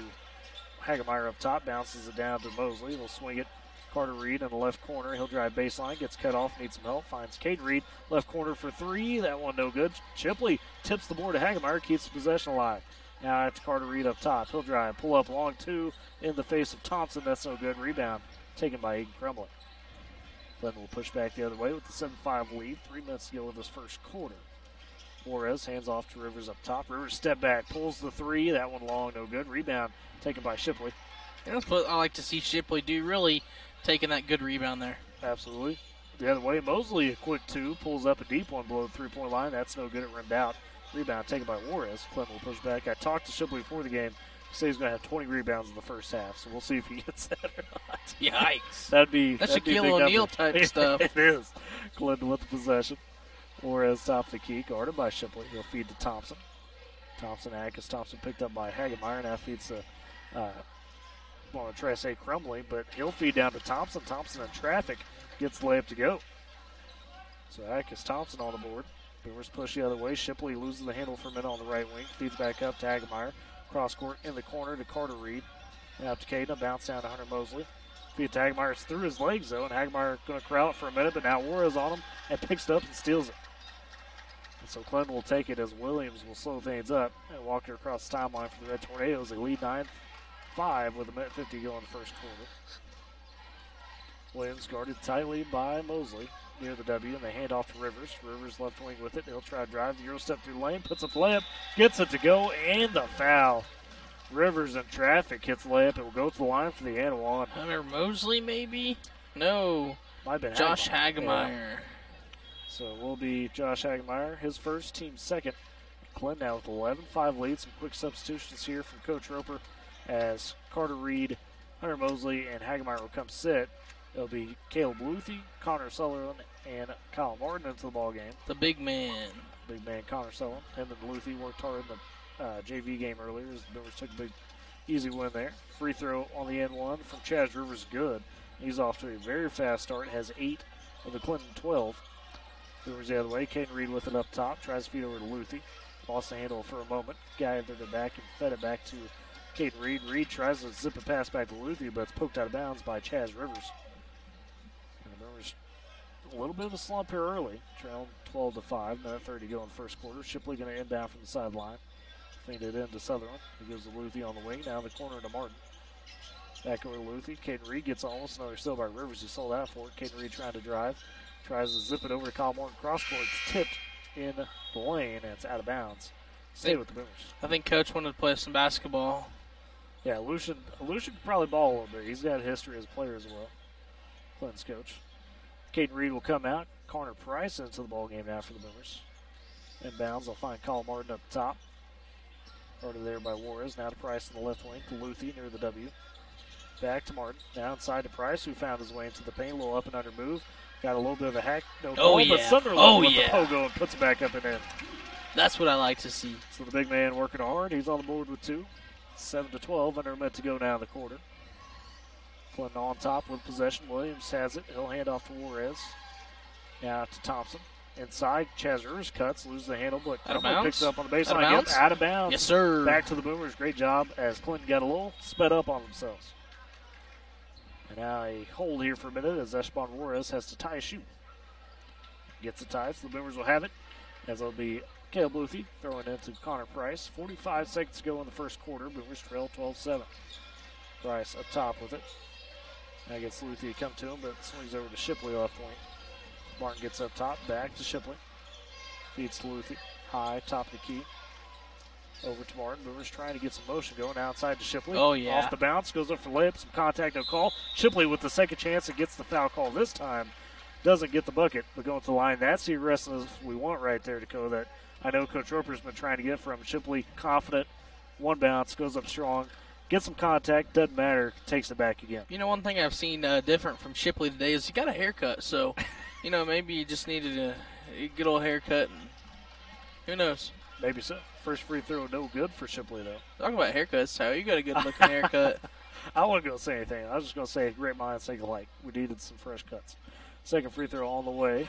Hagemeyer up top, bounces it down to Mosley. They'll swing it. Carter Reed in the left corner. He'll drive baseline, gets cut off, needs some help. Finds Caden Reed, left corner for three. That one no good. Shipley tips the board to Hagemeyer, keeps the possession alive. Now it's Carter Reed up top. He'll drive, pull up long two in the face of Thompson. That's no good. Rebound taken by Aiden Crumbly. Glenn will push back the other way with the 7-5 lead. 3 minutes to go in this first quarter. Juarez hands off to Rivers up top. Rivers step back, pulls the three. That one long, no good. Rebound taken by Shipley. And that's what I like to see Shipley do, really taking that good rebound there. Absolutely. The other way, Mosley, a quick two, pulls up a deep one below the three-point line. That's no good. It rimmed out. Rebound taken by Juarez. Clinton will push back. I talked to Shipley before the game. He said he's going to have 20 rebounds in the first half, so we'll see if he gets that or not. Yikes. That's Shaquille O'Neal type stuff. It is. Clinton with the possession. Juarez top the key, guarded by Shipley. He'll feed to Thompson. Thompson, Thompson picked up by Hagemeyer. Now feeds to, I want to try to say Crumbly, but he'll feed down to Thompson. Thompson in traffic gets the layup to go. So Thompson on the board. Boomers push the other way. Shipley loses the handle for a minute on the right wing. Feeds back up to Hagemeyer. Cross court in the corner to Carter Reed. Now to Caden. Bounce down to Hunter Mosley. Feed to Hagemeyer. It's through his legs, though, and Hagemeyer going to corral it for a minute, but now Juarez on him and picks it up and steals it. And so Clinton will take it as Williams will slow things up and walk it across the timeline for the Red Tornadoes. They lead 9-5 with a minute 50 to go in the first quarter. Williams guarded tightly by Mosley near the W, and they hand off to Rivers. Rivers left wing with it. He'll try to drive the Euro step through the lane, puts up the layup, gets it to go, and the foul. Rivers in traffic hits the layup. It will go to the line for the and one. Hunter Mosley, maybe? No. Might have been Josh Hagemeyer. Yeah. So it will be Josh Hagemeyer, his first, team second. Clinton now with 11-5 lead. Some quick substitutions here from Coach Roper as Carter Reed, Hunter Mosley, and Hagemeyer will come sit. It'll be Caleb Luthi, Connor Sutherland, and Kyle Martin into the ball game. The big man. Big man Connor Sutherland. Him and Luthi worked hard in the JV game earlier as the Boomers took a big, easy win there. Free throw on the end one from Chaz Rivers, good. He's off to a very fast start. Has 8 of the Clinton 12. Boomers the other way. Caden Reed with it up top. Tries to feed over to Luthi. Lost the handle for a moment. Gathered it back and fed it back to Caden Reed. Reed tries to zip a pass back to Luthi, but it's poked out of bounds by Chaz Rivers. And the Boomers a little bit of a slump here early. Trailing 12-5. Minute 30 to go in the first quarter. Shipley going to inbound from the sideline. Feed it into Sutherland. He goes to Luthi on the wing. Now the corner to Martin. Back over to Luthi. Caden Reed gets almost another steal by Rivers. He sold out for it. Caden Reed trying to drive. Tries to zip it over to Kyle Martin. Cross court. It's tipped in the lane, and it's out of bounds. Stay with the Boomers. I think Coach wanted to play some basketball. Yeah, Lucian could probably ball a little bit. He's got a history as a player as well. Clinton's coach. Caden Reed will come out. Connor Price into the ball game now for the Boomers. Inbounds. They'll find Kyle Martin up top. Started there by Juarez. Now to Price in the left wing to Luthi near the W. Back to Martin. Now inside to Price, who found his way into the paint. A little up and under move. Got a little bit of a hack. No call, but Sunderland with the pogo and puts it back up and in. That's what I like to see. So the big man working hard. He's on the board with 2. 7-12. Under a minute to go now in the quarter. Clinton on top with possession. Williams has it. He'll hand off to Juarez. Now to Thompson. Inside, Chaz Rivers cuts, loses the handle, but Crumbly picks it up on the baseline. Out of bounds. Yes, sir. Back to the Boomers. Great job as Clinton got a little sped up on themselves. And now a hold here for a minute as Eshbon Juarez has to tie a shoe. Gets the tie, so the Boomers will have it. As it'll be Caleb Luthi throwing into Connor Price. 45 seconds to go in the first quarter. Boomers trail 12-7. Price up top with it. Now gets Luthi to come to him, but swings over to Shipley left wing. Martin gets up top, back to Shipley. Feeds to Luthi. High, top of the key. Over to Martin. Boomers trying to get some motion going. Outside to Shipley. Oh, yeah. Off the bounce. Goes up for layup. Some contact, no call. Shipley with the second chance and gets the foul call this time. Doesn't get the bucket, but going to the line. That's the aggressiveness we want right there, Dakota. That I know Coach Roper's been trying to get from Shipley. Confident. One bounce. Goes up strong. Gets some contact. Doesn't matter. Takes it back again. You know, one thing I've seen different from Shipley today is he got a haircut. So, maybe you just needed a good old haircut. And who knows? Maybe so. First free throw, no good for Shipley, though. Talk about haircuts, Tyler. You got a good-looking haircut. I wasn't going to say anything. I was just going to say great minds think alike. We needed some fresh cuts. Second free throw on the way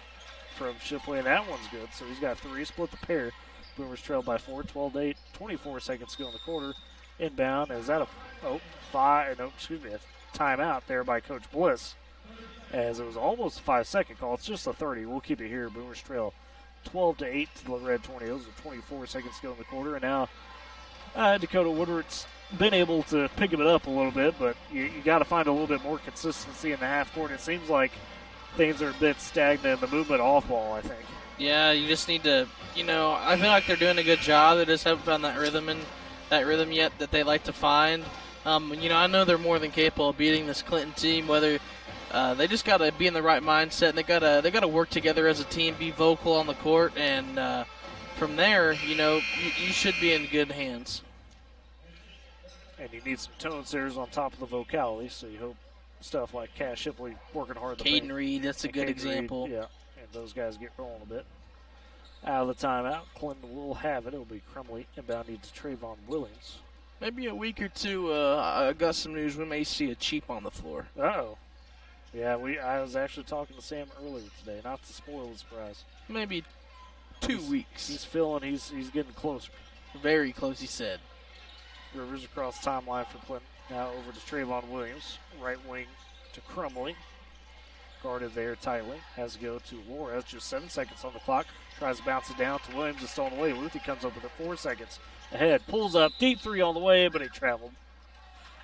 from Shipley, and that one's good. So he's got 3, split the pair. Boomers trailed by 4, 12-8, 24 seconds to go in the quarter. Inbound, is that a timeout there by Coach Bliss, as it was almost a 5-second call. It's just a 30. We'll keep it here. Boomers trail 12-8 to the Red Tornadoes with 24 seconds to go in the quarter. And now Dakota Woodward's been able to pick it up a little bit, but you got to find a little bit more consistency in the half court. It seems like things are a bit stagnant in the movement off ball, I think. Yeah, you just need to, I feel like they're doing a good job. They just haven't found that rhythm yet that they like to find. I know they're more than capable of beating this Clinton team. Whether they just got to be in the right mindset, and they got to work together as a team, be vocal on the court, and from there, you should be in good hands. And you need some tone setters on top of the vocality, so you hope stuff like Cash Shipley working hard. Caden Reed, that's a good example. Reed, yeah, and those guys get rolling a bit. Out of the timeout, Clinton will have it. It'll be Crumley inbound needs Trayvon Williams. Maybe a week or two, I got some news. We may see a Cheap on the floor. Uh-oh. Yeah, I was actually talking to Sam earlier today, not to spoil the surprise. Maybe 2 weeks. He's feeling he's getting closer. Very close, he said. Rivers across the timeline for Clinton. Now over to Trayvon Williams. Right wing to Crumley. Guarded there tightly. Has to go to Flores. Just 7 seconds on the clock. Tries to bounce it down to Williams. It's on the way. Luthi comes up with it 4 seconds ahead. Pulls up. Deep 3 on the way, but he traveled.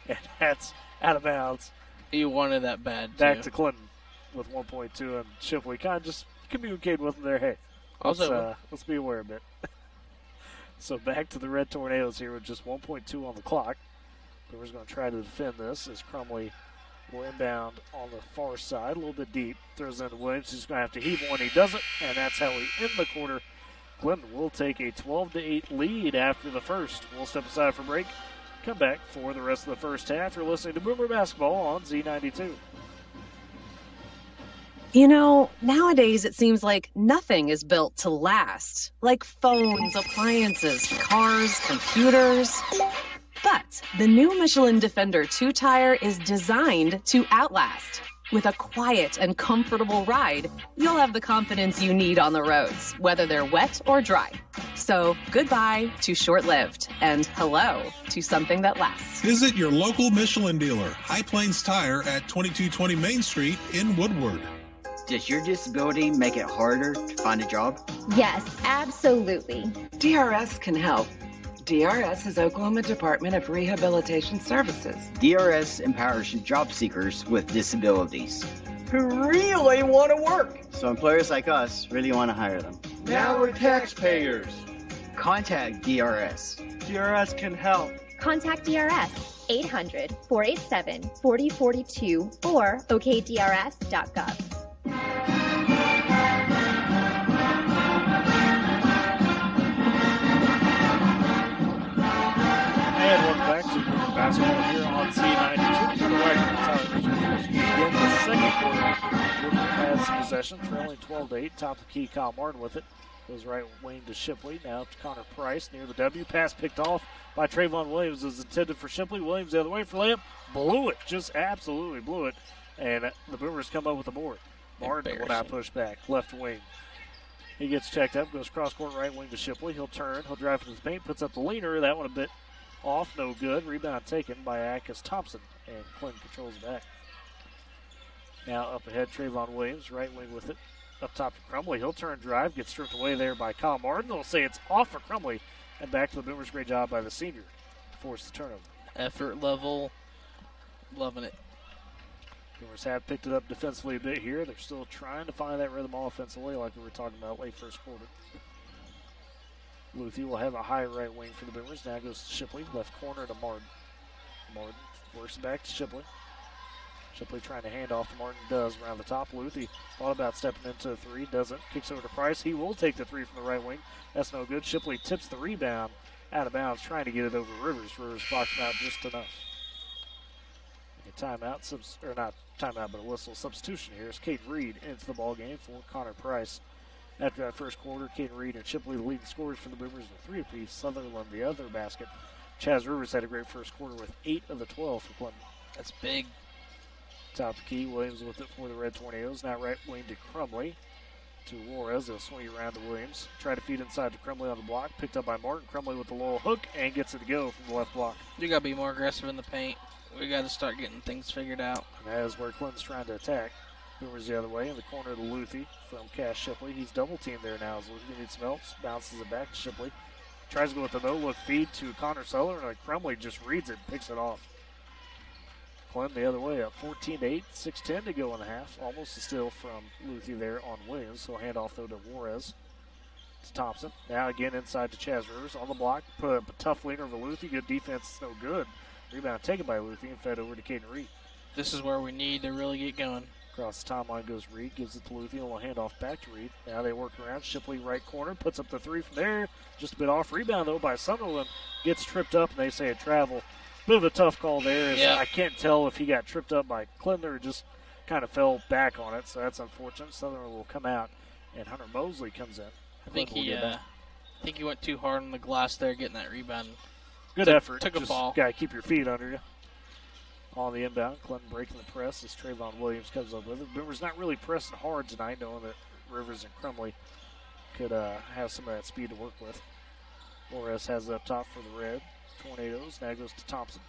And that's out of bounds. He wanted that bad, Back to Clinton with 1.2. And Shipley kind of just communicated with him there. Hey, let's be aware a bit. So back to the Red Tornadoes here with just 1.2 on the clock. We're going to try to defend this as Crumley will inbound on the far side, a little bit deep. Throws it into Williams. He's going to have to heave one. He doesn't, and that's how we end the quarter. Clinton will take a 12-8 lead after the first. We'll step aside for break. Come back for the rest of the first half. You're listening to Boomer Basketball on Z92. Nowadays it seems like nothing is built to last. Like phones, appliances, cars, computers. But the new Michelin Defender 2-tire is designed to outlast. With a quiet and comfortable ride, you'll have the confidence you need on the roads, whether they're wet or dry. So goodbye to short-lived, and hello to something that lasts. Visit your local Michelin dealer, High Plains Tire at 2220 Main Street in Woodward. Does your disability make it harder to find a job? Yes, absolutely. DRS can help. DRS is Oklahoma Department of Rehabilitation Services. DRS empowers job seekers with disabilities who really want to work. So employers like us really want to hire them. Now we're taxpayers. Contact DRS. DRS can help. Contact DRS 800-487-4042 or okdrs.gov. And welcome back to basketball here on Z92. In the second quarter, Woodward has possession, trailing 12-8. Top of the key, Kyle Martin with it. Goes right wing to Shipley. Now to Connor Price near the W. Pass picked off by Trayvon Williams is intended for Shipley. Williams the other way for layup. Blew it. Just absolutely blew it. And the Boomers come up with the board. Martin will not push back. Left wing. He gets checked up. Goes cross court right wing to Shipley. He'll turn. He'll drive into the paint. Puts up the leaner. That one a bit off. No good. Rebound taken by Akis Thompson. And Clinton controls it back. Now up ahead, Trayvon Williams. Right wing with it. Up top to Crumley. He'll turn drive. Gets stripped away there by Kyle Martin. They'll say it's off for Crumley. And back to the Boomers. Great job by the senior to force the turnover. Effort level. Loving it. Boomers have picked it up defensively a bit here. They're still trying to find that rhythm offensively like we were talking about late first quarter. Luthi will have a high right wing for the Boomers. Now goes to Shipley. Left corner to Martin. Martin works back to Shipley. Shipley trying to hand off to Martin. Does around the top. Luthi thought about stepping into a three. Doesn't. Kicks over to Price. He will take the three from the right wing. That's no good. Shipley tips the rebound out of bounds, trying to get it over Rivers. Rivers blocks him out just enough. A timeout, or not timeout, but a whistle substitution here is Caden Reed into the ball game for Connor Price. After that first quarter, Caden Reed and Shipley the leading scorers for the Boomers with 3 apiece. Sutherland the other basket. Chaz Rivers had a great first quarter with 8 of the 12 for Clinton. That's big. Top the key, Williams with it for the Red Tornadoes. Now right wing to Crumley. To Juarez, they'll swing around to Williams. Try to feed inside to Crumley on the block. Picked up by Martin. Crumley with the low hook and gets it to go from the left block. You got to be more aggressive in the paint. We got to start getting things figured out. And that is where Clinton's trying to attack. Boomers the other way in the corner to Luthi from Cash Shipley. He's double teamed there now as Luthi needs some help. Bounces it back to Shipley. Tries to go with the no-look feed to Connor Seller, and Crumley just reads it and picks it off. Clinton the other way up 14-8, 6:10 to go in the half. Almost a steal from Luthi there on Williams. So hand off though to Juarez. To Thompson. Now again inside to Chaz Rivers on the block. Put up a tough leaner over Luthi. Good defense, it's no good. Rebound taken by Luthi and fed over to Caden Reed. This is where we need to really get going. Across the timeline goes Reed, gives it to Luthi, and will hand off back to Reed. Now they work around. Shipley right corner, puts up the 3 from there. Just a bit off. Rebound though by Sunderland. Gets tripped up, and they say a travel. Bit of a tough call there. Yeah. I can't tell if he got tripped up by Clinton or just kind of fell back on it, so that's unfortunate. Sunderland will come out, and Hunter Mosley comes in. I think he went too hard on the glass there, getting that rebound. Good effort. Took a just ball. Got to keep your feet under you. On the inbound, Clinton breaking the press as Trayvon Williams comes up with it. Boomers not really pressing hard tonight, knowing that Rivers and Crumley could have some of that speed to work with. Flores has it up top for the Red Tornadoes. Now goes to Thompson.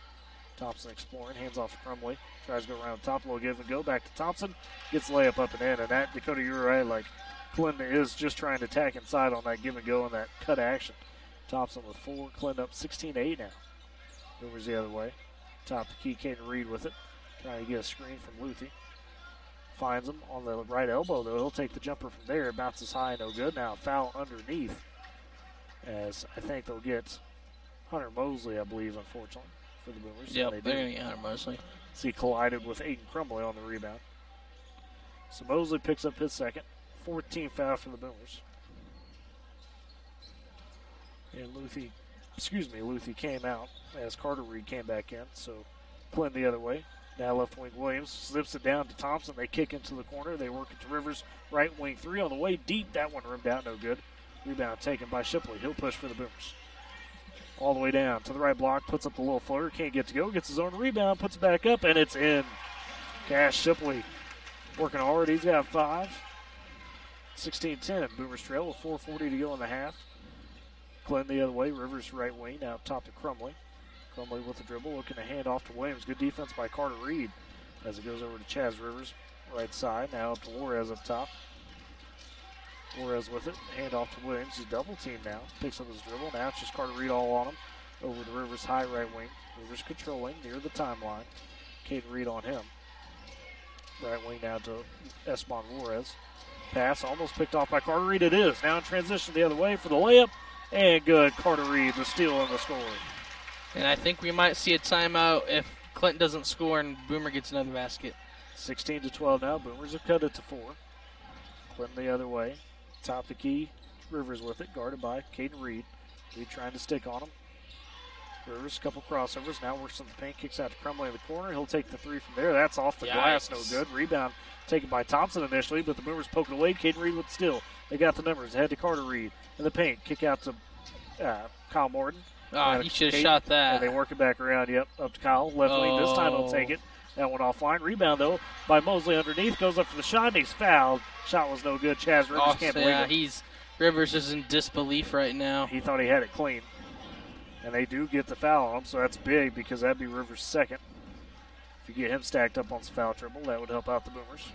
Thompson exploring, hands off to Crumley. Tries to go around the top, a little give and go. Back to Thompson. Gets the layup up and in. And that, Dakota, you're right, like Clinton is just trying to attack inside on that give and go and that cut action. Thompson with 4. Clinton up 16-8 now. Boomers the other way. Top the key, Caden Reed with it. Trying to get a screen from Luthi. Finds him on the right elbow, though. He'll take the jumper from there. It bounces high, no good. Now foul underneath. As I think they'll get Hunter Mosley, I believe, unfortunately, for the Boomers. Yep, they're going to get Hunter Mosley. See, collided with Aiden Crumley on the rebound. So Mosley picks up his second. 14 foul for the Boomers. And Luthi came out as Carter Reed came back in. So Clinton the other way. Now left wing Williams slips it down to Thompson. They kick into the corner. They work it to Rivers. Right wing 3 on the way deep. That one rimmed out, no good. Rebound taken by Shipley. He'll push for the Boomers. All the way down to the right block. Puts up the little floater. Can't get to go. Gets his own rebound. Puts it back up, and it's in. Cash Shipley working hard. He's got 5. 16-10. Boomers trail with 4:40 to go in the half. Clinton the other way. Rivers right wing. Now top to Crumley. Crumley with the dribble. Looking to hand off to Williams. Good defense by Carter Reed as it goes over to Chaz Rivers. Right side. Now up to Juarez up top. Juarez with it. Hand off to Williams. He's double teamed now. Picks up his dribble. Now it's just Carter Reed all on him. Over to Rivers high right wing. Rivers controlling near the timeline. Caden Reed on him. Right wing now to Esteban Juarez. Pass almost picked off by Carter Reed. It is. Now in transition the other way for the layup. And good. Carter Reed, the steal and the score. And I think we might see a timeout if Clinton doesn't score and Boomer gets another basket. 16-12 now. Boomers have cut it to 4. Clinton the other way. Top the key. Rivers with it. Guarded by Caden Reed. Reed trying to stick on him. Rivers, a couple crossovers. Now works in the paint. Kicks out to Crumley in the corner. He'll take the 3 from there. That's off the glass. No good. Rebound taken by Thompson initially, but the Boomers poke it away. Caden Reed with the steal. They got the numbers. Head to Carter Reed in the paint. Kick out to Kyle Morton. Oh, he should have shot that. And they work it back around. Yep, up to Kyle. Left wing. This time he'll take it. That one offline. Rebound, though, by Mosley underneath. Goes up for the shot, and he's fouled. Shot was no good. Chaz Rivers can't believe it. Rivers is in disbelief right now. He thought he had it clean. And they do get the foul on him, so that's big because that'd be Rivers' second. If you get him stacked up on some foul trouble, that would help out the Boomers.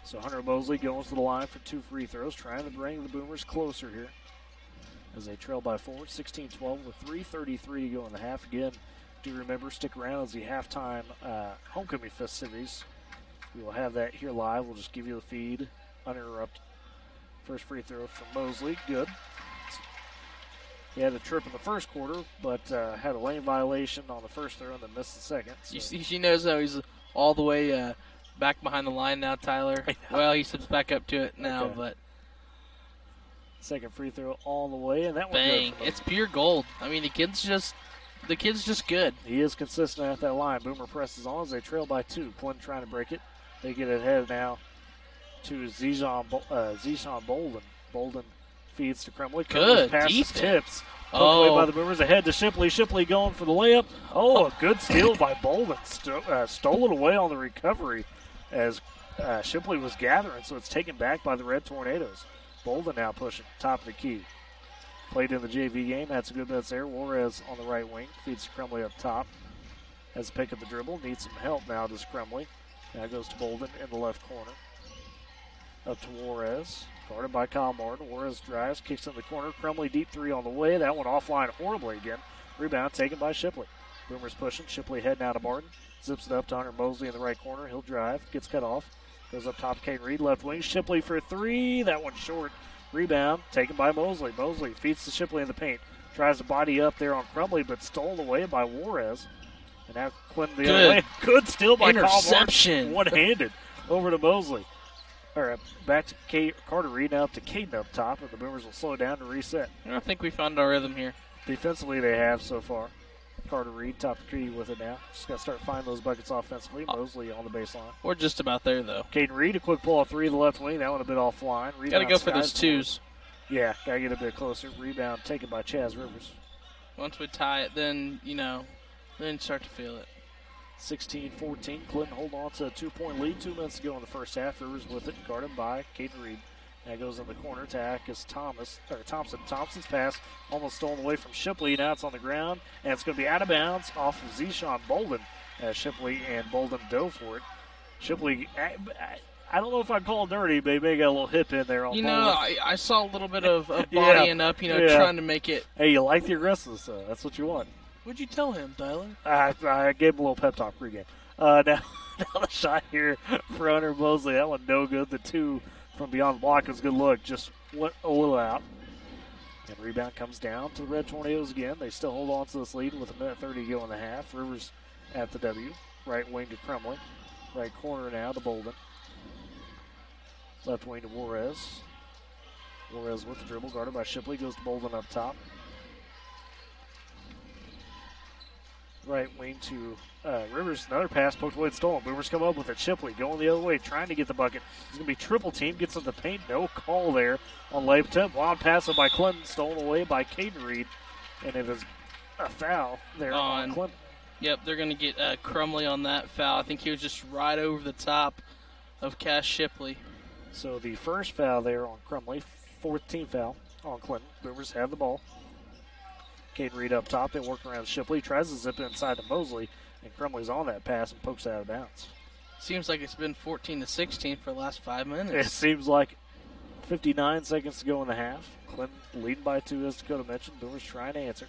So Hunter Mosley goes to the line for 2 free throws, trying to bring the Boomers closer here as they trail by 4, 16-12 with 3:33 to go in the half. Again, do remember, stick around as the halftime homecoming festivities. We will have that here live. We'll just give you the feed uninterrupted. First free throw from Mosley. Good. He had a trip in the first quarter, but had a lane violation on the first throw and then missed the second. So. She knows how he's all the way back behind the line now, Tyler. Well, he slips back up to it now, but. Second free throw all the way, and that one bang! It's pure gold. I mean, the kid's just good. He is consistent at that line. Boomer presses on as they trail by 2. Clinton trying to break it. They get ahead now to Zishan Bolden. Bolden feeds to Crumley. Good pass defense. tips. Poked away by the Boomers. Ahead to Shipley. Shipley going for the layup. Oh, a good steal by Bolden. Stole it away on the recovery as Shipley was gathering, so it's taken back by the Red Tornadoes. Bolden now pushing top of the key. Played in the JV game. Had some good bets there. Juarez on the right wing. Feeds to Crumley up top. Has to pick up the dribble. Needs some help now, does Crumley. Now goes to Bolden in the left corner. Up to Juarez. Guarded by Kyle Martin. Juarez drives, kicks in the corner. Crumley deep three on the way. That one offline horribly again. Rebound taken by Shipley. Boomers pushing. Shipley heading out of Martin. Zips it up to Hunter Mosley in the right corner. He'll drive. Gets cut off. Goes up top to Caden Reed. Left wing. Shipley for three. That one short. Rebound taken by Mosley. Mosley feeds to Shipley in the paint. Tries to body up there on Crumley, but stolen away by Juarez. And now Clinton the other way. Good steal by interception. One-handed over to Mosley. Back to Carter Reed, now up to Caden up top, and the Boomers will slow down to reset. I think we found our rhythm here. Defensively, they have so far. Carter Reed, top of the key with it now. Just got to start finding those buckets offensively. Mosley on the baseline. We're just about there, though. Caden Reed, a quick pull of three to the left wing. That one a bit offline. Got to go for those twos. Yeah, got to get a bit closer. Rebound taken by Chaz Rivers. Once we tie it, then, then start to feel it. 16-14. Clinton hold on to a 2-point lead. 2 minutes to go in the first half. Rivers with it, guarded by Caden Reed. Now goes in the corner to Akis Thompson. Thompson's pass almost stolen away from Shipley. Now it's on the ground, and it's going to be out of bounds off of Zishan Bolden as Shipley and Bolden dove for it. Shipley, I don't know if I'd call it dirty, but he may got a little hip in there on Bolden. I saw a little bit of bodying up, trying to make it. Hey, you like the aggressiveness, though. That's what you want. What'd you tell him, Tyler? I gave him a little pep talk pregame. Now the shot here for Hunter Mosley. That one no good. The two from beyond the block was a good look. Just went a little out. And rebound comes down to the Red Tornadoes again. They still hold on to this lead with 1:30 to go in the half. Rivers at the W. Right wing to Crumley. Right corner now to Bolden. Left wing to Juarez. Juarez with the dribble. Guarded by Shipley. Goes to Bolden up top. Right wing to Rivers. Another pass poked away and stolen. Boomers come up with it. Shipley going the other way, trying to get the bucket. He's going to be triple team. Gets in the paint. No call there on layup attempt. Wild pass by Clinton. Stolen away by Caden Reed. And it is a foul there on Clinton. Yep, they're going to get Crumley on that foul. I think he was just right over the top of Cash Shipley. So the first foul there on Crumley. 4th team foul on Clinton. Boomers have the ball. Caden Reed up top. They work around Shipley. Tries to zip it inside to Mosley. And Crumley's on that pass and pokes it out of bounds. Seems like it's been 14-16 for the last 5 minutes. It seems like 59 seconds to go in the half. Clinton leading by 2, as Dakota mentioned. Boomers trying to answer.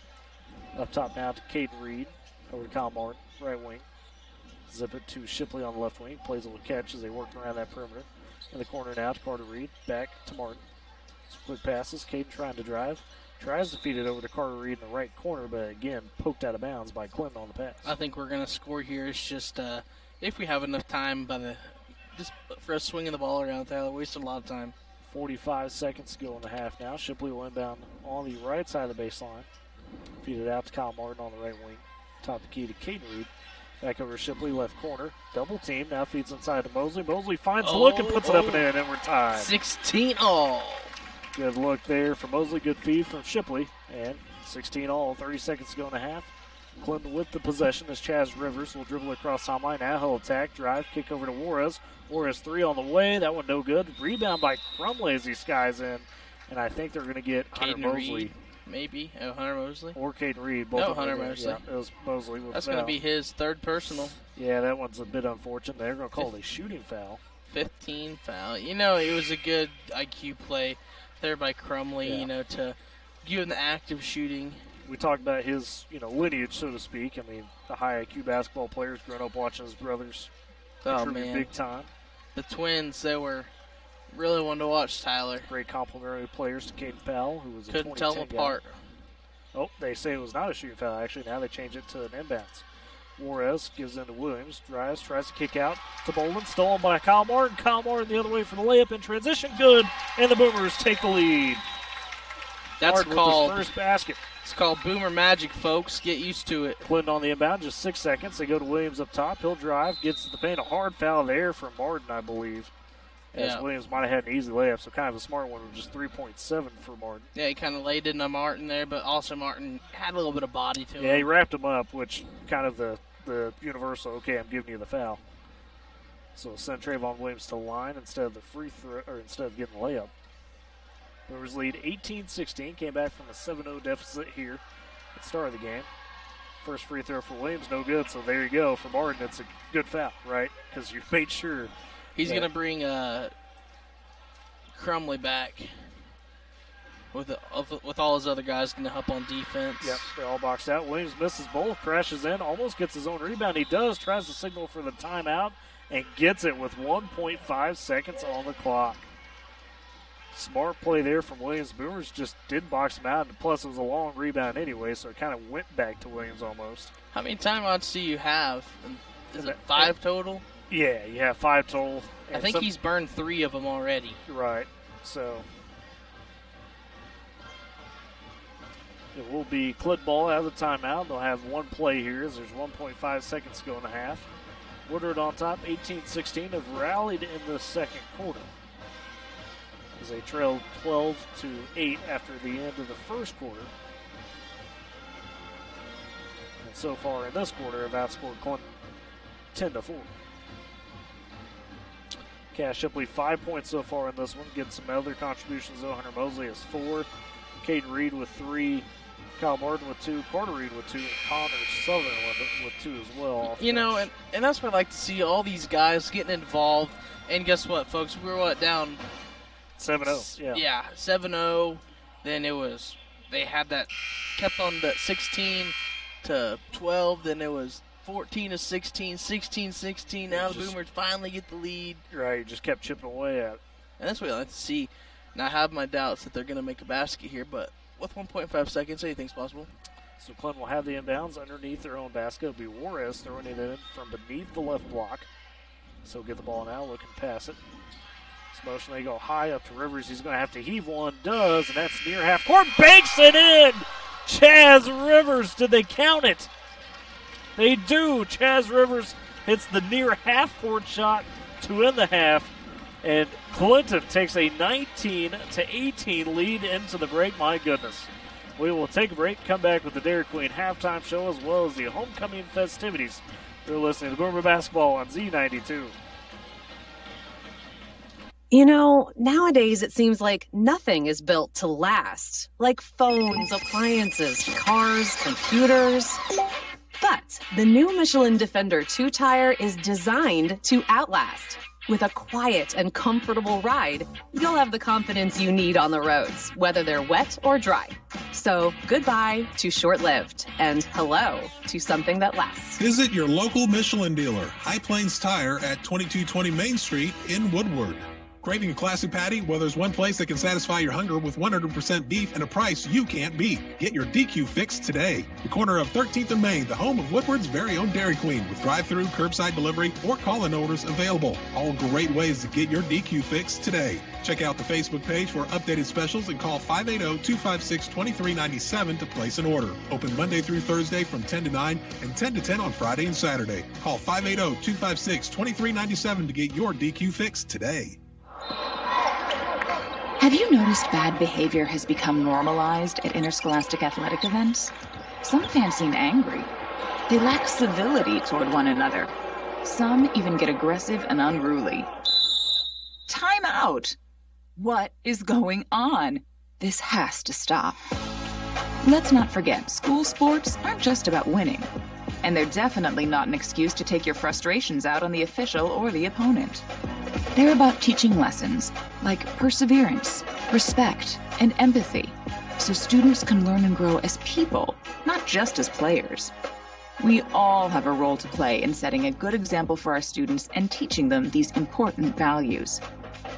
Up top now to Caden Reed. Over to Kyle Martin, right wing. Zip it to Shipley on the left wing. Plays a little catch as they work around that perimeter. In the corner now to Carter Reed. Back to Martin. Some quick passes. Caden trying to drive. Tries to feed it over to Carter Reed in the right corner, but again, poked out of bounds by Clinton on the pass. I think we're going to score here. It's just if we have enough time just for us swinging the ball around, Tyler. Wasted a lot of time. 45 seconds to go in the half now. Shipley will inbound on the right side of the baseline. Feed it out to Kyle Martin on the right wing. Top of the key to Caden Reed. Back over to Shipley, left corner. Double team. Now feeds inside to Mosley. Mosley finds the look and puts it up and in, and we're tied. 16 all. Good look there for Mosley. Good feed from Shipley. And 16 all. 30 seconds to go in the half. Clinton with the possession as Chaz Rivers will dribble across timeline. Now he'll attack. Drive. Kick over to Juarez. Juarez 3 on the way. That one no good. Rebound by Crumley as he skies in. And I think they're going to get Hunter Mosley. Reed, maybe. Oh, Hunter Mosley? Or Caden Reed. Both Hunter Mosley. Yeah, it was Mosley. That's going to be his 3rd personal. Yeah, that one's a bit unfortunate. They're going to call it a shooting foul. 15 foul. It was a good IQ play there by Crumley, to give him the active shooting. We talked about his, lineage, so to speak. I mean, the high IQ basketball players growing up watching his brothers contribute big time. The twins, they were really one to watch, Tyler. Great complimentary players to Caden Powell, who was a Couldn't tell them apart. Oh, they say it was not a shooting foul. Actually, now they change it to an inbounds. Juarez gives in to Williams, drives, tries to kick out to Bolden, stolen by Kyle Martin. Kyle Martin the other way for the layup in transition, good, and the Boomers take the lead. That's Martin called with his first basket. It's called Boomer Magic, folks. Get used to it. Clinton on the inbound, just 6 seconds. They go to Williams up top. He'll drive, gets to the paint. A hard foul there from Martin, I believe. as Williams might have had an easy layup, so kind of a smart one with just 3.7 for Martin. Yeah, he kind of laid into Martin there, but also Martin had a little bit of body to him. Yeah, he wrapped him up, which kind of the universal, okay, I'm giving you the foul. So send Trayvon Williams to the line instead of the free throw, or instead of getting the layup. Brewers lead 18-16, came back from a 7-0 deficit here at the start of the game. First free throw for Williams, no good, so there you go. For Martin, it's a good foul, right? Because you made sure. He's going to bring Crumley back with all his other guys going to help on defense. Yep, they're all boxed out. Williams misses both, crashes in, almost gets his own rebound. He does, tries to signal for the timeout, and gets it with 1.5 seconds on the clock. Smart play there from Williams. Boomers just didn't box him out, and plus it was a long rebound anyway, so it kind of went back to Williams almost. How many timeouts do you have? Is it 5 total? Yeah, you have 5 total. I think he's burned 3 of them already. Right, so it will be Clint ball out of the timeout. They'll have one play here as there's 1.5 seconds to go in the half. Woodward on top, 18-16, have rallied in the second quarter as they trailed 12-8 after the end of the first quarter. And so far in this quarter have outscored Clinton 10-4. Cash Shipley 5 points so far in this one. Getting some other contributions though. Hunter Mosley has 4. Caden Reed with 3. Kyle Martin with 2. Carter Reed with 2. And Connor Sutherland with 2 as well. You know, and that's what I like to see, all these guys getting involved. And guess what, folks? We were down 7-0. Yeah, 7-0. Then it was, they had that, kept on the 16-12. Then it was 14-16, 16-16. Now the Boomers finally get the lead. Right, you just kept chipping away at it. And that's what I like to see. Now I have my doubts that they're going to make a basket here, but with 1.5 seconds, anything's possible. So Clinton will have the inbounds underneath their own basket. It'll be Juarez throwing it in from beneath the left block. So get the ball now, looking to pass it. This motion, they go high up to Rivers. He's going to have to heave one. Does, and that's near half court. Banks it in! Chaz Rivers, did they count it? They do. Chaz Rivers hits the near half court shot to end the half. And Clinton takes a 19-18 lead into the break. My goodness. We will take a break, come back with the Dairy Queen halftime show as well as the homecoming festivities. You're listening to Boomer Basketball on Z92. You know, nowadays it seems like nothing is built to last. Like phones, appliances, cars, computers. But the new Michelin Defender 2-tire is designed to outlast. With a quiet and comfortable ride, you'll have the confidence you need on the roads, whether they're wet or dry. So goodbye to short-lived, and hello to something that lasts. Visit your local Michelin dealer, High Plains Tire at 2220 Main Street in Woodward. Craving a classy patty? Well, there's one place that can satisfy your hunger with 100% beef and a price you can't beat. Get your DQ fix today. The corner of 13th and Main, the home of Woodward's very own Dairy Queen, with drive-through, curbside delivery, or call-in orders available. All great ways to get your DQ fix today. Check out the Facebook page for updated specials and call 580-256-2397 to place an order. Open Monday through Thursday from 10 to 9 and 10 to 10 on Friday and Saturday. Call 580-256-2397 to get your DQ fix today. Have you noticed bad behavior has become normalized at interscholastic athletic events? Some fans seem angry. They lack civility toward one another. Some even get aggressive and unruly. Time out! What is going on? This has to stop. Let's not forget, school sports aren't just about winning. And they're definitely not an excuse to take your frustrations out on the official or the opponent. They're about teaching lessons like perseverance, respect, and empathy, so students can learn and grow as people, not just as players. We all have a role to play in setting a good example for our students and teaching them these important values.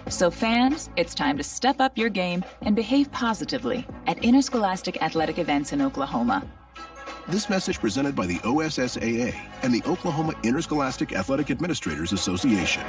So fans, it's time to step up your game and behave positively at interscholastic athletic events in Oklahoma. This message presented by the OSSAA and the Oklahoma Interscholastic Athletic Administrators Association.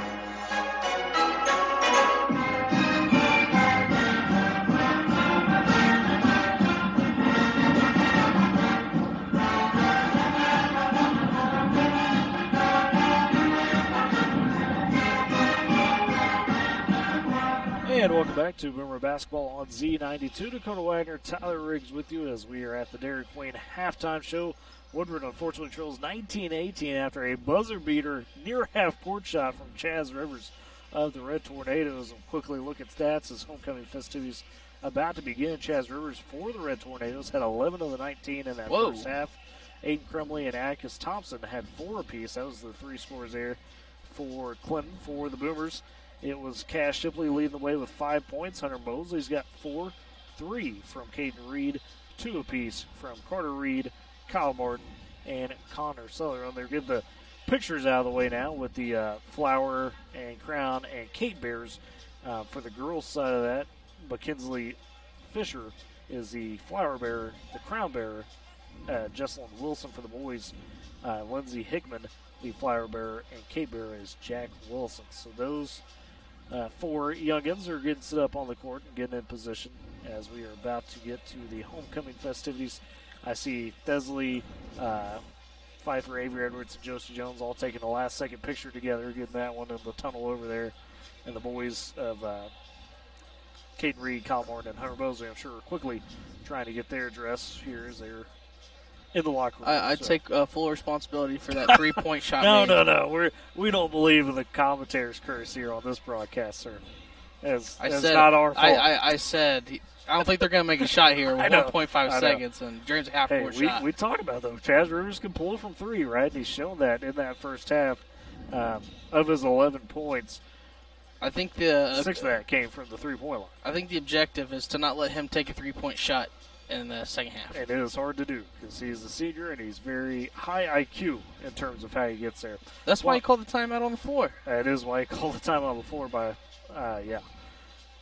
And welcome back to Boomer Basketball on Z92. Dakota Wagner, Tyler Riggs with you as we are at the Dairy Queen halftime show. Woodward unfortunately trails 19-18 after a buzzer beater near half-court shot from Chaz Rivers of the Red Tornadoes. And quickly look at stats as homecoming festivities about to begin. Chaz Rivers for the Red Tornadoes had 11 of the 19 in that first half. Aiden Crumley and Atticus Thompson had 4 apiece. That was the 3 scores there for Clinton. For the Boomers, it was Cash Shipley leading the way with 5 points. Hunter Mosley's got 4, 3 from Caden Reed, 2 apiece from Carter Reed, Kyle Martin, and Connor Sutherland. They're getting the pictures out of the way now with the flower and crown and cape bearers. For the girls' side of that, McKinsley Fisher is the flower bearer, the crown bearer. Jesselyn Wilson for the boys. Lindsey Hickman, the flower bearer, and cape bearer is Jack Wilson. So those 4 youngins are getting set up on the court and getting in position as we are about to get to the homecoming festivities. I see Thesley, Pfeiffer, Avery Edwards, and Josie Jones all taking the last-second picture together, getting that one in the tunnel over there. And the boys of Caden Reed, Kyle Martin, and Hunter Mosley, I'm sure, are quickly trying to get their dress here as they're in the locker room. I take full responsibility for that 3-point shot. No. We don't believe in the commentator's curse here on this broadcast, sir. It's not our fault. I said I don't think they're going to make a shot here with 1.5 seconds and James a half-court shot. We talked about that. Chaz Rivers can pull from 3, right? He's shown that in that first half of his 11 points. I think 6 of that came from the 3-point line. I think the objective is to not let him take a 3-point shot in the second half. And it is hard to do because he's a senior and he's very high IQ in terms of how he gets there. That's why he called the timeout on the floor. That is why he called the timeout on the floor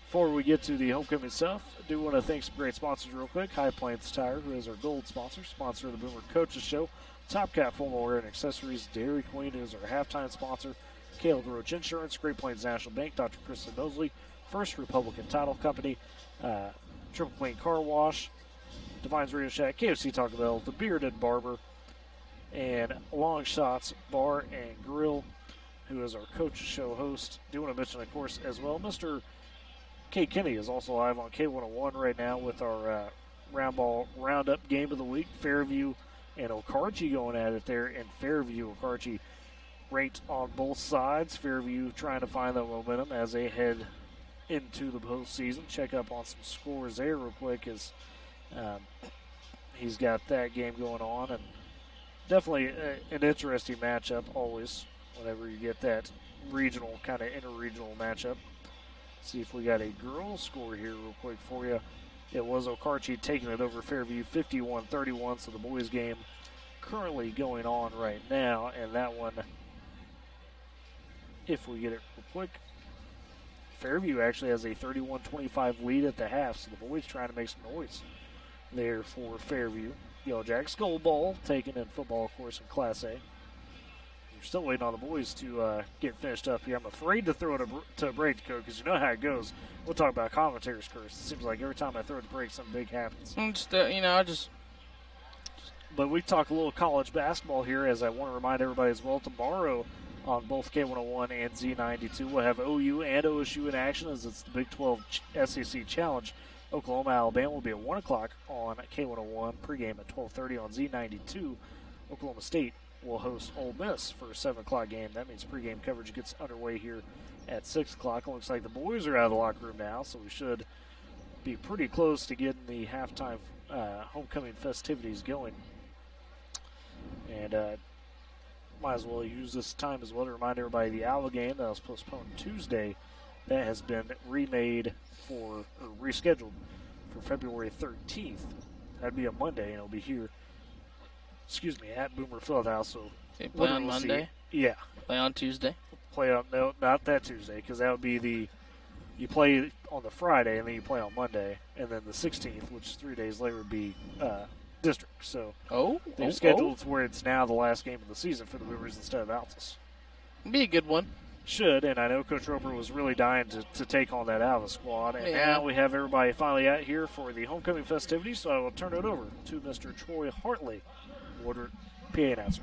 Before we get to the homecoming stuff, I do want to thank some great sponsors real quick. High Plains Tire, who is our gold sponsor of the Boomer Coaches Show. Top Cat Formal Wear and Accessories. Dairy Queen is our halftime sponsor. Caleb Roach Insurance, Great Plains National Bank, Dr. Kristen Mosley, First Republican Title Company, Triple Clean Car Wash, Divine's Radio Shack, KFC Taco Bell, The Bearded Barber, and Long Shots Bar and Grill, who is our Coaches Show host. Do want to mention, of course, as well, Mr. Kate Kinney is also live on K101 right now with our Roundball Roundup Game of the Week. Fairview and Okarche going at it there in Fairview. Okarche ranked on both sides. Fairview trying to find that momentum as they head into the postseason. Check up on some scores there real quick as he's got that game going on. And definitely an interesting matchup always whenever you get that regional, kind of inter-regional matchup. See if we got a girls score here real quick for you. It was Okarche taking it over Fairview 51-31, so the boys game currently going on right now, and that one, if we get it real quick, Fairview actually has a 31-25 lead at the half, so the boys trying to make some noise there for Fairview. Yellow Jacks gold ball taken in football, of course, in Class A. We're still waiting on the boys to get finished up here. I'm afraid to throw it to a break, because you know how it goes. We'll talk about commentators curse. It seems like every time I throw it to break, something big happens. But we talk a little college basketball here, as I want to remind everybody as well. Tomorrow on both K101 and Z92, we'll have OU and OSU in action as it's the Big 12 SEC Challenge. Oklahoma, Alabama will be at 1 o'clock on K101, pregame at 12:30 on Z92. Oklahoma State will host Ole Miss for a 7 o'clock game. That means pregame coverage gets underway here at 6 o'clock. It looks like the boys are out of the locker room now, so we should be pretty close to getting the halftime homecoming festivities going. And might as well use this time as well to remind everybody the Alva game that was postponed Tuesday, that has been rescheduled for February 13th. That'd be a Monday, and it'll be here, at Boomer Fieldhouse. So they play on Monday? Yeah. Play on Tuesday? No, not that Tuesday, because that would be you play on the Friday, and then you play on Monday, and then the 16th, which is 3 days later, would be district. So they've scheduled to where it's now the last game of the season for the Boomers instead of Altus. Be a good one. Should, and I know Coach Roper was really dying to take on that Alva squad. And now we have everybody finally out here for the homecoming festivities, so I will turn it over to Mr. Troy Hartley, Woodward PA announcer.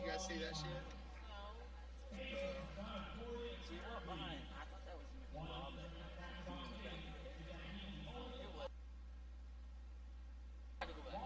you guys see that shit? So you weren't behind. I thought that was McLaughlin. It was. I had to go back.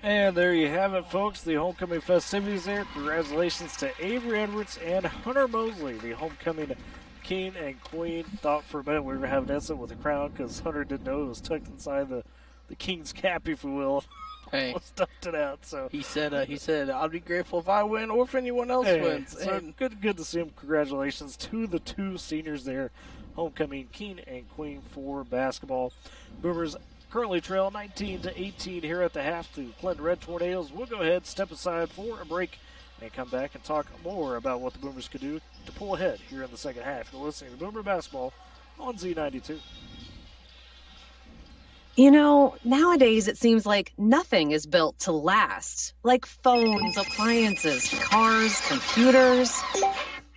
And there you have it, folks. The homecoming festivities there. Congratulations to Avery Edwards and Hunter Mosley, the homecoming king and queen. Thought for a minute we were going to have an incident with the crown because Hunter didn't know it was tucked inside the king's cap, if you will. Hey, stuffed it out. So he said, I'll be grateful if I win or if anyone else wins. So And good to see him. Congratulations to the two seniors there, homecoming king and queen for basketball. Boomers currently trail 19-18 here at the half to Clinton Red Tornadoes. We'll go ahead, step aside for a break, and come back and talk more about what the Boomers could do to pull ahead here in the second half. You're listening to Boomer Basketball on Z92. You know, nowadays it seems like nothing is built to last. Like phones, appliances, cars, computers.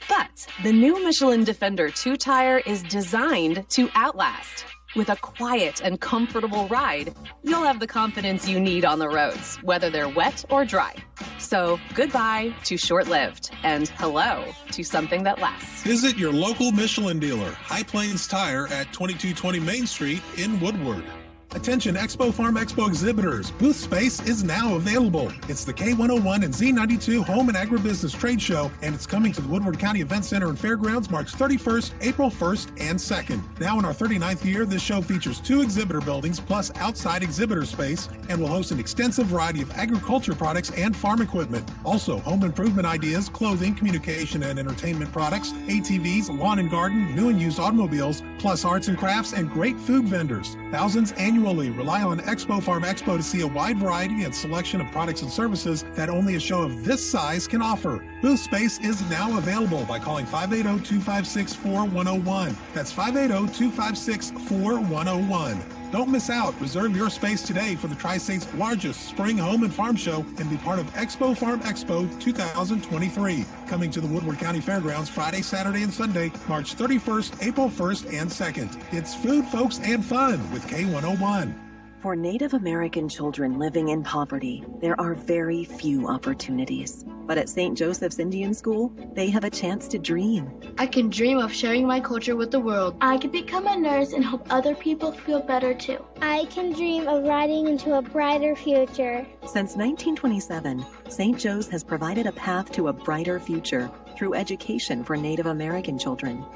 But the new Michelin Defender 2-tire is designed to outlast. With a quiet and comfortable ride, you'll have the confidence you need on the roads, whether they're wet or dry. So goodbye to short-lived, and hello to something that lasts. Visit your local Michelin dealer, High Plains Tire at 2220 Main Street in Woodward. Attention Expo Farm Expo exhibitors, booth space is now available. It's the K101 and Z92 Home and Agribusiness Trade Show, and it's coming to the Woodward County Event Center and Fairgrounds March 31st, April 1st, and 2nd. Now in our 39th year, this show features 2 exhibitor buildings plus outside exhibitor space and will host an extensive variety of agriculture products and farm equipment. Also, home improvement ideas, clothing, communication and entertainment products, ATVs, lawn and garden, new and used automobiles, plus arts and crafts and great food vendors. Thousands annually rely on Expo Farm Expo to see a wide variety and selection of products and services that only a show of this size can offer. Booth space is now available by calling 580-256-4101. That's 580-256-4101. Don't miss out. Reserve your space today for the Tri-State's largest spring home and farm show and be part of Expo Farm Expo 2023. Coming to the Woodward County Fairgrounds Friday, Saturday, and Sunday, March 31st, April 1st, and 2nd. It's food, folks, and fun with K101. For Native American children living in poverty, there are very few opportunities. But at St. Joseph's Indian School, they have a chance to dream. I can dream of sharing my culture with the world. I can become a nurse and help other people feel better too. I can dream of riding into a brighter future. Since 1927, St. Joe's has provided a path to a brighter future through education for Native American children.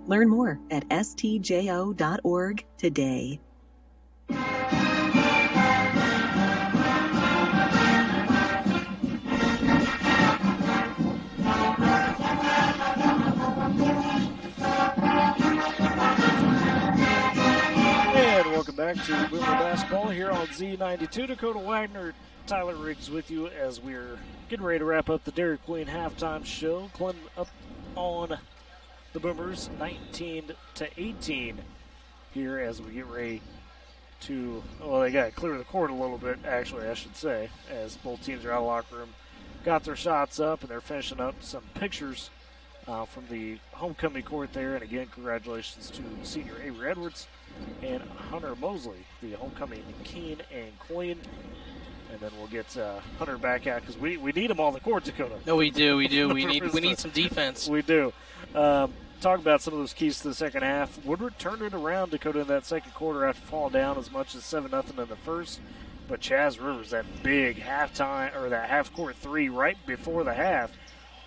Learn more at stjo.org today. Welcome back to Boomer Basketball here on Z92. Dakota Wagner, Tyler Riggs with you as we're getting ready to wrap up the Dairy Queen halftime show. Clinton up on the Boomers 19-18 here as we get ready to, well, they got to clear the court a little bit, actually, I should say, as both teams are out of the locker room. Got their shots up, and they're finishing up some pictures from the homecoming court there. And again, congratulations to senior Avery Edwards and Hunter Mosley, the homecoming king and queen. And then we'll get Hunter back out because we need him on the court, Dakota. No, we do. We need some defense. We do. Talk about some of those keys to the second half. Woodward turned it around, Dakota, in that second quarter after falling down as much as 7-0 in the first. But Chaz Rivers, that big halftime or that half-court three right before the half,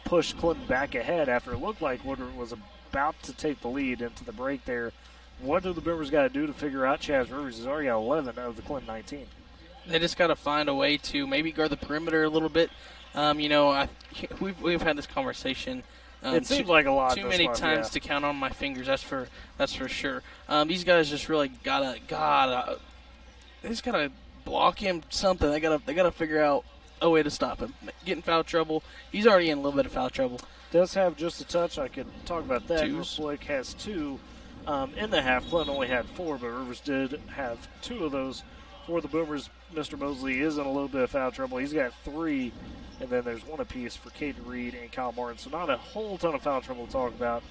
pushed Clinton back ahead after it looked like Woodward was about to take the lead into the break there. What do the Boomers got to do to figure out Chaz Rivers? He's already got 11 of the Clinton 19. They just got to find a way to maybe guard the perimeter a little bit. We've had this conversation. It seems like a lot. Too many times to count on my fingers. That's for sure. These guys just really gotta block him something. They gotta figure out a way to stop him. Get in foul trouble. He's already in a little bit of foul trouble. Does have just a touch. I could talk about that. Twos. Blake has 2 in the half. Clinton only had 4, but Rivers did have 2 of those for the Boomers. Mr. Mosley is in a little bit of foul trouble. He's got 3, and then there's 1 apiece for Caden Reed and Kyle Martin. So not a whole ton of foul trouble to talk about,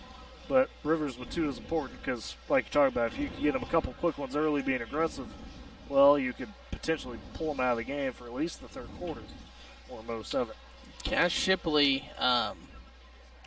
but Rivers with 2 is important because, like you talked about, if you could get him a couple quick ones early being aggressive, well, you could potentially pull him out of the game for at least the third quarter or most of it. Cash Shipley,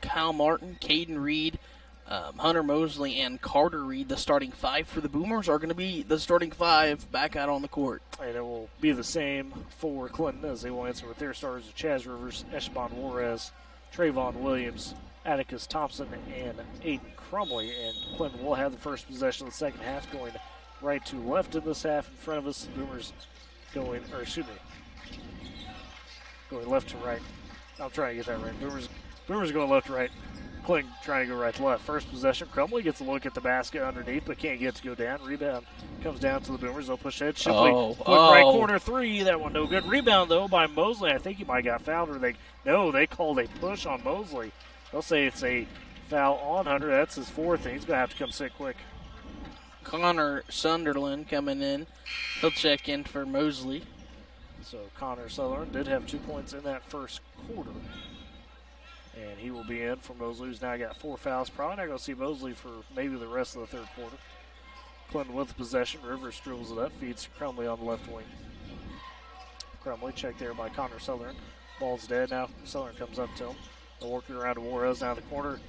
Kyle Martin, Caden Reed, Hunter Mosley and Carter Reed, the starting five for the Boomers, are going to be the starting five back out on the court. And it will be the same for Clinton as they will answer with their starters of Chaz Rivers, Esteban Juarez, Trayvon Williams, Atticus Thompson, and Aiden Crumley. And Clinton will have the first possession of the second half, going right to left in this half in front of us. The Boomers going left to right. I'm trying to get that right. Boomers going left to right. Clinton trying to go right to left. First possession, Crumley gets a look at the basket underneath, but can't get to go down. Rebound comes down to the Boomers. They'll push ahead. Shipley, right corner three. That one no good. Rebound, though, by Mosley. I think he might have got fouled. Or they called a push on Mosley. They'll say it's a foul on Hunter. That's his fourth, and he's going to have to come sit quick. Connor Sunderland coming in. He'll check in for Mosley. So Connor Sunderland did have 2 points in that first quarter. And he will be in for Mosley, who's now got 4 fouls. Probably not going to see Mosley for maybe the rest of the third quarter. Clinton with the possession. Rivers dribbles it up, feeds Crumley on the left wing. Crumley checked there by Connor Sutherland. Ball's dead now. Sutherland comes up to him. They're working around to Juarez down the corner.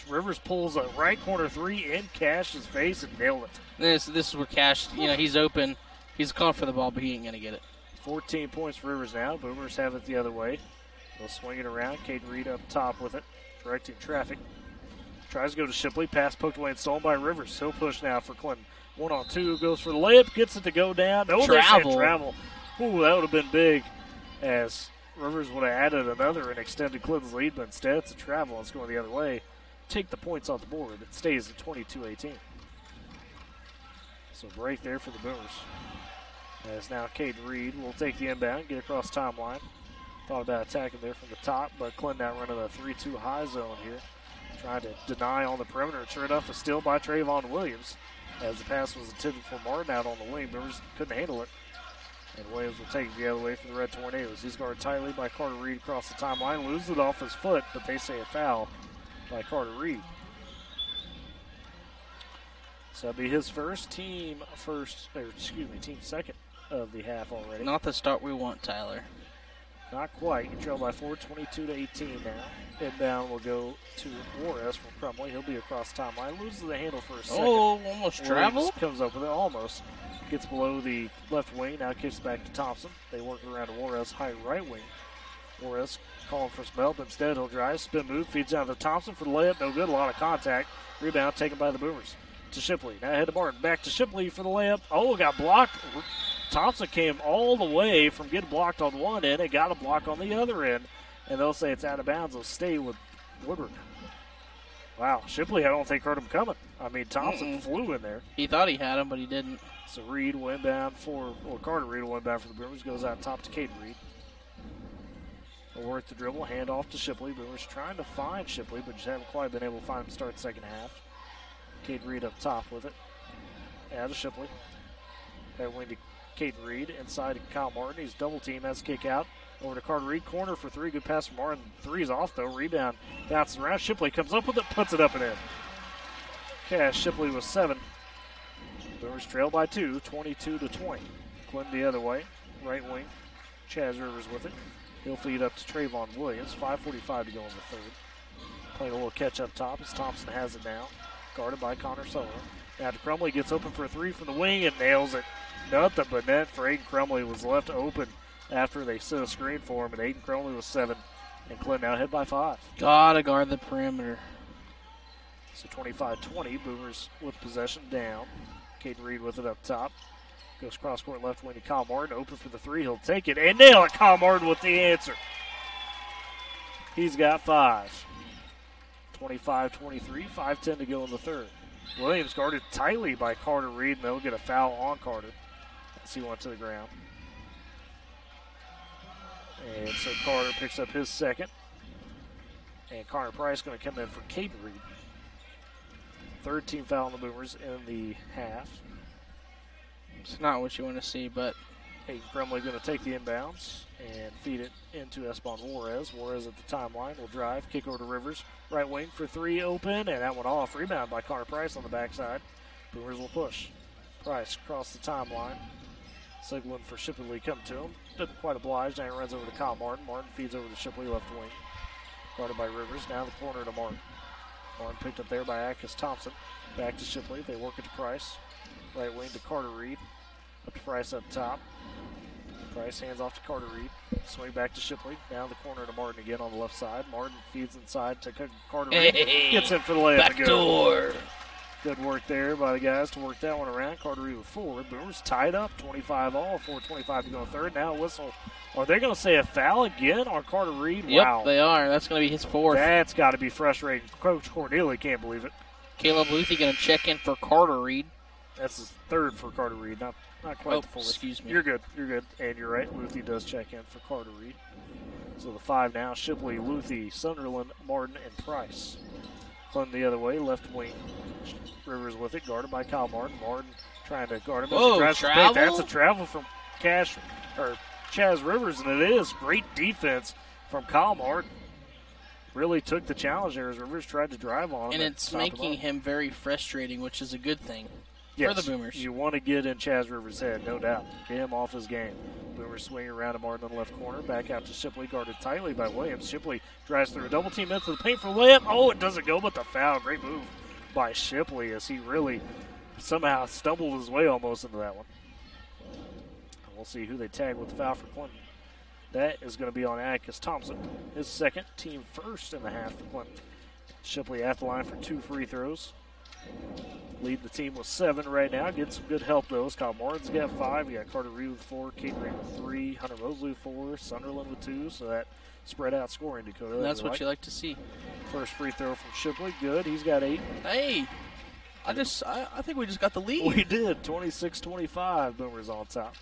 Rivers pulls a right corner three in Cash's face and nailed it. This is where Cash, he's open. He's calling for the ball, but he ain't going to get it. 14 points for Rivers now. Boomers have it the other way. They'll swing it around. Caden Reed up top with it, directing traffic. Tries to go to Shipley. Pass poked away and stolen by Rivers. He'll push now for Clinton. 1-on-2. Goes for the layup. Gets it to go down. No, travel. They said travel. Ooh, that would have been big as Rivers would have added another and extended Clinton's lead, but instead it's a travel. It's going the other way. Take the points off the board. It stays at 22-18. So break there for the Boomers. As now Caden Reed will take the inbound, get across timeline. Thought about attacking there from the top, but Clinton out running a 3-2 high zone here. Trying to deny on the perimeter. Sure enough, a steal by Trayvon Williams as the pass was intended for Martin out on the wing. Boomers couldn't handle it. And Williams will take it the other way for the Red Tornadoes. He's guarded tightly by Carter Reed across the timeline. Loses it off his foot, but they say a foul by Carter Reed. So that'll be his team second of the half already. Not the start we want, Tyler. Not quite. You trail by 4, 22-18 now. Inbound will go to Juarez from Crumley. He'll be across the timeline. Loses the handle for a second. Oh, almost travel. Comes up with it, almost. Gets below the left wing. Now kicks back to Thompson. They work around to Juarez, high right wing. Juarez calling for some help. Instead, he'll drive, spin move, feeds down to Thompson for the layup. No good. A lot of contact. Rebound taken by the Boomers. To Shipley. Now ahead to Martin. Back to Shipley for the layup. Oh, got blocked. Thompson came all the way from getting blocked on one end and got a block on the other end. And they'll say it's out of bounds. They'll stay with Woodward. Wow. Shipley, I don't think heard him coming. I mean, Thompson flew in there. He thought he had him, but he didn't. So Reed will inbound Carter Reed will inbound for the Boomers. Goes out top to Caden Reed. They'll work the dribble. Hand off to Shipley. Boomers trying to find Shipley, but just haven't quite been able to find him to start the second half. Caden Reed up top with it. Out to Shipley. That wing to Caden Reed. Inside to Kyle Martin. He's double team. Has a kick out. Over to Carter Reed. Corner for three. Good pass from Martin. Three's off though. Rebound. Bounces around. Shipley comes up with it. Puts it up and in. Cash Shipley with 7. Boomers trail by 2. 22-20. Clinton the other way. Right wing. Chaz Rivers with it. He'll feed up to Trayvon Williams. 5:45 to go in the third. Playing a little catch up top as Thompson has it now. Guarded by Connor Sutherland. Now to Crumley, gets open for a three from the wing and nails it. Nothing but net for Aiden Crumley. Was left open after they set a screen for him, and Aiden Crumley was 7. And Clinton now ahead by 5. Gotta guard the perimeter. So 25-20, Boomers with possession down. Caden Reed with it up top. Goes cross court left wing to Kyle Martin. Open for the three. He'll take it and nail it. Kyle Martin with the answer. He's got 5. 25-23, 5:10 to go in the third. Williams guarded tightly by Carter Reed, and they'll get a foul on Carter as he went to the ground. And so Carter picks up his second. And Connor Price going to come in for Caden Reed. Third team foul on the Boomers in the half. It's not what you want to see, but Aiden Crumley going to take the inbounds and feed it into Esteban Juarez. Juarez at the timeline will drive, kick over to Rivers. Right wing for three open, and that one off. Rebound by Connor Price on the backside. Boomers will push. Price across the timeline. Signaling for Shipley come to him. Doesn't quite oblige. Now he runs over to Kyle Martin. Martin feeds over to Shipley left wing. Guarded by Rivers. Now the corner to Martin. Martin picked up there by Akis Thompson. Back to Shipley. They work it to Price. Right wing to Carter Reed. Up to Price up top. Price hands off to Carter Reed. Swing back to Shipley. Down the corner to Martin again on the left side. Martin feeds inside to Carter Reed. Gets in for the layup. Backdoor. Good work there by the guys to work that one around. Carter Reed with forward. Boomers tied up. 25 all. 4:25 to go in third. Now whistle. Are they going to say a foul again on Carter Reed? Yep, Wow. they are. That's going to be his fourth. That's got to be frustrating. Coach Cornelia can't believe it. Caleb Luthi going to check in for Carter Reed. That's his third for Carter Reed. Not quite the full. Excuse me. You're good. And you're right. Luthi does check in for Carter Reed. So the five now, Shipley, Luthi, Sunderland, Martin, and Price. Clinton the other way, left wing. Rivers with it, guarded by Kyle Martin. Martin trying to guard him. Whoa, travel? That's a travel from Chaz Rivers, and it is great defense from Kyle Martin. Really took the challenge there as Rivers tried to drive on him. And it's making him very frustrating, which is a good thing for the Boomers. You want to get in Chaz Rivers' head, no doubt. Get him off his game. Boomers swinging around to Martin on the left corner. Back out to Shipley, guarded tightly by Williams. Shipley drives through a double team into the paint for layup. Oh, it doesn't go, but the foul. Great move by Shipley as he really somehow stumbled his way almost into that one. And we'll see who they tag with the foul for Clinton. That is going to be on Akis Thompson. His second, team first in the half for Clinton. Shipley at the line for 2 free throws. Lead the team with 7 right now. Getting some good help, though. Kyle Martin's got 5. You got Carter Reed with 4, Kate Green with 3, Hunter Mosley with 4, Sunderland with 2. So that spread out scoring, Dakota. And that's what you like to see. First free throw from Shipley. Good. He's got 8. Hey, I think we just got the lead. We did. 26-25. Boomers on top.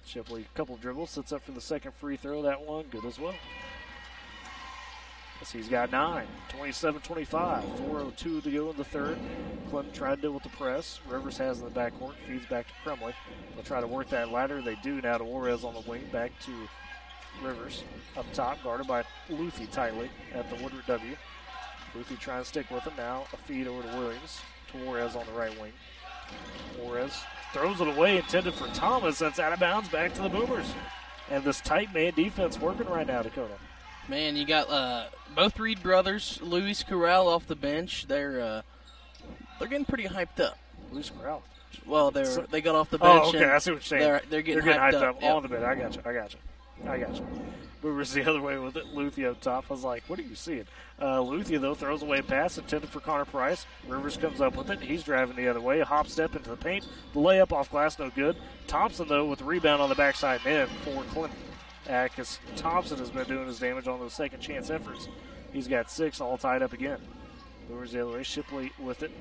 Shipley, a couple dribbles, sits up for the second free throw. That one, good as well. Yes, he's got 9. 27-25. 4:02 to go in the third. Clinton tried to deal with the press. Rivers has in the backcourt. Feeds back to Crumley. They'll try to work that ladder. They do now to Juarez on the wing. Back to Rivers. Up top, guarded by Luthi tightly at the Woodward W. Luthi trying to stick with him. Now a feed over to Williams. To Juarez on the right wing. Juarez throws it away, intended for Thomas. That's out of bounds, back to the Boomers. And this tight man defense working right now, Dakota. Man, you got both Reed brothers, Luis Corral off the bench. They're getting pretty hyped up. Luis Corral? Well, they got off the bench. Oh, okay, I see what you're saying. They're getting hyped up. All in the bed. I got you. Boomers the other way with it. Luthi up top. I was like, what are you seeing? Luthi, though, throws away a pass intended for Connor Price. Rivers comes up with it. He's driving the other way. A hop step into the paint. The layup off glass, no good. Thompson, though, with the rebound on the backside and in for Clinton. Akis Thompson has been doing his damage on those second chance efforts. He's got 6, all tied up again. Boomers the other way. Shipley with it.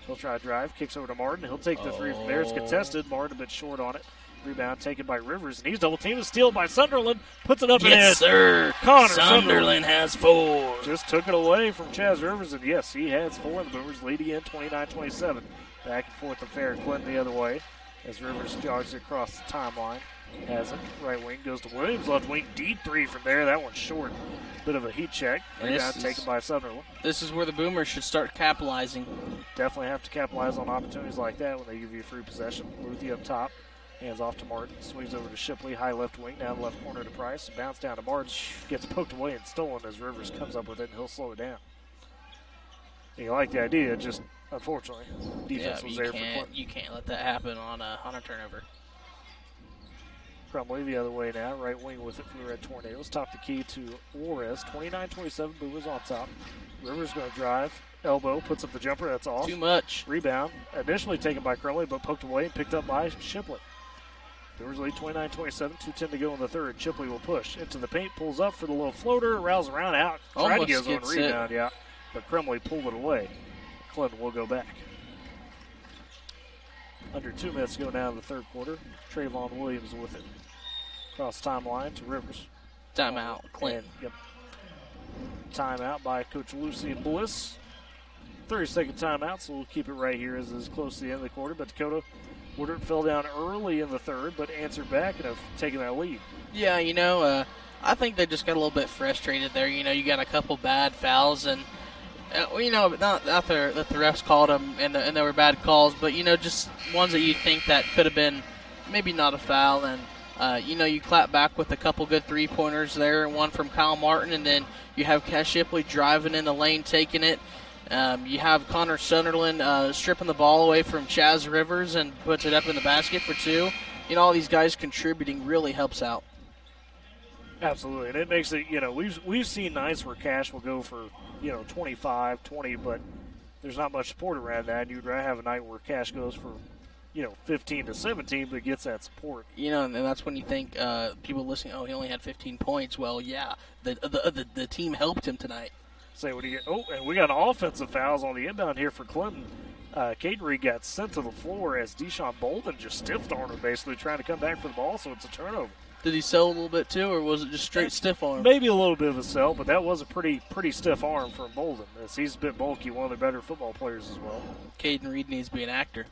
He'll try to drive. Kicks over to Martin. He'll take the 3 from there. It's contested. Martin a bit short on it. Rebound taken by Rivers, and he's double teamed. Steal by Sunderland. Puts it up and in. Yes, sir. Connor Sunderland has 4. Just took it away from Chaz Rivers, and yes, he has 4. The Boomers lead again, 29-27. Back and forth affair. Clinton the other way as Rivers jogs across the timeline. Has it. Right wing goes to Williams. Left wing, deep 3 from there. That one's short. Bit of a heat check. Rebound taken by Sunderland. This is where the Boomers should start capitalizing. Definitely have to capitalize on opportunities like that when they give you a free possession. Luthi up top. Hands off to Martin. Swings over to Shipley. High left wing. Down left corner to Price. Bounce down to Martin. Gets poked away and stolen as Rivers comes up with it, and he'll slow it down. And you like the idea, just unfortunately, defense was there for Clinton. You can't let that happen on a turnover. Crumley the other way now. Right wing with it for the Red Tornadoes. Top the key to Juarez. 29-27. Boomers on top. Rivers going to drive. Elbow. Puts up the jumper. That's off. Too much. Rebound. Initially taken by Crumley, but poked away and picked up by Shipley. Boomers lead 29-27. 2:10 to go in the third. Shipley will push into the paint. Pulls up for the little floater. Rouse around out. Tried to get his own rebound, yeah. But Crumley pulled it away. Clinton will go back. Under 2 minutes to go now in the third quarter. Trayvon Williams with it. Cross timeline to Rivers. Timeout, Clinton. Yep. Timeout by Coach Lucy Bliss. 30-second timeout, so we'll keep it right here as it's close to the end of the quarter. But Dakota Woodward fell down early in the third, but answered back and have taken that lead. Yeah, I think they just got a little bit frustrated there. You got a couple bad fouls, and not that the refs called them and they were bad calls, but just ones that you think that could have been maybe not a foul. And You clap back with a couple good three-pointers there, and one from Kyle Martin, and then you have Cash Shipley driving in the lane, taking it. You have Connor Sunderland stripping the ball away from Chaz Rivers and puts it up in the basket for two. All these guys contributing really helps out. Absolutely, and it makes it, we've seen nights where Cash will go for, 25, 20, but there's not much support around that. You'd rather have a night where Cash goes for, 15 to 17, but gets that support. And that's when you think people listening, he only had 15 points. Well, yeah, the team helped him tonight. Say what do you get? Oh, and we got offensive fouls on the inbound here for Clinton. Caden Reed got sent to the floor as Deshaun Bolden just stiff-armed him, basically trying to come back for the ball, so it's a turnover. Did he sell a little bit too, or was it just straight stiff arm? Maybe a little bit of a sell, but that was a pretty stiff arm from Bolden. As he's a bit bulky, one of the better football players as well. Caden Reed needs to be an actor.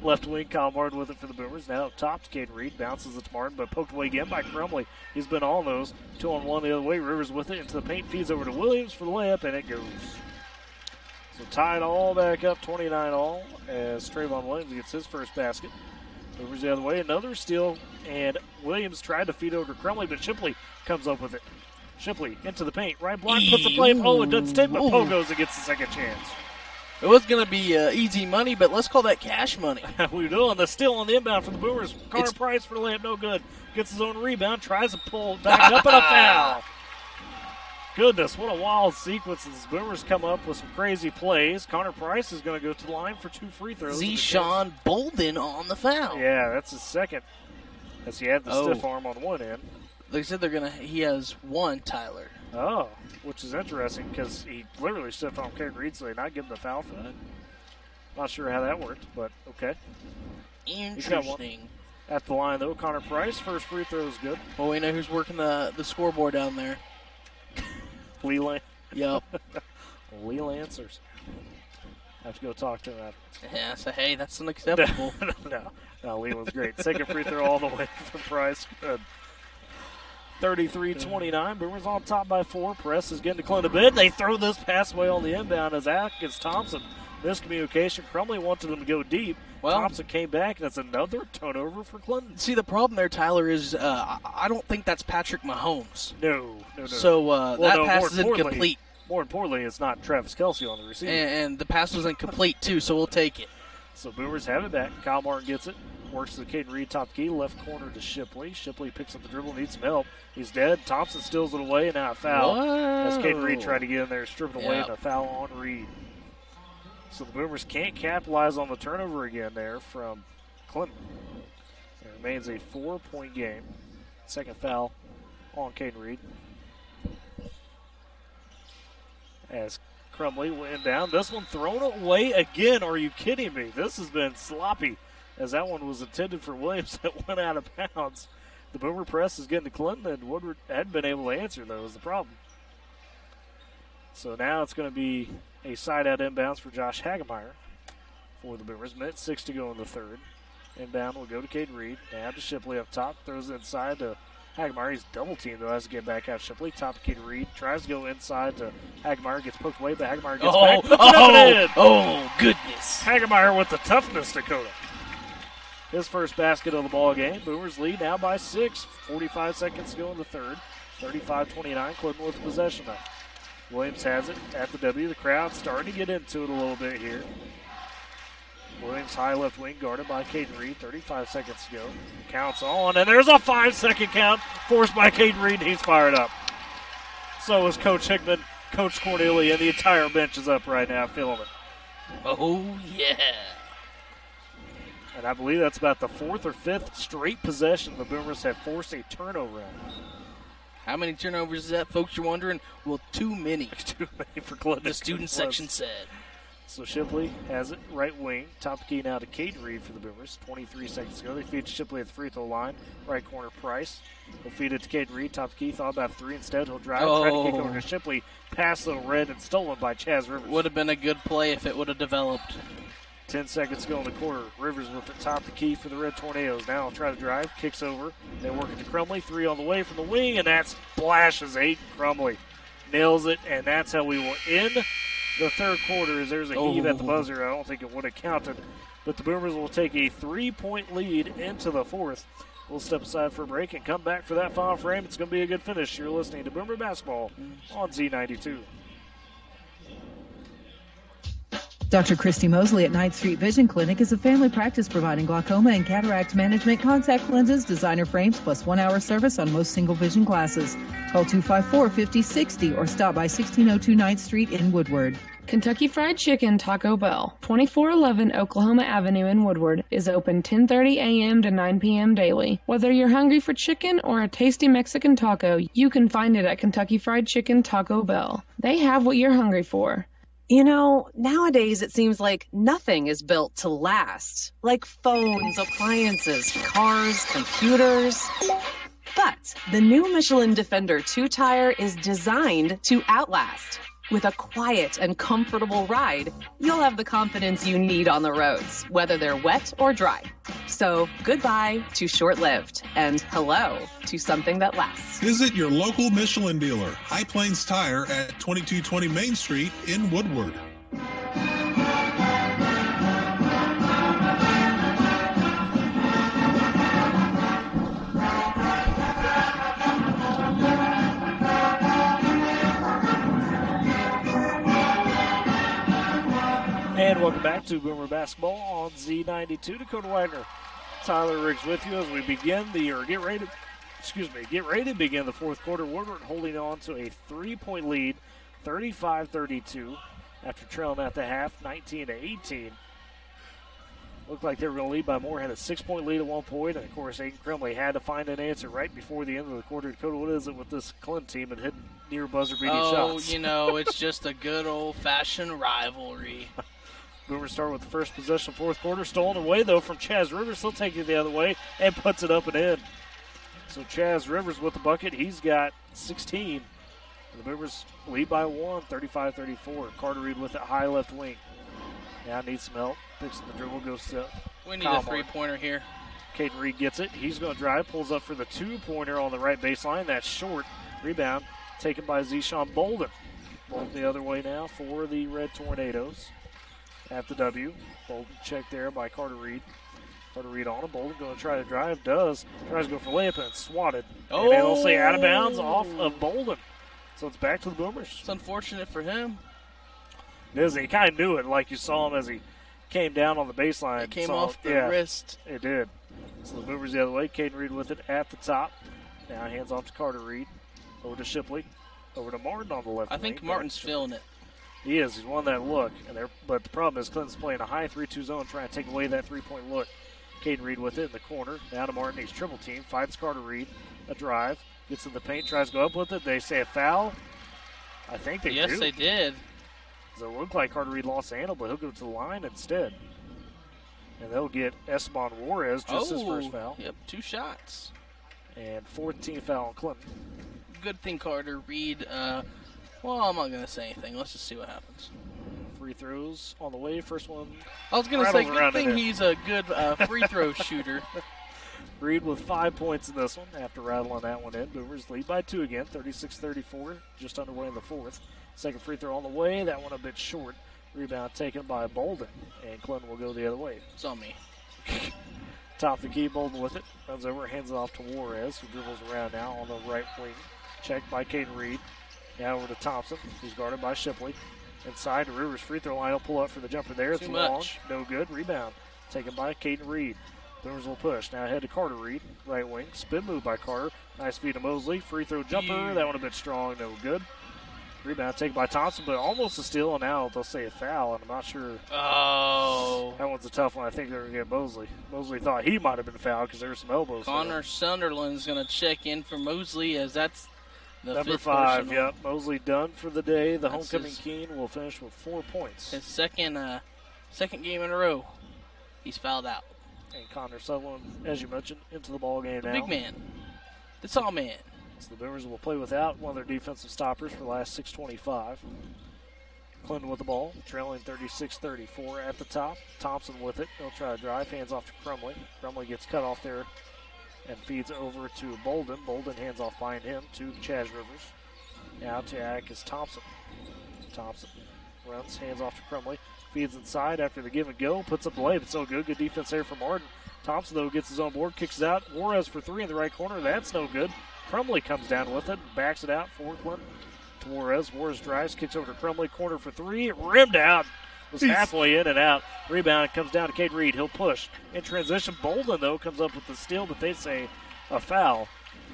Left wing, Kyle Martin with it for the Boomers. Now up top to Caden Reed, bounces it to Martin, but poked away again by Crumley. He's been all those. 2-on-1 the other way. Rivers with it into the paint, feeds over to Williams for the layup, and it goes. So tied all back up, 29 all, as Trayvon Williams gets his first basket. Boomers the other way, another steal, and Williams tried to feed over to Crumley, but Shipley comes up with it. Shipley into the paint, right block, puts the play. Oh, it doesn't stick, but Poe goes and gets the second chance. It was going to be easy money, but let's call that cash money. We're doing the steal on the inbound for the Boomers. Connor Price for the layup, no good. Gets his own rebound, tries to pull back up, and a foul. Goodness, what a wild sequence as the Boomers come up with some crazy plays. Connor Price is going to go to the line for 2 free throws. Deshaun Bolden on the foul. Yeah, that's his second, as he had the stiff arm on one end. They said he has one, Tyler. Oh, which is interesting because he literally stiff armed Caden Reed, so they not give him the foul for that. Not sure how that worked, but okay. Interesting. At the line, though, Connor Price, first free throw is good. Well, we know who's working the scoreboard down there. Lee Lance. Yep. Lee Lancers. Have to go talk to him after. Yeah, so hey, that's unacceptable. No, Leland's great. Second free throw all the way from Price. Good. 33-29. Boomers on top by 4. Press is getting to Clinton a bit. They throw this pass away on the inbound as Atkins Thompson. Miscommunication. Crumley wanted them to go deep. Well, Thompson came back. That's another turnover for Clinton. See, the problem there, Tyler, is I don't think that's Patrick Mahomes. No. So that pass is incomplete. More importantly, it's not Travis Kelce on the receiver. And the pass was incomplete, too, so we'll take it. So Boomers have it back. Kyle Martin gets it. Works to Caden Reed, top key, left corner to Shipley. Shipley picks up the dribble, needs some help. He's dead. Thompson steals it away, and now a foul. Whoa. As Caden Reed tried to get in there, strip it away, and a foul on Reed. So the Boomers can't capitalize on the turnover again there from Clinton. It remains a 4-point game. Second foul on Caden Reed. As Crumley went down. This one thrown away again. Are you kidding me? This has been sloppy, as that one was intended for Williams that went out of bounds. The Boomer press is getting to Clinton, and Woodward hadn't been able to answer, though, is the problem. So now it's going to be a side-out inbounds for Josh Hagemeyer for the Boomers. Minute 6 to go in the third. Inbound will go to Caden Reed. Now to Shipley up top. Throws it inside to Hagemeyer. He's double-teamed, though, has to get back out. Shipley, top to Caden Reed. Tries to go inside to Hagemeyer. Gets poked away, but Hagemeyer gets back. Oh, goodness. Hagemeyer with the toughness, Dakota. His first basket of the ball game. Boomers lead now by 6. 45 seconds to go in the third. 35-29. Clinton with possession now. Williams has it at the W. The crowd starting to get into it a little bit here. Williams high left wing guarded by Caden Reed. 35 seconds to go. Counts on, and there's a 5-second count forced by Caden Reed, and he's fired up. So is Coach Hickman, Coach Cornelia, and the entire bench is up right now feeling it. Oh, yeah. And I believe that's about the 4th or 5th straight possession the Boomers have forced a turnover on. How many turnovers is that, folks? You're wondering? Well, too many. Too many for Clinton. The student section said. So Shipley has it right wing. Top key now to Caden Reed for the Boomers. 23 seconds to go. They feed Shipley at the free throw line. Right corner Price. He'll feed it to Caden Reed. Top key thought about 3 instead. He'll drive. Try to kick over to Shipley. Pass little red and stolen by Chaz Rivers. Would have been a good play if it would have developed. 10 seconds to go in the quarter. Rivers with the top the key for the Red Tornadoes. Now he'll try to drive. Kicks over. They work it to Crumley. 3 on the way from the wing, and that splashes 8. Crumley nails it, and that's how we will end the third quarter. As there's a heave at the buzzer. I don't think it would have counted, but the Boomers will take a 3-point lead into the fourth We'll step aside for a break and come back for that final frame. It's going to be a good finish. You're listening to Boomer Basketball on Z92. Dr. Christy Mosley at 9th Street Vision Clinic is a family practice providing glaucoma and cataract management, contact lenses, designer frames, plus 1-hour service on most single vision glasses. Call 254-5060 or stop by 1602 9th Street in Woodward. Kentucky Fried Chicken Taco Bell, 2411 Oklahoma Avenue in Woodward, is open 10:30 a.m. to 9 p.m. daily. Whether you're hungry for chicken or a tasty Mexican taco, you can find it at Kentucky Fried Chicken Taco Bell. They have what you're hungry for. You know, nowadays it seems like nothing is built to last. Like phones, appliances, cars, computers. But the new Michelin Defender 2-tire is designed to outlast. With a quiet and comfortable ride, you'll have the confidence you need on the roads, whether they're wet or dry. So goodbye to short-lived and hello to something that lasts. Visit your local Michelin dealer, High Plains Tire at 2220 Main Street in Woodward. And welcome back to Boomer Basketball on Z92. Dakota Wagner, Tyler Riggs with you as we begin get ready to begin the fourth quarter. Woodward holding on to a 3-point lead, 35-32, after trailing at the half, 19-18. Looked like they were going to lead by more, had a 6-point lead at one point, and of course Aiden Crumley had to find an answer right before the end of the quarter. Dakota, what is it with this Clinton team and hitting near buzzer beating shots? Oh, you know, it's just a good old-fashioned rivalry. Boomers start with the first possession, fourth quarter. Stolen away, though, from Chaz Rivers. He'll take it the other way and puts it up and in. So Chaz Rivers with the bucket. He's got 16. The Boomers lead by 1, 35-34. Carter Reed with it, high left wing. Now needs some help. Picks up the dribble, goes to We need a three-pointer here. Caden Reed gets it. He's going to drive, pulls up for the two-pointer on the right baseline. That's short. Rebound taken by Zeshawn Bolden. Bolden the other way now for the Red Tornadoes. At the W. Bolden checked there by Carter Reed. Carter Reed on him. Bolden going to try to drive. Does. Tries to go for layup and swatted. Oh! And they'll say out of bounds off of Bolden. So it's back to the Boomers. It's unfortunate for him. It is. He kind of knew it, like you saw him as he came down on the baseline. It came off the wrist. It did. So the Boomers the other way. Caden Reed with it at the top. Now hands off to Carter Reed. Over to Shipley. Over to Martin on the left I think wing. Martin's feeling it. He is. He's won that look. But the problem is Clinton's playing a high 3-2 zone, trying to take away that three-point look. Caden Reed with it in the corner. Now to Martin. He's triple team. Finds Carter Reed. A drive. Gets in the paint. Tries to go up with it. They say a foul. I think they do. Yes, they did. So it looked like Carter Reed lost the handle, but he'll go to the line instead. And they'll get Esteban Juarez just his first foul. Yep, 2 shots. And 14th foul on Clinton. Good thing Carter Reed well, I'm not going to say anything. Let's just see what happens. Free throws on the way. First one. I was going to say, good thing he's a good free throw shooter. Reed with 5 points in this one after rattling that one in. Boomers lead by 2 again, 36-34, just underway in the fourth. Second free throw on the way. That one a bit short. Rebound taken by Bolden, and Clinton will go the other way. It's on me. Top the key, Bolden with it. Runs over, hands it off to Juarez, who dribbles around now on the right wing. Checked by Caden Reed. Now over to Thompson, who's guarded by Shipley. Inside to Rivers, free throw line. He'll pull up for the jumper there. It's long. No good. Rebound taken by Caden Reed. Boomers will push. Now ahead to Carter Reed, right wing. Spin move by Carter. Nice feed to Mosley. Free throw jumper. That one a bit strong. No good. Rebound taken by Thompson, but almost a steal. And now they'll say a foul, and I'm not sure. Oh. That one's a tough one. I think they're going to get Mosley. Mosley thought he might have been fouled because there were some elbows. Connor Sunderland's going to check in for Mosley as that's the number 5. Yep, Mosley done for the day. The homecoming Keen will finish with 4 points. His second game in a row. He's fouled out. And Connor Sutherland, as you mentioned, into the ball game now. Big man. The tall man. So the Boomers will play without one of their defensive stoppers for the last 6:25. Clinton with the ball, trailing 36-34 at the top. Thompson with it. He'll try to drive. Hands off to Crumley. Crumley gets cut off there and feeds over to Bolden. Bolden hands off behind him to Chaz Rivers. Now to Atticus Thompson. Thompson runs, hands off to Crumley. Feeds inside after the give and go. Puts up the layup. It's no good. Good defense there from Martin. Thompson, though, gets his own board. Kicks it out. Juarez for three in the right corner. That's no good. Crumley comes down with it. Backs it out. Forkland to Juarez. Juarez drives. Kicks over to Crumley. Corner for three. Rimmed out. Was halfway in and out. Rebound comes down to Cade Reed. He'll push. In transition, Bolden, though, comes up with the steal, but they say a foul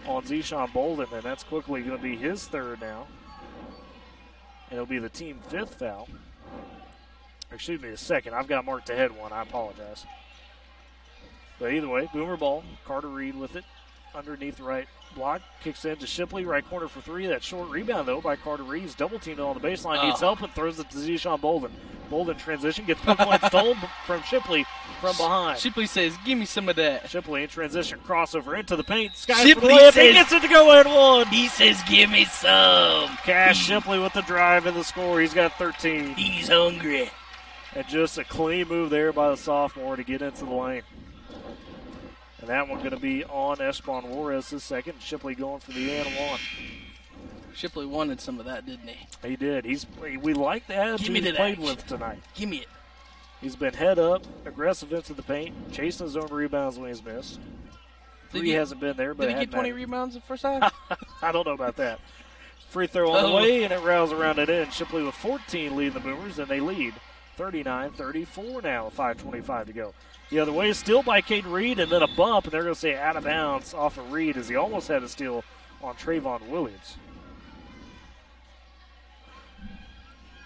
on Zeshawn Bolden, and that's quickly going to be his third now. And it'll be the team fifth foul. Excuse me, the second. I've got marked ahead one. I apologize. But either way, Boomer ball. Carter Reed with it. Underneath the right block. Kicks in to Shipley. Right corner for three. That short rebound, though, by Carter Reed. He's double teamed on the baseline. Needs help and throws it to Zeshawn Bolden. Bolden transition. Gets the point stolen from Shipley from behind. Shipley says, give me some of that. Shipley in transition. Crossover into the paint. Skies Shipley for the layup. says, he gets it to go in one. He says, give me some. Cash Shipley with the drive and the score. He's got 13. He's hungry. And just a clean move there by the sophomore to get into the lane. And that one going to be on Esteban Juarez this second. Shipley going for the and one. Shipley wanted some of that, didn't he? He did. We like the attitude he played with tonight. Give me it. He's been head up, aggressive into the paint, chasing his own rebounds when he's missed. He hasn't been there, but did he get 20 rebounds the first time? I don't know about that. Free throw on the way, and it rails around it in. Shipley with 14 leading the Boomers, and they lead 39-34 now, 5:25 to go. The other way is still by Cade Reed, and then a bump, and they're going to say out of bounds off of Reed as he almost had a steal on Trayvon Williams.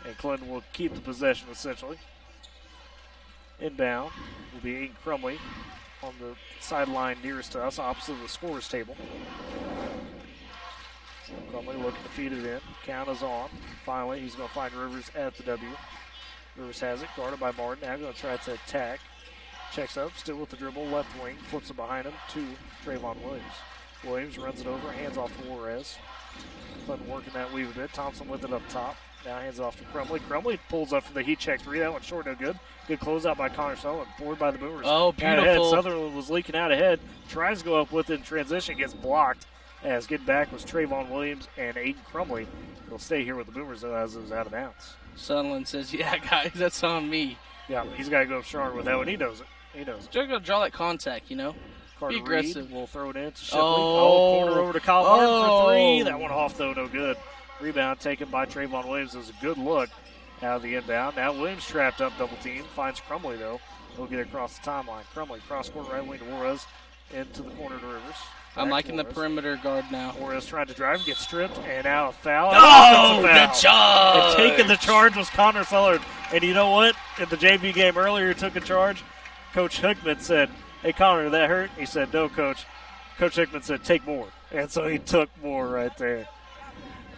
And Clinton will keep the possession essentially. Inbound will be Aiden Crumley on the sideline nearest to us, opposite the scorer's table. Crumley looking to feed it in. Count is on. Finally, he's going to find Rivers at the W. Rivers has it, guarded by Martin. Now going to try to attack. Checks up, still with the dribble, left wing, flips it behind him to Trayvon Williams. Williams runs it over, hands off to Juarez. Clinton working that weave a bit. Thompson with it up top. Now hands off to Crumley. Crumley pulls up for the heat check three. That one short, no good. Good closeout by Connor Sullivan. Forward by the Boomers. Oh, beautiful. Sutherland was leaking out ahead. Tries to go up with it in transition. Gets blocked. As getting back was Trayvon Williams and Aiden Crumley. He'll stay here with the Boomers, though, as it was out of bounds. Sutherland says, yeah, guys, that's on me. Yeah, he's got to go stronger with that one. He knows it. He knows it. Just got to draw that contact, you know. Carter Be aggressive. Reed will throw it in to Shipley. Corner over to Kyle Martin for three. That one off, though, no good. Rebound taken by Trayvon Williams. It was a good look out of the inbound. Now Williams trapped up, double team. Finds Crumley, though. He'll get across the timeline. Crumley, cross court right wing to Juarez. Into the corner to Rivers. I'm liking the perimeter guard now. Juarez tried to drive, gets stripped, and now a foul. Oh, the charge! And taking the charge was Connor Sullivan. And you know what? In the JV game earlier, he took a charge. Coach Hickman said, hey, Connor, did that hurt? He said, no, Coach. Coach Hickman said, take more. And so he took more right there.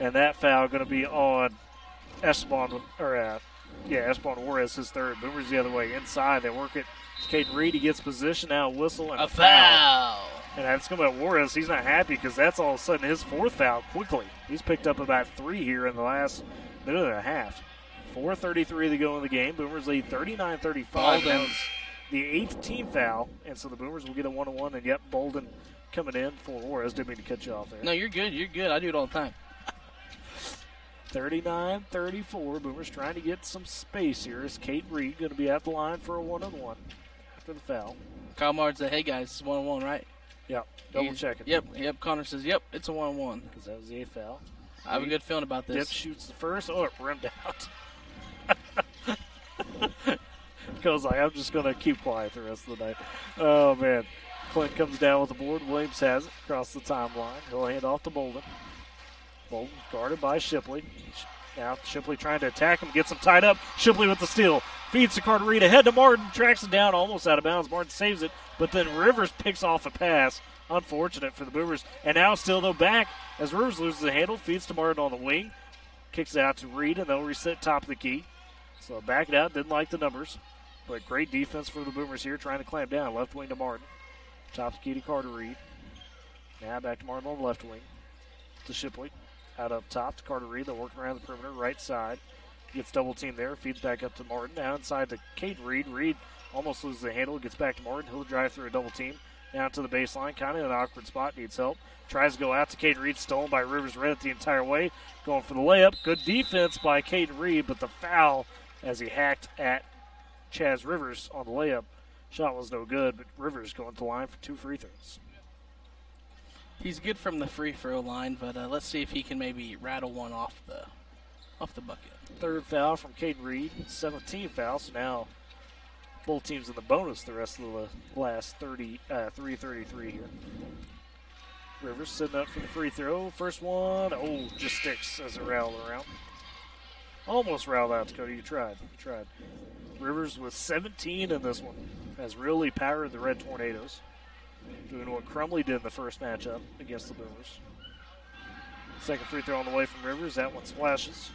And that foul going to be on Esteban Juarez, his third. Boomers the other way. Inside, they work it. Cade Reed, he gets position, now a whistle and a foul. And that's going to be Juarez. He's not happy because that's all of a sudden his fourth foul quickly. He's picked up about 3 here in the last minute and a half. 4:33 to go in the game. Boomers lead 39-35. That was the 8th team foul, and so the Boomers will get a 1-1. And, yep, Bolden coming in for Juarez. Didn't mean to cut you off there. No, you're good. You're good. I do it all the time. 39-34. Boomers trying to get some space here. Is Cade Reed going to be at the line for a 1-on-1 after the foul? Kyle Martin said, hey, guys, it's 1-on-1, right? Yep, double checking. Yep. Connor says, yep, it's a 1-on-1. Because that was the 8th foul. I have a good feeling about this. Dip shoots the first. Oh, it rimmed out. Goes like, I'm just going to keep quiet the rest of the night. Oh, man. Clint comes down with the board. Williams has it across the timeline. He'll hand off to Bolden. Bolden guarded by Shipley. Now Shipley trying to attack him, gets him tied up. Shipley with the steal. Feeds to Carter Reed. Ahead to Martin. Tracks it down, almost out of bounds. Martin saves it, but then Rivers picks off a pass. Unfortunate for the Boomers. And now still, though, back as Rivers loses the handle. Feeds to Martin on the wing. Kicks it out to Reed, and they'll reset top of the key. So back it out. Didn't like the numbers. But great defense for the Boomers here, trying to clamp down. Left wing to Martin. Top of the key to Carter Reed. Now back to Martin on the left wing. To Shipley. Out up top to Carter Reed. They're working around the perimeter. Right side. Gets double team there. Feeds back up to Martin. Now inside to Cade Reed. Reed almost loses the handle. Gets back to Martin. He'll drive through a double team. Down to the baseline. Kind of an awkward spot. Needs help. Tries to go out to Cade Reed. Stolen by Rivers. Read it the entire way. Going for the layup. Good defense by Cade Reed. But the foul as he hacked at Chaz Rivers on the layup. Shot was no good, but Rivers going to the line for 2 free throws. He's good from the free throw line, but let's see if he can maybe rattle one off the bucket. 3rd foul from Caden Reed, 17th foul, so now both teams in the bonus the rest of the last 3:33 here. Rivers sitting up for the free throw. First one, just sticks as it rattled around. Almost rattled out, Dakota. You tried. Rivers with 17 in this one has really powered the Red Tornadoes, doing what Crumley did in the first matchup against the Boomers. Second free throw on the way from Rivers. That one splashes.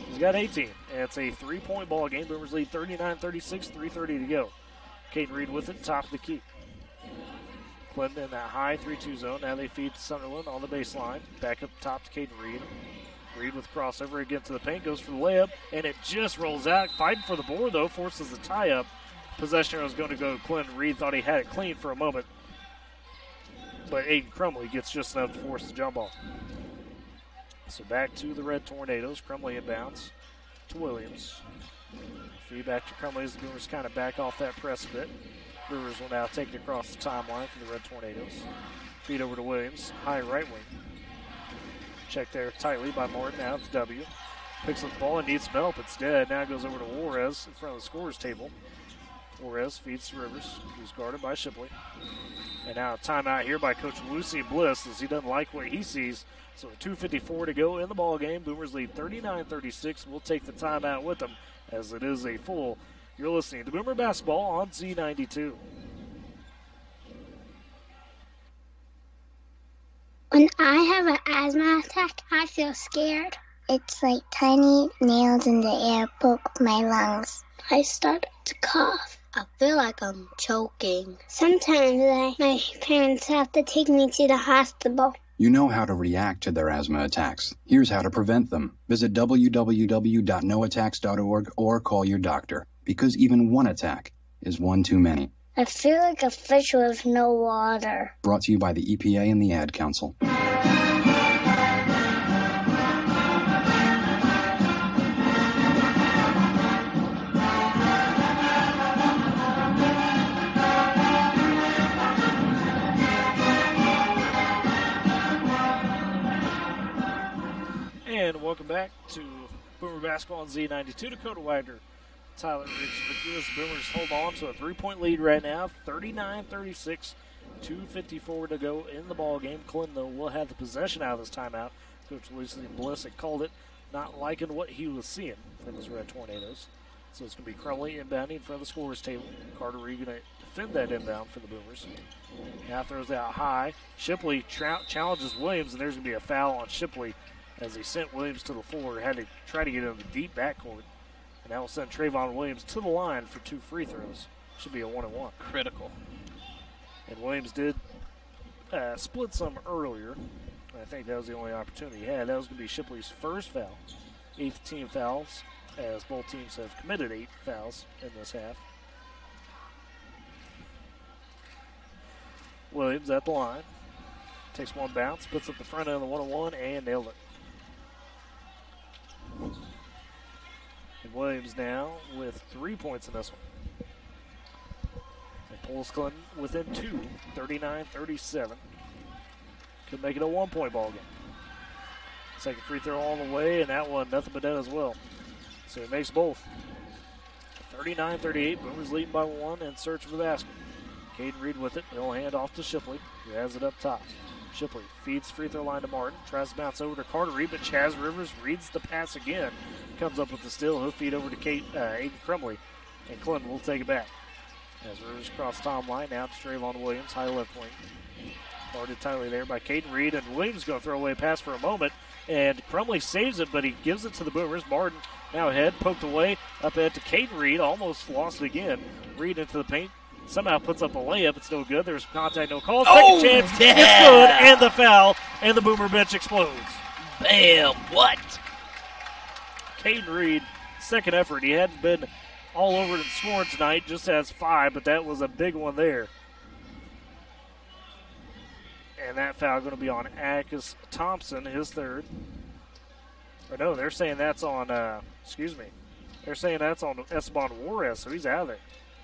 He's got 18, and it's a 3-point ball game. Boomers lead 39-36, 3:30 to go. Caden Reed with it, top of the key. Clinton in that high 3-2 zone. Now they feed Sunderland on the baseline. Back up top to Caden Reed. Reed with crossover again to the paint, goes for the layup, and it just rolls out. Fighting for the board, though, forces the tie-up. Possession was going to go to Clinton. Reed thought he had it clean for a moment, but Aiden Crumley gets just enough to force the jump ball. So back to the Red Tornadoes. Crumley inbounds to Williams. Feed back to Crumley as the Boomers kind of back off that press a bit. Rivers will now take it across the timeline for the Red Tornadoes. Feed over to Williams, high right wing. Checked there tightly by Martin. Now it's W. Picks up the ball and needs some help. It's dead. Now goes over to Juarez in front of the scorer's table. Juarez feeds to Rivers, who's guarded by Shipley. And now a timeout here by Coach Lucy Bliss as he doesn't like what he sees. So 2:54 to go in the ball game. Boomers lead 39-36. We'll take the timeout with them as it is a full. You're listening to Boomer Basketball on Z92. When I have an asthma attack, I feel scared. It's like tiny nails in the air poke my lungs. I start to cough. I feel like I'm choking. Sometimes my parents have to take me to the hospital. You know how to react to their asthma attacks. Here's how to prevent them. Visit www.noattacks.org or call your doctor, because even one attack is one too many. I feel like a fish with no water. Brought to you by the EPA and the Ad Council. And welcome back to Boomer Basketball on Z92. Dakota Wagner, Tyler Riggs with you as the Boomers hold on to a 3-point lead right now, 39-36, 2:54 to go in the ball game. Clinton will have the possession out of this timeout. Coach Lucy Bliss had called it, not liking what he was seeing from his Red Tornadoes. So it's going to be Crumley inbounding in front of the scorer's table. Carter Reed going to defend that inbound for the Boomers. Now throws out high. Shipley challenges Williams, and there's going to be a foul on Shipley as he sent Williams to the floor. Had to try to get in the deep backcourt. And that will send Trayvon Williams to the line for 2 free throws. Should be a 1-and-1. Critical. And Williams did split some earlier. I think that was the only opportunity he had. That was going to be Shipley's first foul. 8th team fouls, as both teams have committed 8 fouls in this half. Williams at the line. Takes one bounce, puts up the front end of the 1-on-1, and nailed it. And Williams now with 3 points in this one. And pulls Clinton within 2, 39-37. Could make it a 1-point ball game. Second free throw on the way, and that one nothing but net as well. So he makes both. 39-38, Boomers leading by 1 and search for the basket. Caden Reed with it. He'll hand off to Shipley, who has it up top. Shipley feeds free throw line to Martin. Tries to bounce over to Carter Reed, but Chaz Rivers reads the pass again. Comes up with the steal. He'll feed over to Aiden Crumley, and Clinton will take it back. As Rivers cross Tom line, now to Trayvon Williams, high left wing. Guarded tightly there by Caden Reed, and Williams going to throw away a pass for a moment, and Crumley saves it, but he gives it to the Boomers. Martin now ahead, poked away, up ahead to Caden Reed, almost lost it again. Reed into the paint, somehow puts up a layup. It's no good. There's contact, no call. Second chance, yeah. It's good, and the foul, and the Boomer bench explodes. Bam, what? Caden Reed, second effort. He hadn't been all over it in scoring tonight, just has 5, but that was a big one there. And that foul going to be on Akis Thompson, his third. Or no, they're saying that's on, They're saying that's on Esteban Juarez, so he's out of there.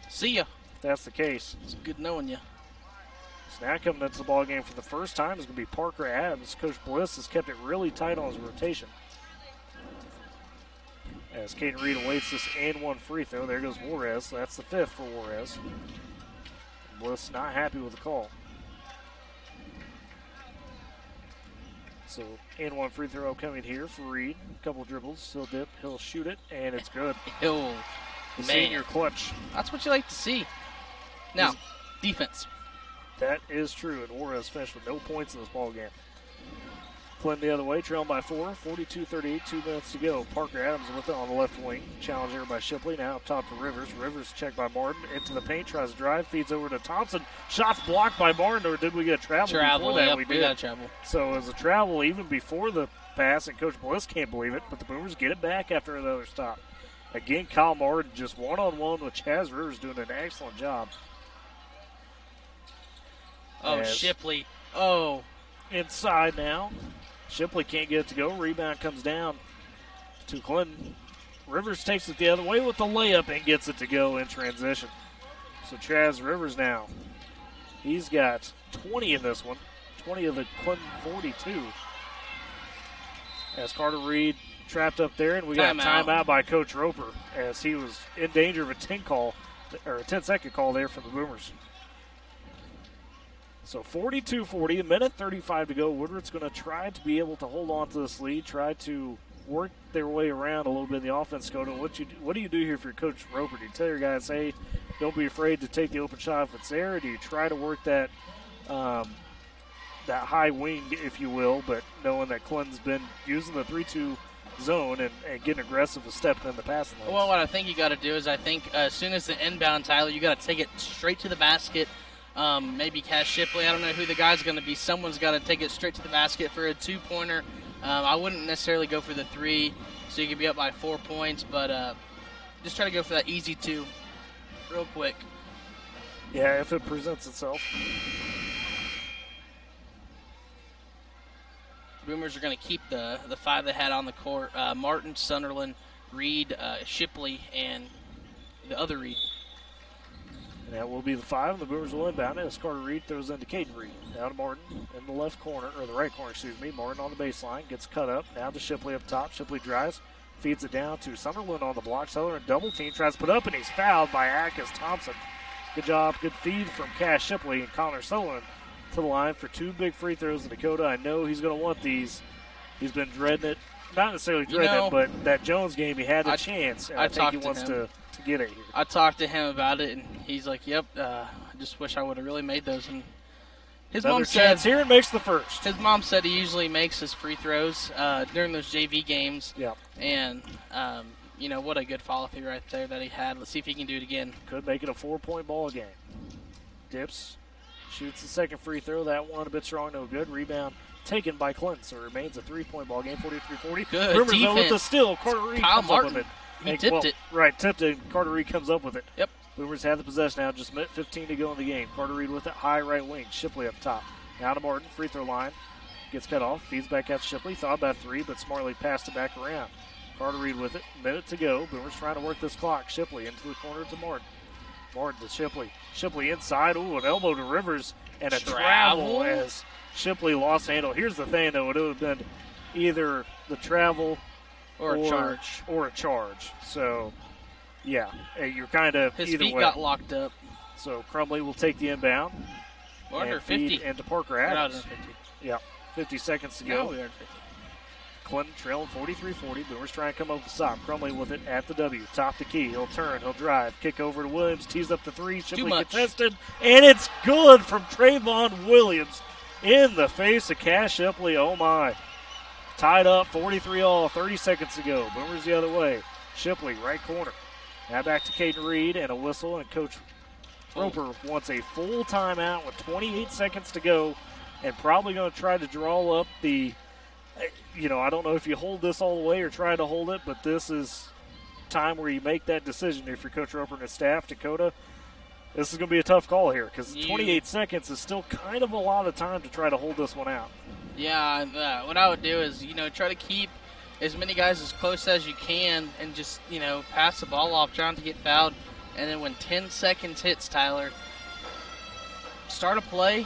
See ya. If that's the case. It's good knowing you. So now coming into the ball game for the first time is going to be Parker Adams. Coach Bliss has kept it really tight on his rotation. As Caden Reed awaits this and one free throw, there goes Juarez. So that's the fifth for Juarez. Bliss not happy with the call. So and one free throw coming here for Reed. A couple dribbles, he'll dip, he'll shoot it, and it's good. Oh, the man. senior clutch. That's what you like to see. Now, defense. That is true, and Juarez finished with no points in this ball game. Clinton the other way, trailing by 4, 42-38, 2 minutes to go. Parker Adams with it on the left wing. Challenge here by Shipley, now up top to Rivers. Rivers checked by Martin, into the paint, tries to drive, feeds over to Thompson. Shots blocked by Martin, or did we get a travel before that? Yep, we got a travel. So it was a travel even before the pass, and Coach Bliss can't believe it, but the Boomers get it back after another stop. Again, Kyle Martin just one-on-one with Chaz Rivers doing an excellent job. Oh, Shipley. Oh. Inside now. Shipley can't get it to go. Rebound comes down to Clinton. Rivers takes it the other way with the layup and gets it to go in transition. So Chaz Rivers now, he's got 20 in this one. 20 of the Clinton 42. As Carter Reed trapped up there, and we got timeout by Coach Roper as he was in danger of a 10-second call there from the Boomers. So 42-40, a minute 35 to go. Woodward's going to try to be able to hold on to this lead, try to work their way around a little bit in the offense. What do you do here for Coach Roper? Do you tell your guys, hey, don't be afraid to take the open shot if it's there? Or do you try to work that that high wing, if you will, but knowing that Clinton's been using the 3-2 zone and getting aggressive with stepping in the passing lanes? Well, what I think you got to do is I think as soon as the inbound, Tyler, you got to take it straight to the basket. Maybe Cash Shipley. I don't know who the guy's going to be. Someone's got to take it straight to the basket for a two-pointer. I wouldn't necessarily go for the 3, so you could be up by 4 points, but just try to go for that easy 2 real quick. Yeah, if it presents itself. Boomers are going to keep the 5 they had on the court. Martin, Sunderland, Reed, Shipley, and the other Reed. And that will be the 5. The Boomers will inbound as Carter Reed throws into Caden Reed. Now to Martin in the left corner, or the right corner, excuse me. Martin on the baseline, gets cut up. Now to Shipley up top. Shipley drives, feeds it down to Sunderland on the block. Sunderland double team, tries to put up, and he's fouled by Akis Thompson. Good job, good feed from Cash Shipley, and Connor Sunderland to the line for 2 big free throws in Dakota. I know he's going to want these. He's been dreading it. Not necessarily dreading it, but that Jones game, he had a chance. And I think he wants to get it here. I talked to him about it, and he's like, yep, I just wish I would have really made those. And his mom said here and makes the first. His mom said he usually makes his free throws during those JV games. Yeah. And, what a good follow-through right there that he had. Let's see if he can do it again. Could make it a 4-point ball game. Dips, shoots the second free throw. That one a bit strong, no good. Rebound taken by Clinton, so it remains a 3-point ball game, 43-40. Good Boomers defense. With the steal. Carter Reed comes up with it. He tipped it. Right, tipped it. Carter Reed comes up with it. Yep. Boomers have the possession now. Just minute 15 to go in the game. Carter Reed with it. High right wing. Shipley up top. Now to Martin. Free throw line. Gets cut off. Feeds back out to Shipley. Thought about 3, but smartly passed it back around. Carter Reed with it. Minute to go. Boomers trying to work this clock. Shipley into the corner to Martin. Martin to Shipley. Shipley inside. Ooh, an elbow to Rivers. And a travel as Shipley lost handle. Here's the thing, though. It would have been either the travel or a charge. So, yeah, you're kind of his either feet way. Got locked up. So Crumley will take the inbound. We're under 50. And to Parker Adams. Under 50. Yeah, 50 seconds to go. Now we are 50. Clinton trailing 43-40. Boomers trying to come up with the stop. Crumley with it at the W. Top the key. He'll turn. He'll drive. Kick over to Williams. Tees up the 3. Shipley contested. And it's good from Trayvon Williams in the face of Cash Shipley. Oh, my. Tied up 43-all. 30 seconds to go. Boomers the other way. Shipley, right corner. Now back to Caden Reed and a whistle. And Coach Roper wants a full timeout with 28 seconds to go. And probably going to try to draw up the... I don't know if you hold this all the way or try to hold it, but this is time where you make that decision if you're Coach Roper and his staff. Dakota, this is going to be a tough call here because 28 seconds is still kind of a lot of time to try to hold this one out. Yeah, what I would do is, try to keep as many guys as close as you can and just, pass the ball off trying to get fouled. And then when 10 seconds hits, Tyler, start a play,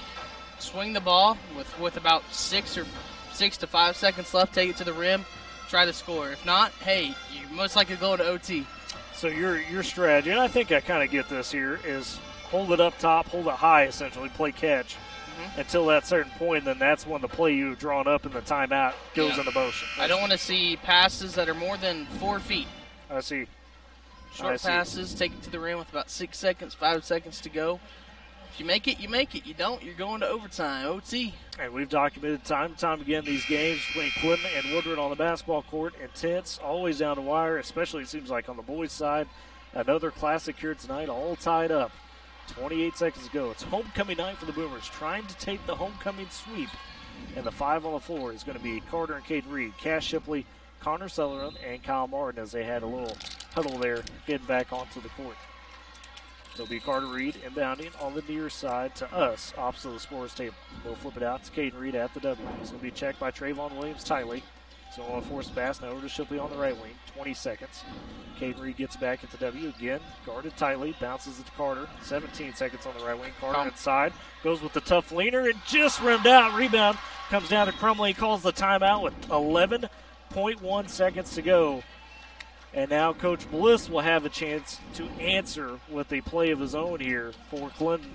swing the ball with about 6 to 5 seconds left, take it to the rim, try to score. If not, hey, you're most likely going to OT. So your strategy, and I think I kind of get this here, is hold it up top, hold it high, essentially, play catch until that certain point, then that's when the play you've drawn up in the timeout goes into motion. I don't want to see passes that are more than 4 feet. I see. Short passes, take it to the rim with about 6 seconds, 5 seconds to go. If you make it, you make it. You don't, you're going to overtime, OT. And we've documented time and time again these games between Clinton and Woodward on the basketball court. Intense, always down the wire, especially it seems like on the boys' side. Another classic here tonight, all tied up. 28 seconds to go. It's homecoming night for the Boomers, trying to take the homecoming sweep. And the 5 on the floor is going to be Carter and Caden Reed, Cash Shipley, Connor Sutherland, and Kyle Martin as they had a little huddle there getting back onto the court. It'll be Carter Reed inbounding on the near side to us, opposite the scores table. We'll flip it out to Caden Reed at the W. It's going to be checked by Trayvon Williams-Tiley. So we'll force the pass now over to Shipley on the right wing. 20 seconds. Caden Reed gets back at the W again. Guarded tightly. Bounces it to Carter. 17 seconds on the right wing. Carter inside. Goes with the tough leaner and just rimmed out. Rebound comes down to Crumley. Calls the timeout with 11.1 seconds to go. And now Coach Bliss will have a chance to answer with a play of his own here for Clinton.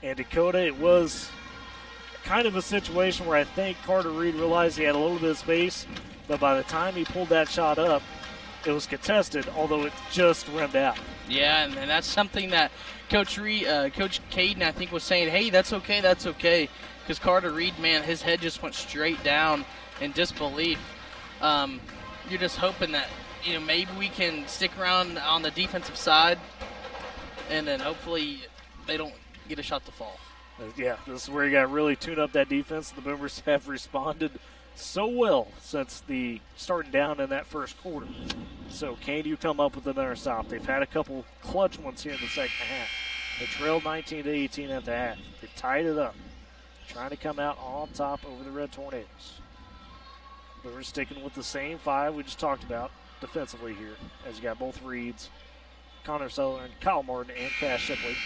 And Dakota, it was kind of a situation where I think Carter Reed realized he had a little bit of space, but by the time he pulled that shot up, it was contested, although it just rimmed out. Yeah, and that's something that Coach Caden, I think, was saying, hey, that's okay. Because Carter Reed, man, his head just went straight down in disbelief. You're just hoping that, maybe we can stick around on the defensive side, and then hopefully they don't get a shot to fall. Yeah, this is where you got to really tune up that defense. The Boomers have responded so well since the starting down in that first quarter. So can you come up with another stop? They've had a couple clutch ones here in the second half. They trailed 19-18 at the half. They've tied it up, trying to come out on top over the Red Tornadoes. Boomers sticking with the same 5 we just talked about defensively here, as you got both Reeds, Connor Sutherland, Kyle Martin, and Cash Shipley.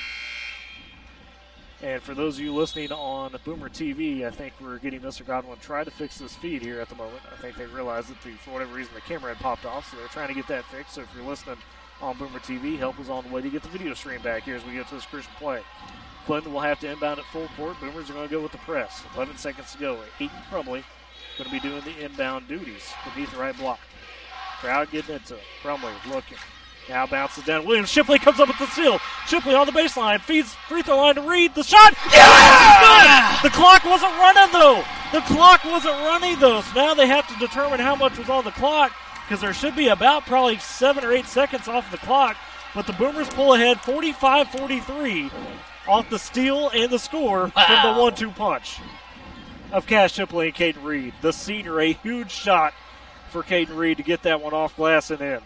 And for those of you listening on Boomer TV, I think we're getting Mr. Godwin try to fix this feed here at the moment. I think they realized that for whatever reason the camera had popped off, so they're trying to get that fixed. So if you're listening on Boomer TV, help is on the way to get the video stream back here as we get to this Christian play. Clinton will have to inbound at full court. Boomers are going to go with the press. 11 seconds to go. Aiton Crumley going to be doing the inbound duties beneath the right block. Crowd getting into it. Crumley looking. Now bounces down. Williams Shipley comes up with the steal. Shipley on the baseline. Feeds free throw line to Reed. The shot. Yeah! Good! The clock wasn't running, though. So now they have to determine how much was on the clock, because there should be about probably 7 or 8 seconds off the clock. But the Boomers pull ahead 45-43 off the steal and the score from the 1-2 punch of Cash Shipley and Caden Reed. The senior, a huge shot for Caden Reed to get that one off glass and in.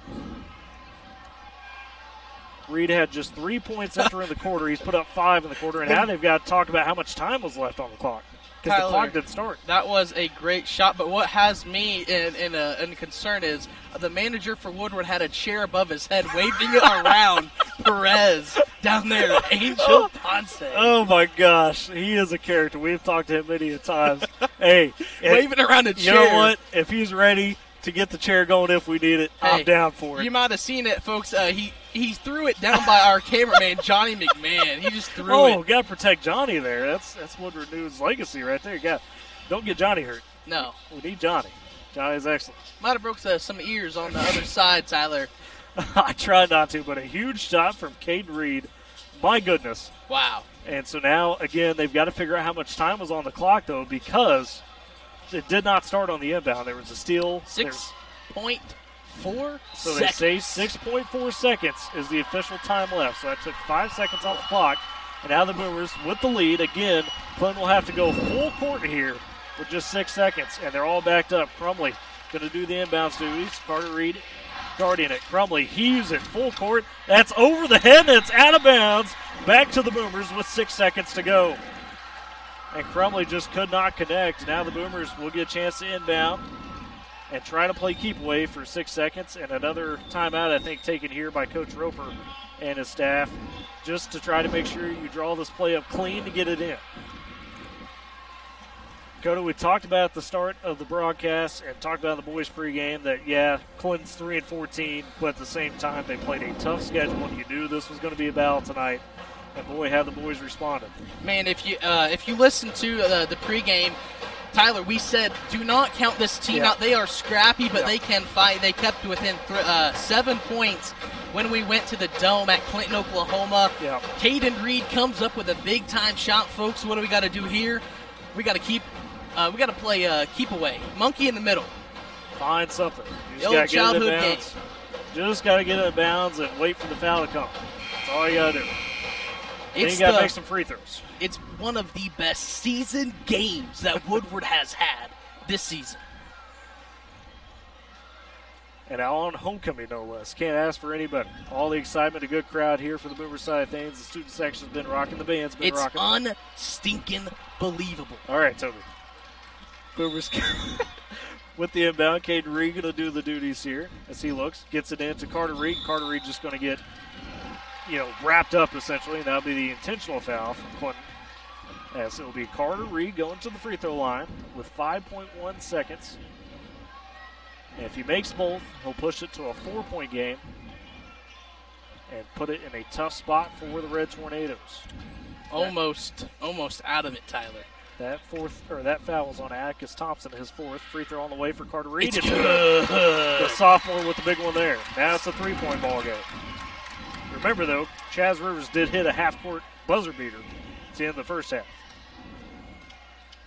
Reed had just 3 points entering the quarter. He's put up 5 in the quarter, and now they've got to talk about how much time was left on the clock, because the clock didn't start. That was a great shot, but what has me in concern is the manager for Woodward had a chair above his head waving it around Perez down there, Angel Ponce. Oh, my gosh. He is a character. We've talked to him many a times. Hey. Waving around a chair. You know what? If he's ready to get the chair going if we need it, I'm down for it. You might have seen it, folks. He threw it down by our cameraman, Johnny McMahon. He just threw it. Oh, got to protect Johnny there. That's Woodward News' legacy right there. Don't get Johnny hurt. No. We need Johnny. Johnny's excellent. Might have broke some ears on the other side, Tyler. I tried not to, but a huge shot from Caden Reed. My goodness. Wow. And so now, again, they've got to figure out how much time was on the clock, though, because it did not start on the inbound. There was a steal. 6.4 So seconds. They say 6.4 seconds is the official time left. So that took 5 seconds off the clock. And now the Boomers with the lead. Again, Clinton will have to go full court here with just 6 seconds. And they're all backed up. Crumley going to do the inbounds duties. Carter Reed guarding it. Crumley heaves it full court. That's over the head, and it's out of bounds. Back to the Boomers with 6 seconds to go. And Crumley just could not connect. Now the Boomers will get a chance to inbound. and try to play keep away for 6 seconds, and another timeout, I think, taken here by Coach Roper and his staff, just to try to make sure you draw this play up clean to get it in. Dakota, we talked about at the start of the broadcast and talked about the boys pregame that, yeah, Clinton's 3-14, but at the same time they played a tough schedule, and you knew this was going to be a battle tonight. And boy, how the boys responded. Man, if you listen to the pregame, Tyler, we said do not count this team out. They are scrappy, but they can fight. They kept within 7 points when we went to the Dome at Clinton, Oklahoma. Yeah. Caden Reed comes up with a big-time shot, folks. What do we got to do here? We got to play keep away. Monkey in the middle. Find something. You The old childhood game. Just got to get it in bounds and wait for the foul to come. That's all you got to do. Then you got to make some free throws. It's one of the best season games that Woodward has had this season. And on homecoming, no less. Can't ask for any better. All the excitement, a good crowd here for the Boomer side of things. The student section's been rocking. The band's been rocking. It's unstinking believable. All right, Toby. Boomers with the inbound. Caden Reed going to do the duties here as he looks. Gets it into Carter Reed. Carter Reed just going to get, wrapped up essentially. And that'll be the intentional foul from Clinton. As it will be Carter Reed going to the free throw line with 5.1 seconds. And if he makes both, he'll push it to a 4-point game and put it in a tough spot for the Red Tornadoes. Almost out of it, Tyler. That foul was on Atticus Thompson, his fourth. Free throw on the way for Carter Reed. It's good. The sophomore with the big one there. Now it's a 3-point ball game. Remember, though, Chaz Rivers did hit a half-court buzzer beater at the end of the first half.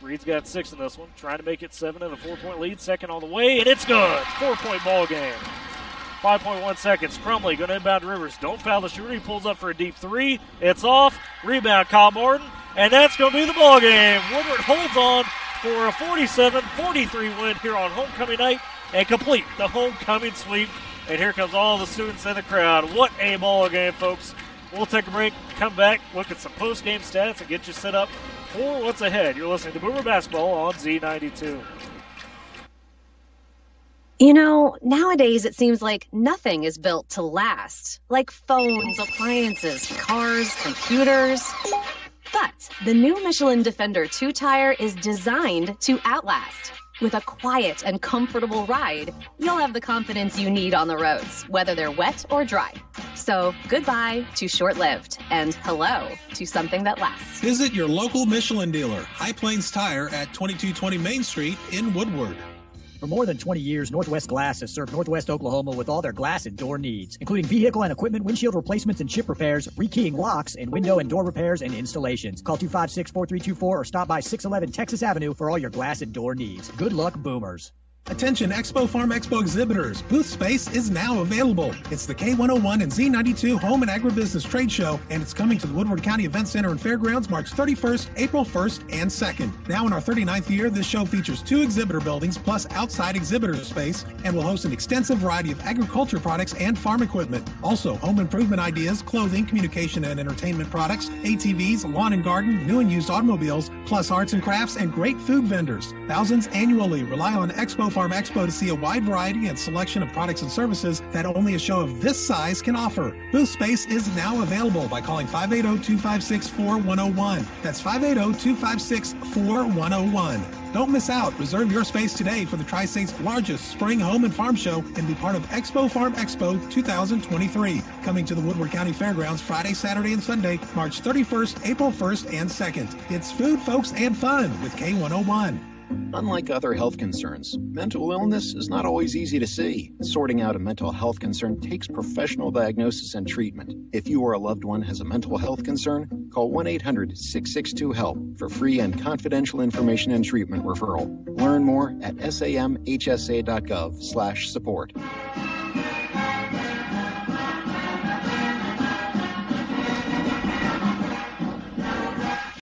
Reed's got 6 in this one, trying to make it 7 and a 4-point lead. Second on the way, and it's good. 4-point ball game. 5.1 seconds. Crumley going to inbound Rivers. Don't foul the shooter. He pulls up for a deep 3. It's off. Rebound, Kyle Martin. And that's going to be the ball game. Woodward holds on for a 47-43 win here on homecoming night and complete the homecoming sweep. And here comes all the students in the crowd. What a ball game, folks. We'll take a break, come back, look at some post-game stats, and get you set up for what's ahead. You're listening to Boomer Basketball on Z92. Nowadays it seems like nothing is built to last. Like phones, appliances, cars, computers. But the new Michelin Defender 2-tire is designed to outlast. With a quiet and comfortable ride, you'll have the confidence you need on the roads, whether they're wet or dry. So goodbye to short-lived and hello to something that lasts. Visit your local Michelin dealer, High Plains Tire at 2220 Main Street in Woodward. For more than 20 years, Northwest Glass has served Northwest Oklahoma with all their glass and door needs, including vehicle and equipment, windshield replacements and chip repairs, rekeying locks, and window and door repairs and installations. Call 256-4324 or stop by 611 Texas Avenue for all your glass and door needs. Good luck, Boomers. Attention Expo Farm Expo exhibitors. Booth space is now available. It's the K101 and Z92 Home and Agribusiness Trade Show, and it's coming to the Woodward County Event Center and Fairgrounds March 31st, April 1st, and 2nd. Now in our 39th year, this show features 2 exhibitor buildings plus outside exhibitor space and will host an extensive variety of agriculture products and farm equipment. Also, home improvement ideas, clothing, communication and entertainment products, ATVs, lawn and garden, new and used automobiles, plus arts and crafts and great food vendors. Thousands annually rely on Expo Farm Expo to see a wide variety and selection of products and services that only a show of this size can offer. Booth space is now available by calling 580-256-4101. That's 580-256-4101. Don't miss out. Reserve your space today for the Tri-State's largest spring home and farm show and be part of Expo Farm Expo 2023. Coming to the Woodward County Fairgrounds Friday, Saturday, and Sunday, March 31st, April 1st, and 2nd. It's food, folks, and fun with K101. Unlike other health concerns, mental illness is not always easy to see. Sorting out a mental health concern takes professional diagnosis and treatment. If you or a loved one has a mental health concern, call 1-800-662-HELP for free and confidential information and treatment referral. Learn more at samhsa.gov/support.